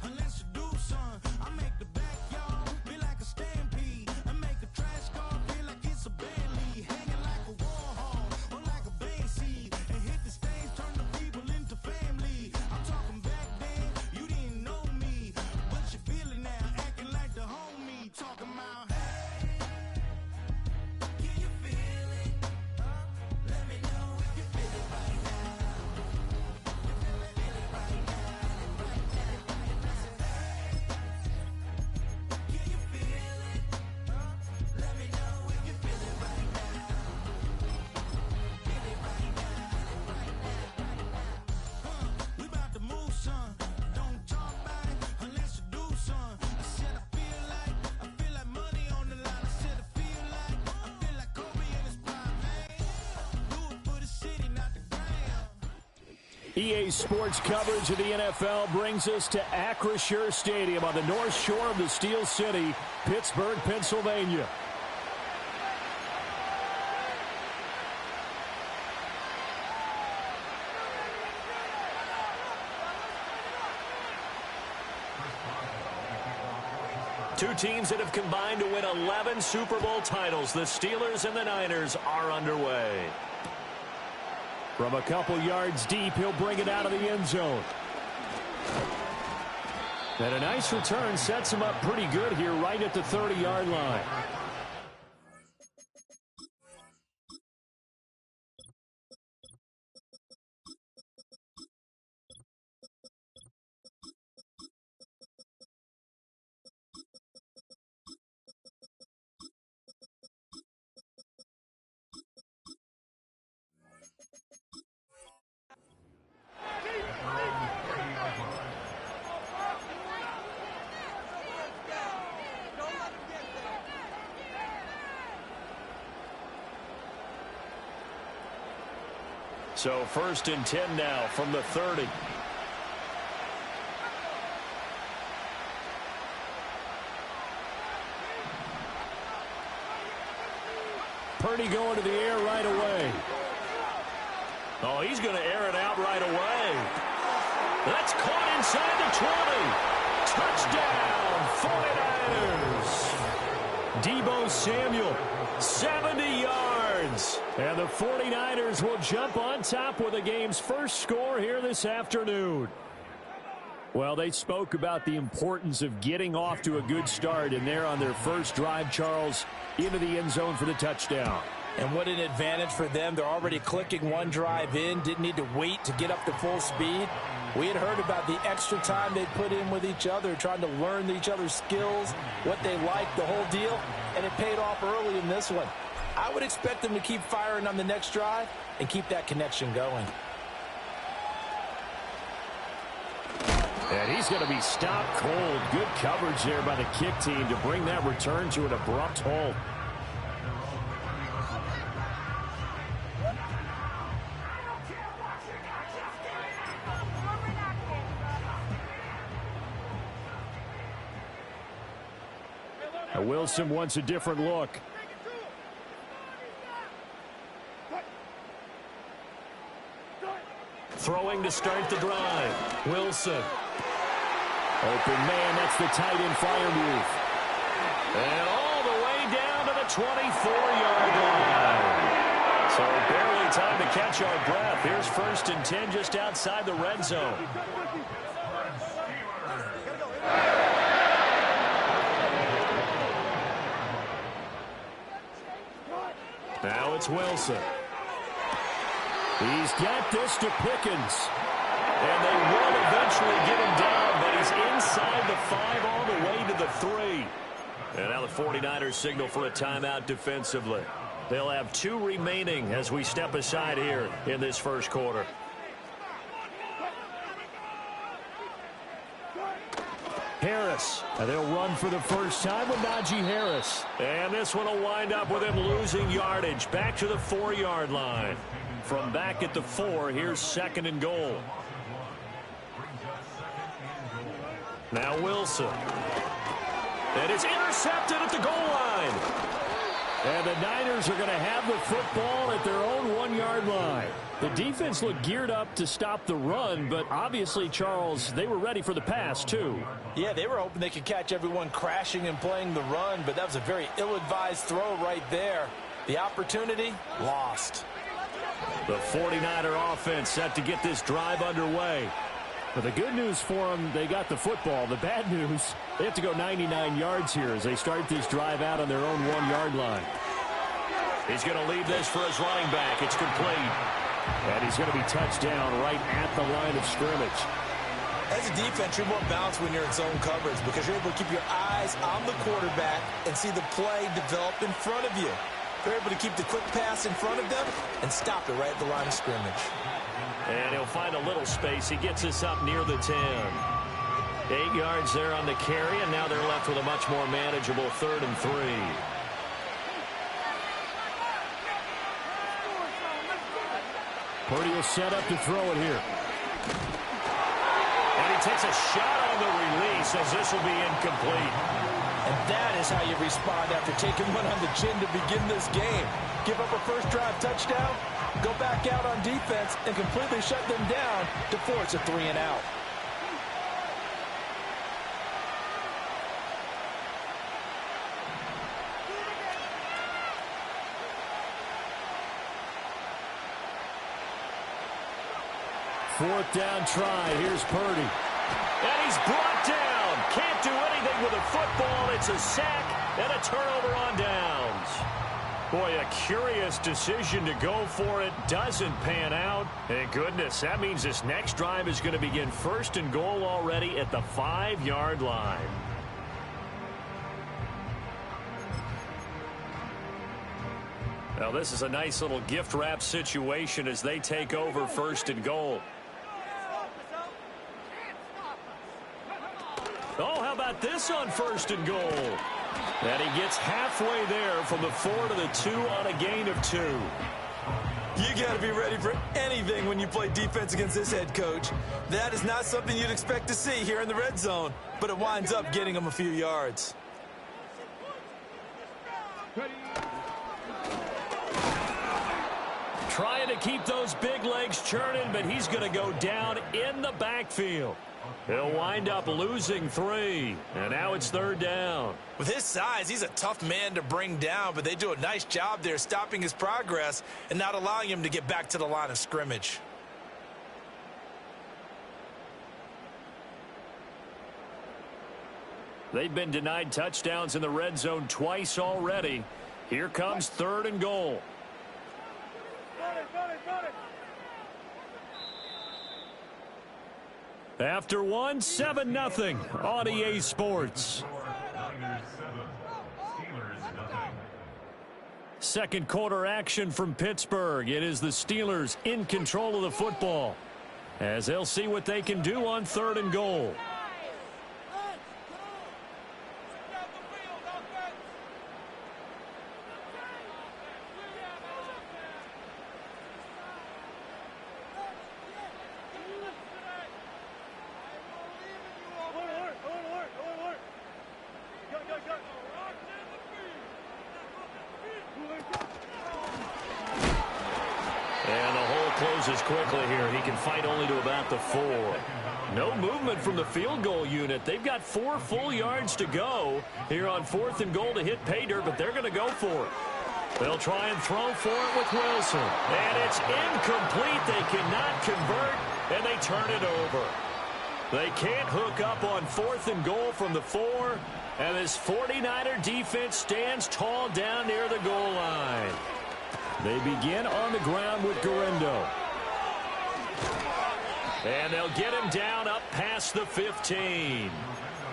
Unless you do, son, I make the backyard be like a stampede and make EA Sports coverage of the NFL brings us to Acrisure Stadium on the north shore of the Steel City, Pittsburgh, Pennsylvania. Two teams that have combined to win 11 Super Bowl titles. The Steelers and the Niners are underway. From a couple yards deep, he'll bring it out of the end zone. And a nice return sets him up pretty good here right at the 30-yard line. So 1st and 10 now from the 30. Purdy going to the air right away. Oh, he's going to air it out right away. That's caught inside the 20. Touchdown, 49ers. Deebo Samuel, 70 yards. And the 49ers will jump on top with the game's first score here this afternoon. Well, they spoke about the importance of getting off to a good start, and they're on their first drive, Charles, into the end zone for the touchdown. And what an advantage for them. They're already clicking one drive in, didn't need to wait to get up to full speed. We had heard about the extra time they put in with each other, trying to learn each other's skills, what they like, the whole deal, and it paid off early in this one. I would expect them to keep firing on the next drive and keep that connection going. And he's going to be stopped cold. Good coverage there by the kick team to bring that return to an abrupt halt. Now Wilson wants a different look. Throwing to start the drive. Wilson. Open man, that's the tight end flyer move. And all the way down to the 24-yard line. So barely time to catch our breath. Here's 1st and 10 just outside the red zone. Now it's Wilson. He's got this to Pickens. And they will eventually get him down, but he's inside the 5 all the way to the 3. And now the 49ers signal for a timeout defensively. They'll have 2 remaining as we step aside here in this first quarter. Harris. And they'll run for the first time with Najee Harris. And this one will wind up with him losing yardage back to the 4-yard line. From back at the 4, here's 2nd and goal. Now Wilson. And it's intercepted at the goal line. And the Niners are going to have the football at their own 1-yard line. The defense looked geared up to stop the run, but obviously, Charles, they were ready for the pass, too. Yeah, they were hoping they could catch everyone crashing and playing the run, but that was a very ill-advised throw right there. The opportunity, lost. The 49er offense set to get this drive underway. But the good news for them, they got the football. The bad news, they have to go 99 yards here as they start this drive out on their own 1-yard line. He's going to leave this for his running back. It's complete. And he's going to be touched down right at the line of scrimmage. As a defense, you're more balanced when you're in zone coverage because you're able to keep your eyes on the quarterback and see the play develop in front of you. They're able to keep the quick pass in front of them and stop it right at the line of scrimmage. And he'll find a little space. He gets us up near the 10. 8 yards there on the carry, and now they're left with a much more manageable 3rd and 3. Purdy will set up to throw it here. And he takes a shot on the release as this will be incomplete. And that is how you respond after taking one on the chin to begin this game. Give up a first drive touchdown, go back out on defense, and completely shut them down to force a 3-and-out. Fourth down try. Here's Purdy. And he's brought down. Can't do anything with a football. It's a sack and a turnover on downs. Boy, a curious decision to go for it. Doesn't pan out. And goodness, that means this next drive is going to begin first and goal already at the 5-yard line. Now, this is a nice little gift wrap situation as they take over first and goal. Oh, how about this on first and goal? And he gets halfway there from the 4 to the 2 on a gain of 2. You got to be ready for anything when you play defense against this head coach. That is not something you'd expect to see here in the red zone, but it winds up getting him a few yards. Trying to keep those big legs churning, but he's going to go down in the backfield. He'll wind up losing 3, and now it's third down. With his size, he's a tough man to bring down, but they do a nice job there stopping his progress and not allowing him to get back to the line of scrimmage. They've been denied touchdowns in the red zone twice already. Here comes third and goal. After 1, 7-0 on EA Sports. Second quarter action from Pittsburgh. It is the Steelers in control of the football as they'll see what they can do on third and goal. Quickly here. He can fight only to about the 4. No movement from the field goal unit. They've got 4 full yards to go here on fourth and goal to hit pay dirt, but they're going to go for it. They'll try and throw for it with Wilson. And it's incomplete. They cannot convert, and they turn it over. They can't hook up on fourth and goal from the 4, and this 49er defense stands tall down near the goal line. They begin on the ground with Guerrero. And they'll get him down up past the 15.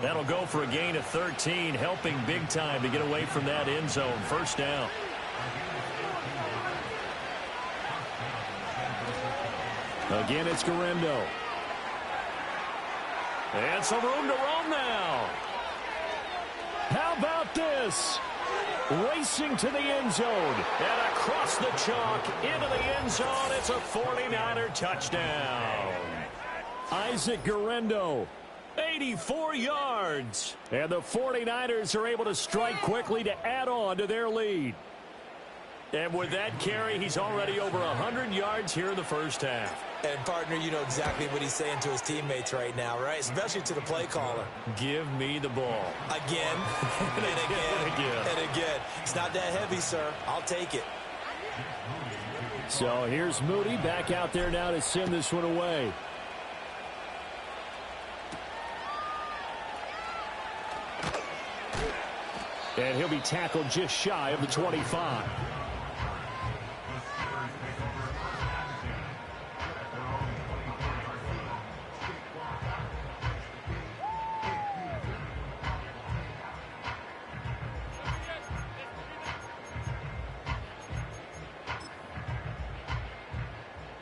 That'll go for a gain of 13, helping big time to get away from that end zone. First down. Again, it's Guerrero. And some room to roam now. How about this? Racing to the end zone. And across the chalk into the end zone. It's a 49er touchdown. Isaac Guerrero, 84 yards. And the 49ers are able to strike quickly to add on to their lead. And with that carry, he's already over 100 yards here in the first half. And, partner, you know exactly what he's saying to his teammates right now, right? Especially to the play caller. Give me the ball. Again, and again, and again. It's not that heavy, sir. I'll take it. So here's Moody back out there now to send this one away. And he'll be tackled just shy of the 25.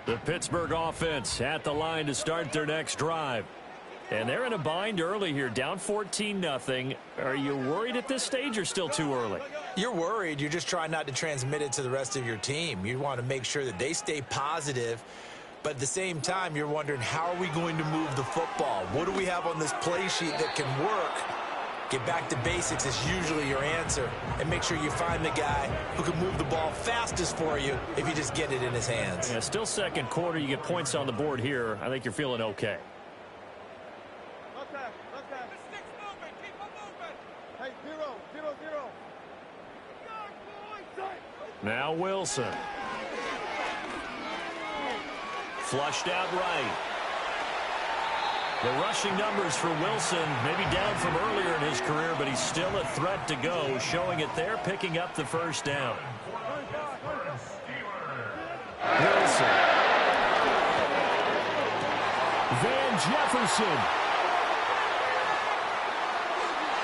The Pittsburgh offense at the line to start their next drive. And they're in a bind early here, down 14-0. Are you worried at this stage or still too early? You're worried. You're just trying not to transmit it to the rest of your team. You want to make sure that they stay positive But at the same time, you're wondering, how are we going to move the football? What do we have on this play sheet that can work? Get back to basics is usually your answer. And make sure you find the guy who can move the ball fastest for you if you just get it in his hands. Yeah, still second quarter. You get points on the board here. I think you're feeling okay. Hey, 0-0-0. Now Wilson. Flushed out right. The rushing numbers for Wilson maybe down from earlier in his career, but he's still a threat to go, showing it there, picking up the first down. Wilson. Van Jefferson.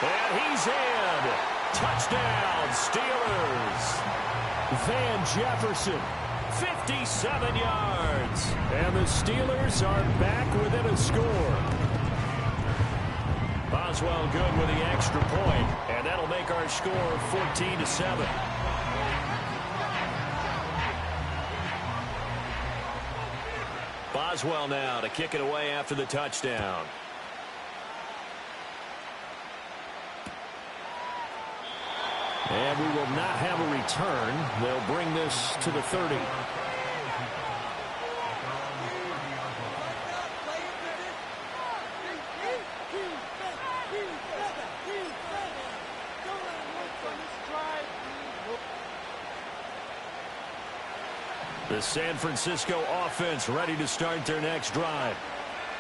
And he's in. Touchdown, Steelers. Van Jefferson. 57 yards. And the Steelers are back within a score. Boswell good with the extra point, and that'll make our score 14-7. Boswell now to kick it away after the touchdown. And we will not have a return. They'll bring this to the 30. The San Francisco offense ready to start their next drive.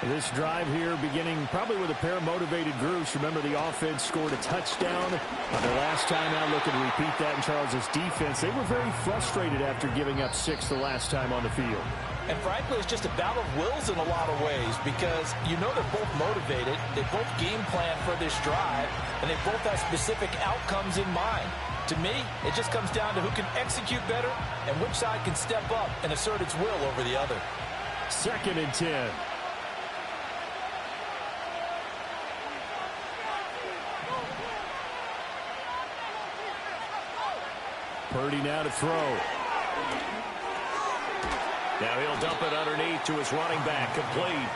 This drive here beginning probably with a pair of motivated groups. Remember, the offense scored a touchdown on their last time out. Looking to repeat that in Charles' defense. They were very frustrated after giving up 6 the last time on the field. And frankly, it's just a battle of wills in a lot of ways, because you know they're both motivated. They both game plan for this drive, and they both have specific outcomes in mind. To me, it just comes down to who can execute better and which side can step up and assert its will over the other. 2nd and 10. Purdy now to throw. Now he'll dump it underneath to his running back, complete.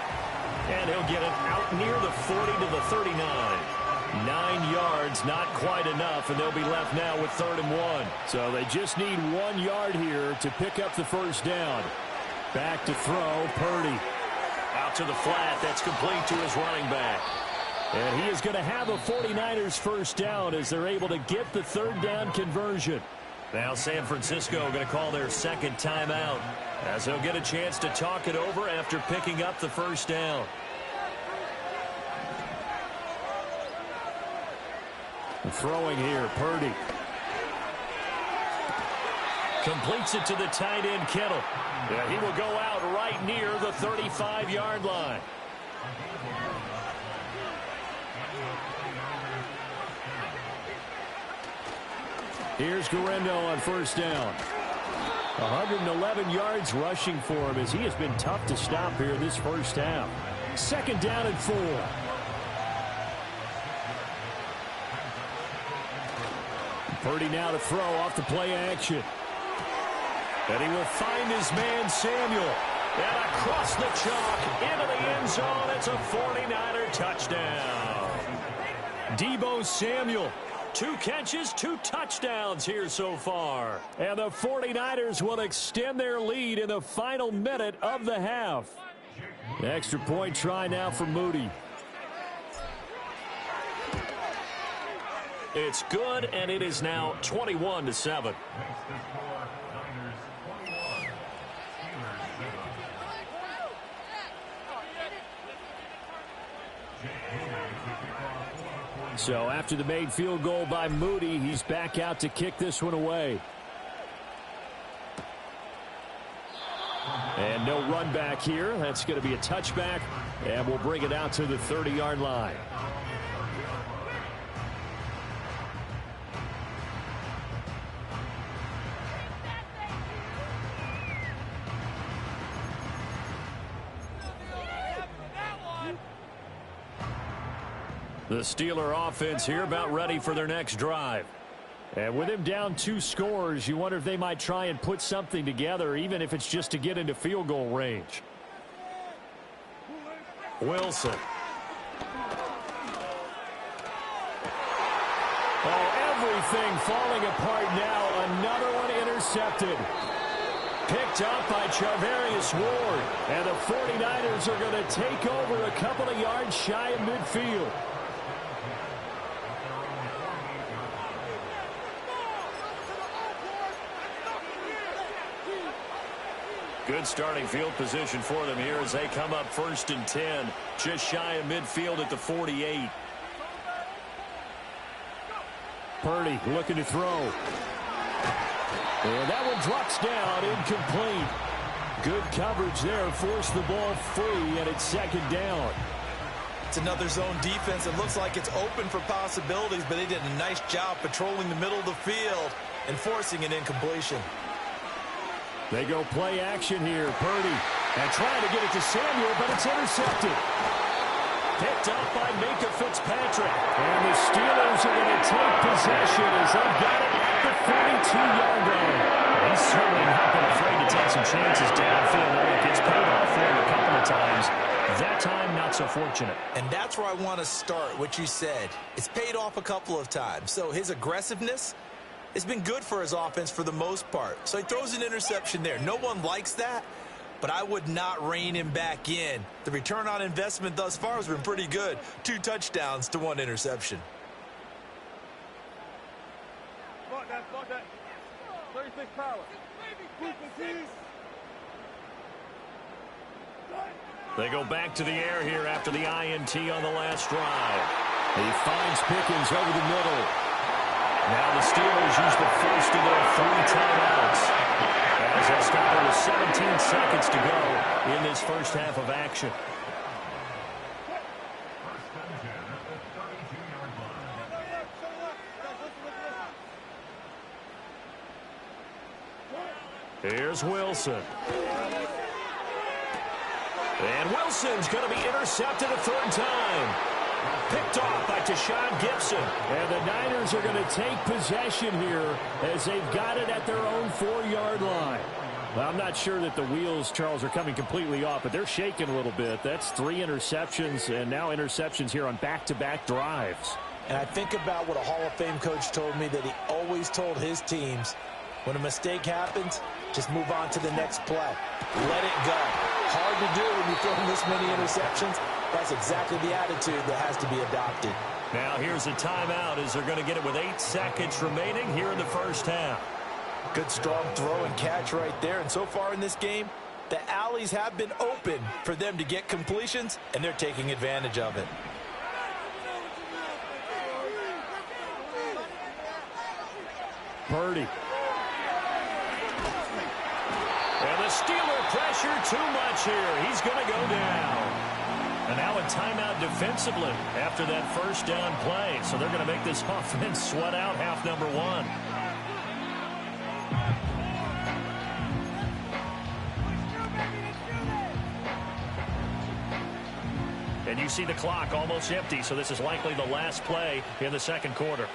And he'll get it out near the 40 to the 39. 9 yards, not quite enough, and they'll be left now with 3rd and 1. So they just need 1 yard here to pick up the first down. Back to throw, Purdy. Out to the flat, that's complete to his running back. And he is going to have a 49ers first down as they're able to get the 3rd down conversion. Now San Francisco going to call their 2nd timeout, as they'll get a chance to talk it over after picking up the first down. Throwing here, Purdy. Completes it to the tight end, Kittle. Yeah, he will go out right near the 35-yard line. Here's Guerrero on first down. 111 yards rushing for him, as he has been tough to stop here this first half. 2nd down and 4. Purdy now to throw off the play action. And he will find his man Samuel. And across the chalk into the end zone. It's a 49er touchdown. Deebo Samuel. 2 catches, 2 touchdowns here so far. And the 49ers will extend their lead in the final minute of the half. Extra point try now for Moody. It's good, and it is now 21-7. So after the made field goal by Moody, he's back out to kick this one away. And no run back here. That's going to be a touchback, and we'll bring it out to the 30-yard line. The Steeler offense here about ready for their next drive. And with him down 2 scores, you wonder if they might try and put something together, even if it's just to get into field goal range. Wilson. Oh, everything falling apart now. Another one intercepted. Picked up by Charvarius Ward. And the 49ers are going to take over a couple of yards shy of midfield. Good starting field position for them here as they come up 1st and 10. Just shy of midfield at the 48. Purdy looking to throw. And that one drops down, incomplete. Good coverage there, forced the ball free, and it's 2nd down. It's another zone defense. It looks like it's open for possibilities, but they did a nice job patrolling the middle of the field and forcing an incompletion. They go play action here. Purdy and trying to get it to Samuel, but it's intercepted. Picked up by Minka Fitzpatrick. And the Steelers are going to take possession as they've got it at the 42-yard line. He's certainly not been afraid to take some chances downfield. Look, it's paid off for him a couple of times. That time, not so fortunate. And that's where I want to start, what you said. It's paid off a couple of times. So his aggressiveness, it's been good for his offense for the most part. So he throws an interception there. No one likes that, but I would not rein him back in. The return on investment thus far has been pretty good. 2 touchdowns to 1 interception. Fuck that. 36 power. They go back to the air here after the INT on the last drive. He finds Pickens over the middle. Now the Steelers use the first of their 3 timeouts as they stop with 17 seconds to go in this first half of action. Here's Wilson. And Wilson's going to be intercepted a 3rd time. Picked off by Tashawn Gibson. And the Niners are going to take possession here as they've got it at their own 4-yard line. Well, I'm not sure that the wheels, Charles, are coming completely off, but they're shaking a little bit. That's 3 interceptions, and now interceptions here on back-to-back drives. And I think about what a Hall of Fame coach told me, that he always told his teams, when a mistake happens, just move on to the next play. Let it go. Hard to do when you're throwing this many interceptions. That's exactly the attitude that has to be adopted. Now here's a timeout as they're going to get it with 8 seconds remaining here in the first half. Good strong throw and catch right there. And so far in this game, the alleys have been open for them to get completions, and they're taking advantage of it. Purdy. And the Steeler pressure too much here. He's going to go down. And now a timeout defensively after that first down play. So they're going to make this offense sweat out half number 1. And you see the clock almost empty, so this is likely the last play in the 2nd quarter.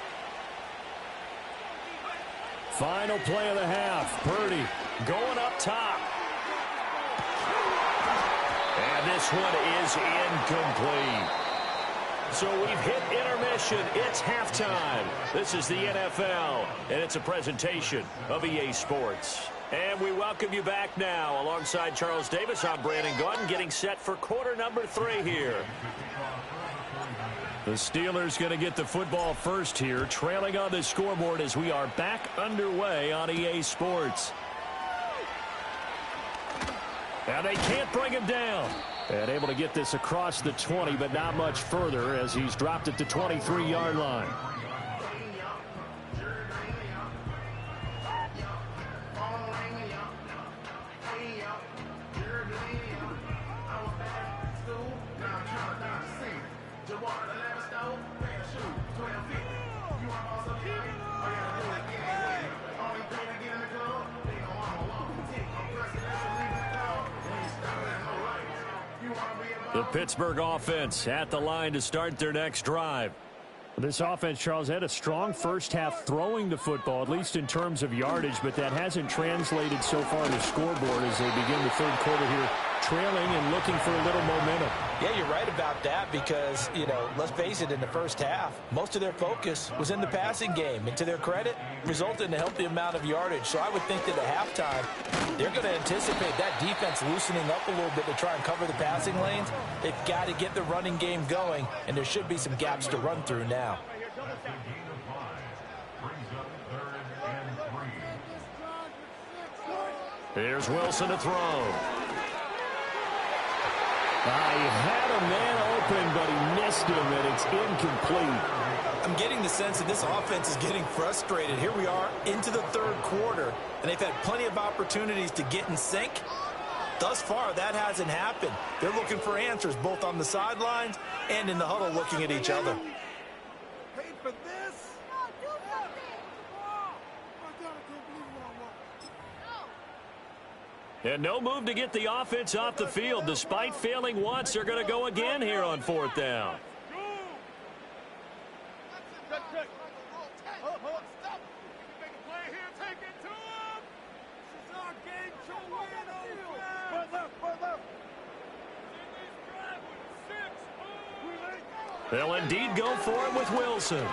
Final play of the half. Purdy going up top. And this one is incomplete. So we've hit intermission. It's halftime. This is the NFL, and it's a presentation of EA Sports. And we welcome you back now. Alongside Charles Davis, I'm Brandon Gaudin, getting set for quarter number 3 here. The Steelers going to get the football first here, trailing on the scoreboard as we are back underway on EA Sports. And they can't bring him down. And able to get this across the 20, but not much further as he's dropped at the 23-yard line. The Pittsburgh offense at the line to start their next drive. This offense, Charles, had a strong first half throwing the football, at least in terms of yardage, but that hasn't translated so far to scoreboard as they begin the third quarter here, trailing and looking for a little momentum. Yeah, you're right about that because, let's face it, in the first half, most of their focus was in the passing game. And to their credit, resulted in a healthy amount of yardage. So I would think that at halftime, they're going to anticipate that defense loosening up a little bit to try and cover the passing lanes. They've got to get the running game going, and there should be some gaps to run through now. Here's Wilson to throw. He had a man open, but he missed him, and it's incomplete. I'm getting the sense that this offense is getting frustrated. Here we are into the third quarter, and they've had plenty of opportunities to get in sync. Thus far, that hasn't happened. They're looking for answers both on the sidelines and in the huddle looking at each other. Paid for this? And no move to get the offense off the field. Despite failing once, they're going to go again here on fourth down. They'll indeed go for it with Wilson.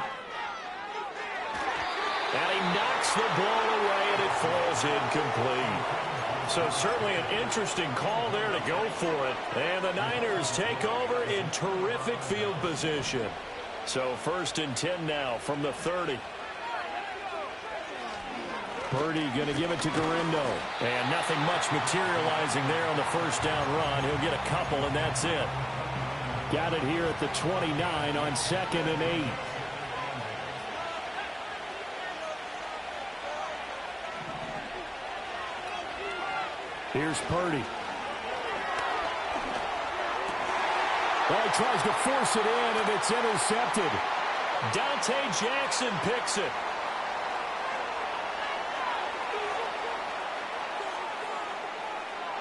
And he knocks the ball away, and it falls incomplete. So certainly an interesting call there to go for it. And the Niners take over in terrific field position. So 1st and 10 now from the 30. Purdy going to give it to Garindo. And nothing much materializing there on the first down run. He'll get a couple, and that's it. Got it here at the 29 on 2nd and 8. Here's Purdy. Well, he tries to force it in, and it's intercepted. Dante Jackson picks it.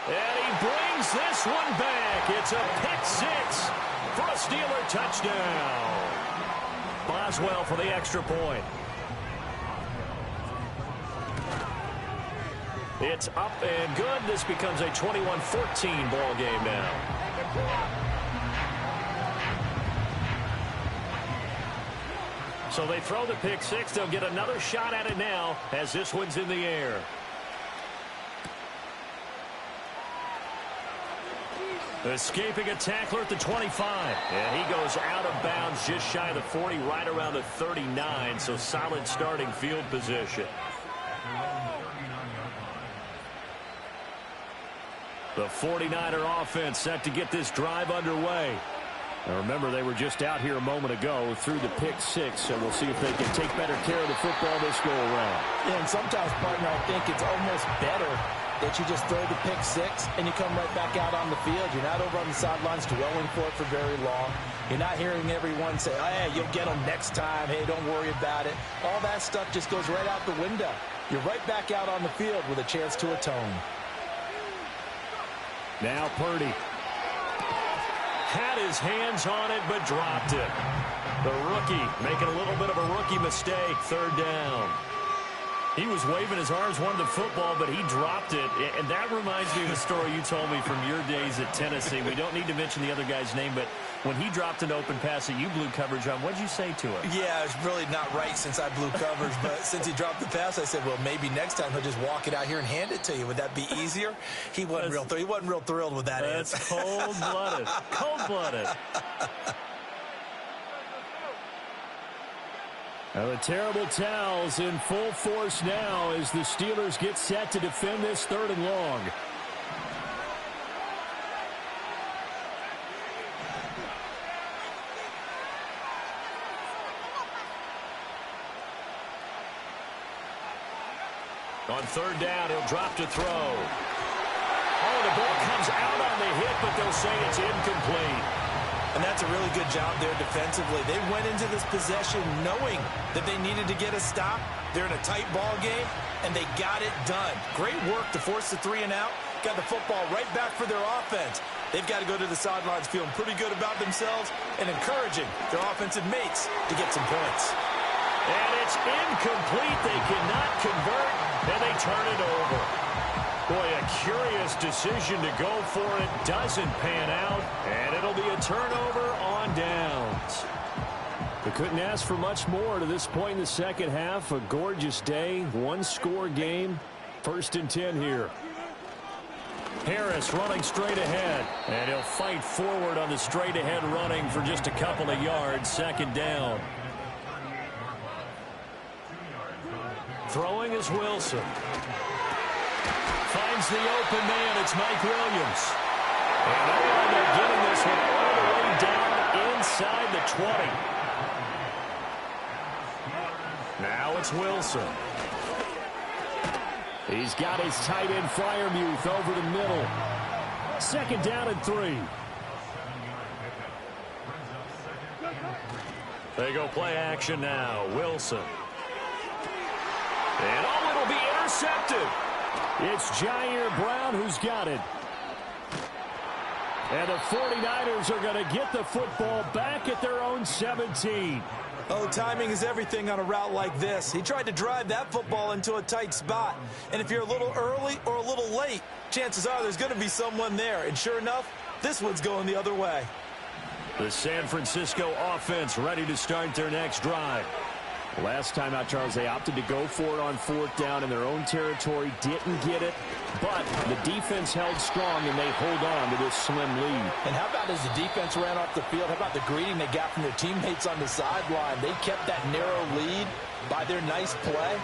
And he brings this one back. It's a pick six for a Steeler touchdown. Boswell for the extra point. It's up and good. This becomes a 21-14 ball game now. So they throw the pick six. They'll get another shot at it now as this one's in the air. Escaping a tackler at the 25. And he goes out of bounds just shy of the 40, right around the 39. So solid starting field position. The 49er offense set to get this drive underway. Now remember, they were just out here a moment ago through the pick six, so we'll see if they can take better care of the football this go around. Yeah, and sometimes, partner, I think it's almost better that you just throw the pick six and you come right back out on the field. You're not over on the sidelines dwelling for it for very long. You're not hearing everyone say, oh, hey, you'll get them next time. Hey, don't worry about it. All that stuff just goes right out the window. You're right back out on the field with a chance to atone. Now Purdy. Had his hands on it, but dropped it. The rookie making a little bit of a rookie mistake. 3rd down. He was waving his arms, wanted the football, but he dropped it. And that reminds me of a story you told me from your days at Tennessee. We don't need to mention the other guy's name, but when he dropped an open pass that you blew coverage on, what did you say to him? Yeah, it's really not right since I blew coverage, but since he dropped the pass, I said, well, maybe next time he'll just walk it out here and hand it to you. Would that be easier? He wasn't real thrilled with that answer. That's cold-blooded. Cold-blooded. Now the terrible towels in full force now as the Steelers get set to defend this 3rd and long. On 3rd down, he'll drop to throw. Oh, the ball comes out on the hit, but they'll say it's incomplete. And that's a really good job there defensively. They went into this possession knowing that they needed to get a stop. They're in a tight ball game, and they got it done. Great work to force the 3 and out. Got the football right back for their offense. They've got to go to the sidelines feeling pretty good about themselves and encouraging their offensive mates to get some points. And it's incomplete. They cannot convert, and they turn it over. Boy, a curious decision to go for it. Doesn't pan out, and it'll be a turnover on downs. They couldn't ask for much more to this point in the second half. A gorgeous day, one-score game. 1st and 10 here. Harris running straight ahead, and he'll fight forward on the straight-ahead running for just a couple of yards. 2nd down. Throwing is Wilson. Finds the open man. It's Mike Williams. And they're getting this one all the way down inside the 20. Now it's Wilson. He's got his tight end Fryermuth over the middle. 2nd down and 3. They go play action now. Wilson. And it'll be intercepted. It's Jair Brown who's got it. And the 49ers are going to get the football back at their own 17. Oh, timing is everything on a route like this. He tried to drive that football into a tight spot. And if you're a little early or a little late, chances are there's going to be someone there. And sure enough, this one's going the other way. The San Francisco offense ready to start their next drive. Last time out, Charles, they opted to go for it on 4th down in their own territory. Didn't get it, but the defense held strong, and they hold on to this slim lead. And how about as the defense ran off the field, how about the greeting they got from their teammates on the sideline? They kept that narrow lead by their nice play.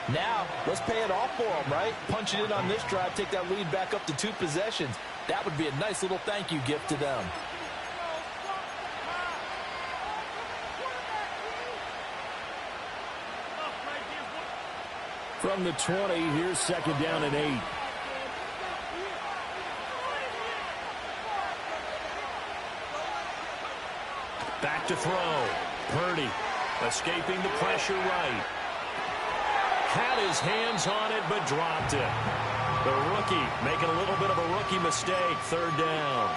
Now, let's pay it off for them, right? Punch it in on this drive, take that lead back up to 2 possessions. That would be a nice little thank you gift to them. From the 20, here's 2nd down and 8. Back to throw. Purdy escaping the pressure right. Had his hands on it, but dropped it. The rookie making a little bit of a rookie mistake. 3rd down.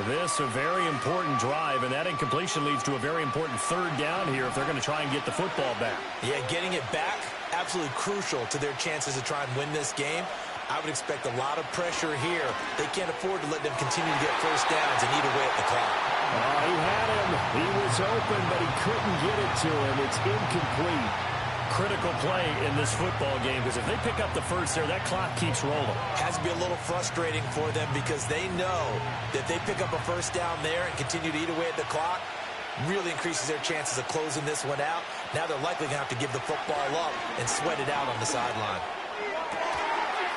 This a very important drive, and that incompletion leads to a very important 3rd down here if they're going to try and get the football back. Yeah, getting it back, absolutely crucial to their chances to try and win this game. I would expect a lot of pressure here. They can't afford to let them continue to get 1st downs and eat away at the clock. He had him. He was open, but he couldn't get it to him. It's incomplete. Critical play in this football game, because if they pick up the 1st there, that clock keeps rolling. Has to be a little frustrating for them because they know that they pick up a 1st down there and continue to eat away at the clock, really increases their chances of closing this one out. Now they're likely going to have to give the football up and sweat it out on the sideline.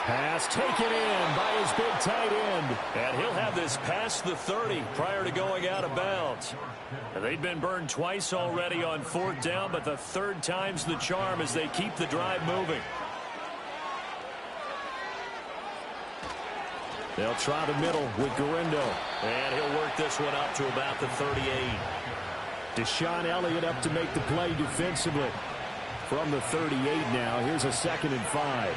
Pass taken in by his big tight end. And he'll have this past the 30 prior to going out of bounds. And they've been burned twice already on 4th down, but the 3rd time's the charm as they keep the drive moving. They'll try the middle with Garindo. And he'll work this one up to about the 38. Deshaun Elliott up to make the play defensively. From the 38 now, here's a 2nd and 5.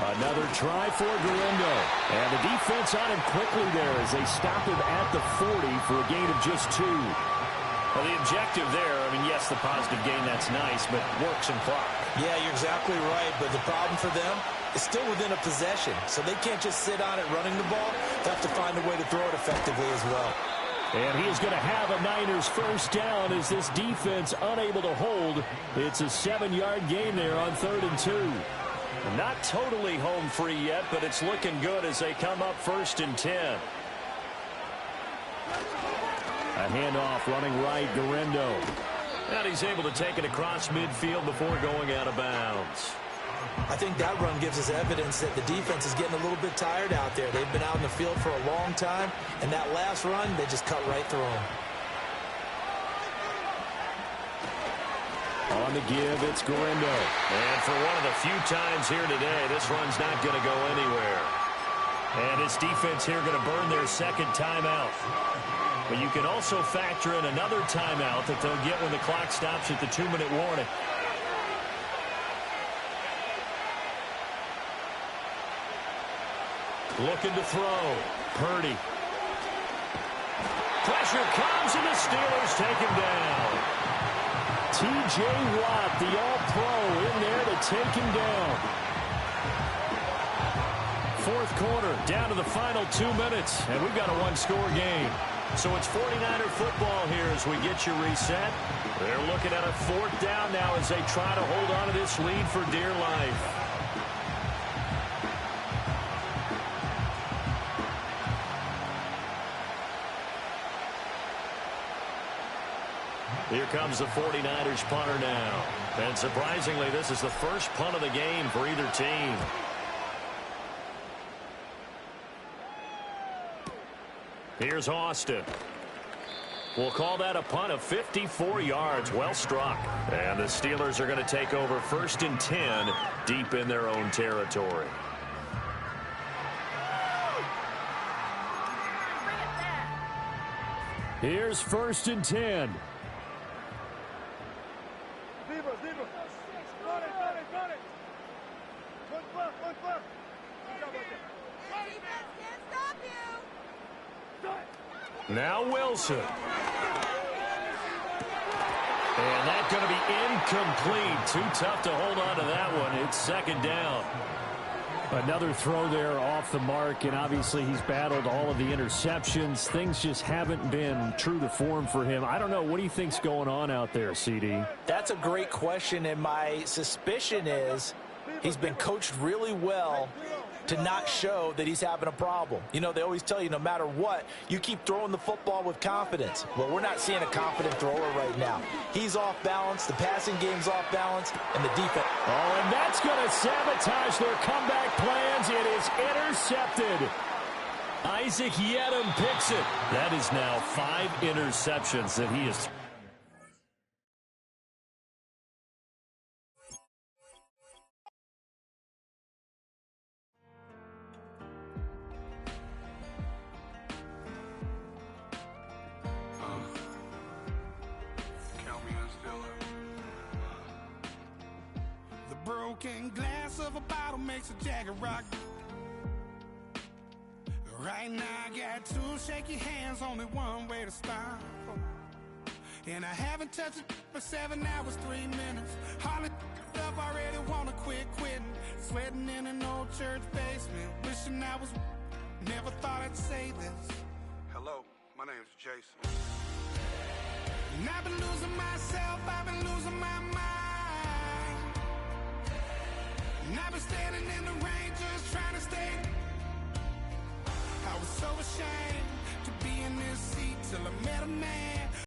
Another try for Garindo. And the defense on him quickly there as they stop him at the 40 for a gain of just 2. Well, the objective there, I mean, yes, the positive gain, that's nice, but works and clock. Yeah, you're exactly right, but the problem for them is still within a possession, so they can't just sit on it running the ball. They have to find a way to throw it effectively as well. And he is going to have a Niners 1st down as this defense unable to hold. It's a 7-yard gain there on 3rd and 2. Not totally home free yet, but it's looking good as they come up 1st and 10. A handoff running right, Garindo. And he's able to take it across midfield before going out of bounds. I think that run gives us evidence that the defense is getting a little bit tired out there. They've been out in the field for a long time, and that last run, they just cut right through them. On the give, it's Garindo. And for one of the few times here today, this run's not going to go anywhere. And this defense here going to burn their 2nd timeout. But you can also factor in another timeout that they'll get when the clock stops at the 2-minute warning. Looking to throw. Purdy. Pressure comes, and the Steelers take him down. T.J. Watt, the all-pro, in there to take him down. Fourth quarter, down to the final 2 minutes, and we've got a one-score game. So it's 49er football here as we get you reset. They're looking at a fourth down now as they try to hold on to this lead for dear life. Here comes the 49ers punter now. And surprisingly, this is the first punt of the game for either team. Here's Austin. We'll call that a punt of 54 yards. Well struck. And the Steelers are going to take over 1st and 10 deep in their own territory. Here's 1st and 10. Now Wilson. And that's going to be incomplete. Too tough to hold on to that one. It's 2nd down. Another throw there off the mark, and obviously he's battled all of the interceptions. Things just haven't been true to form for him. I don't know. What do you think's going on out there, CD? That's a great question, and my suspicion is he's been coached really well to not show that he's having a problem. You know, they always tell you no matter what, you keep throwing the football with confidence. Well, we're not seeing a confident thrower right now. He's off balance, the passing game's off balance, and the defense. Oh, and that's going to sabotage their comeback plans. It is intercepted. Isaac Yedem picks it. That is now 5 interceptions that he has. Broken glass of a bottle makes a jagger rock. Right now I got 2 shaky hands, only one way to stop. And I haven't touched it for 7 hours, 3 minutes. Hardly up, already wanna quitting. Sweating in an old church basement, wishing I was. Never thought I'd say this. Hello, my name's Jason. And I've been losing myself, I've been losing my mind. And I've been standing in the rain just trying to stay. I was so ashamed to be in this seat till I met a man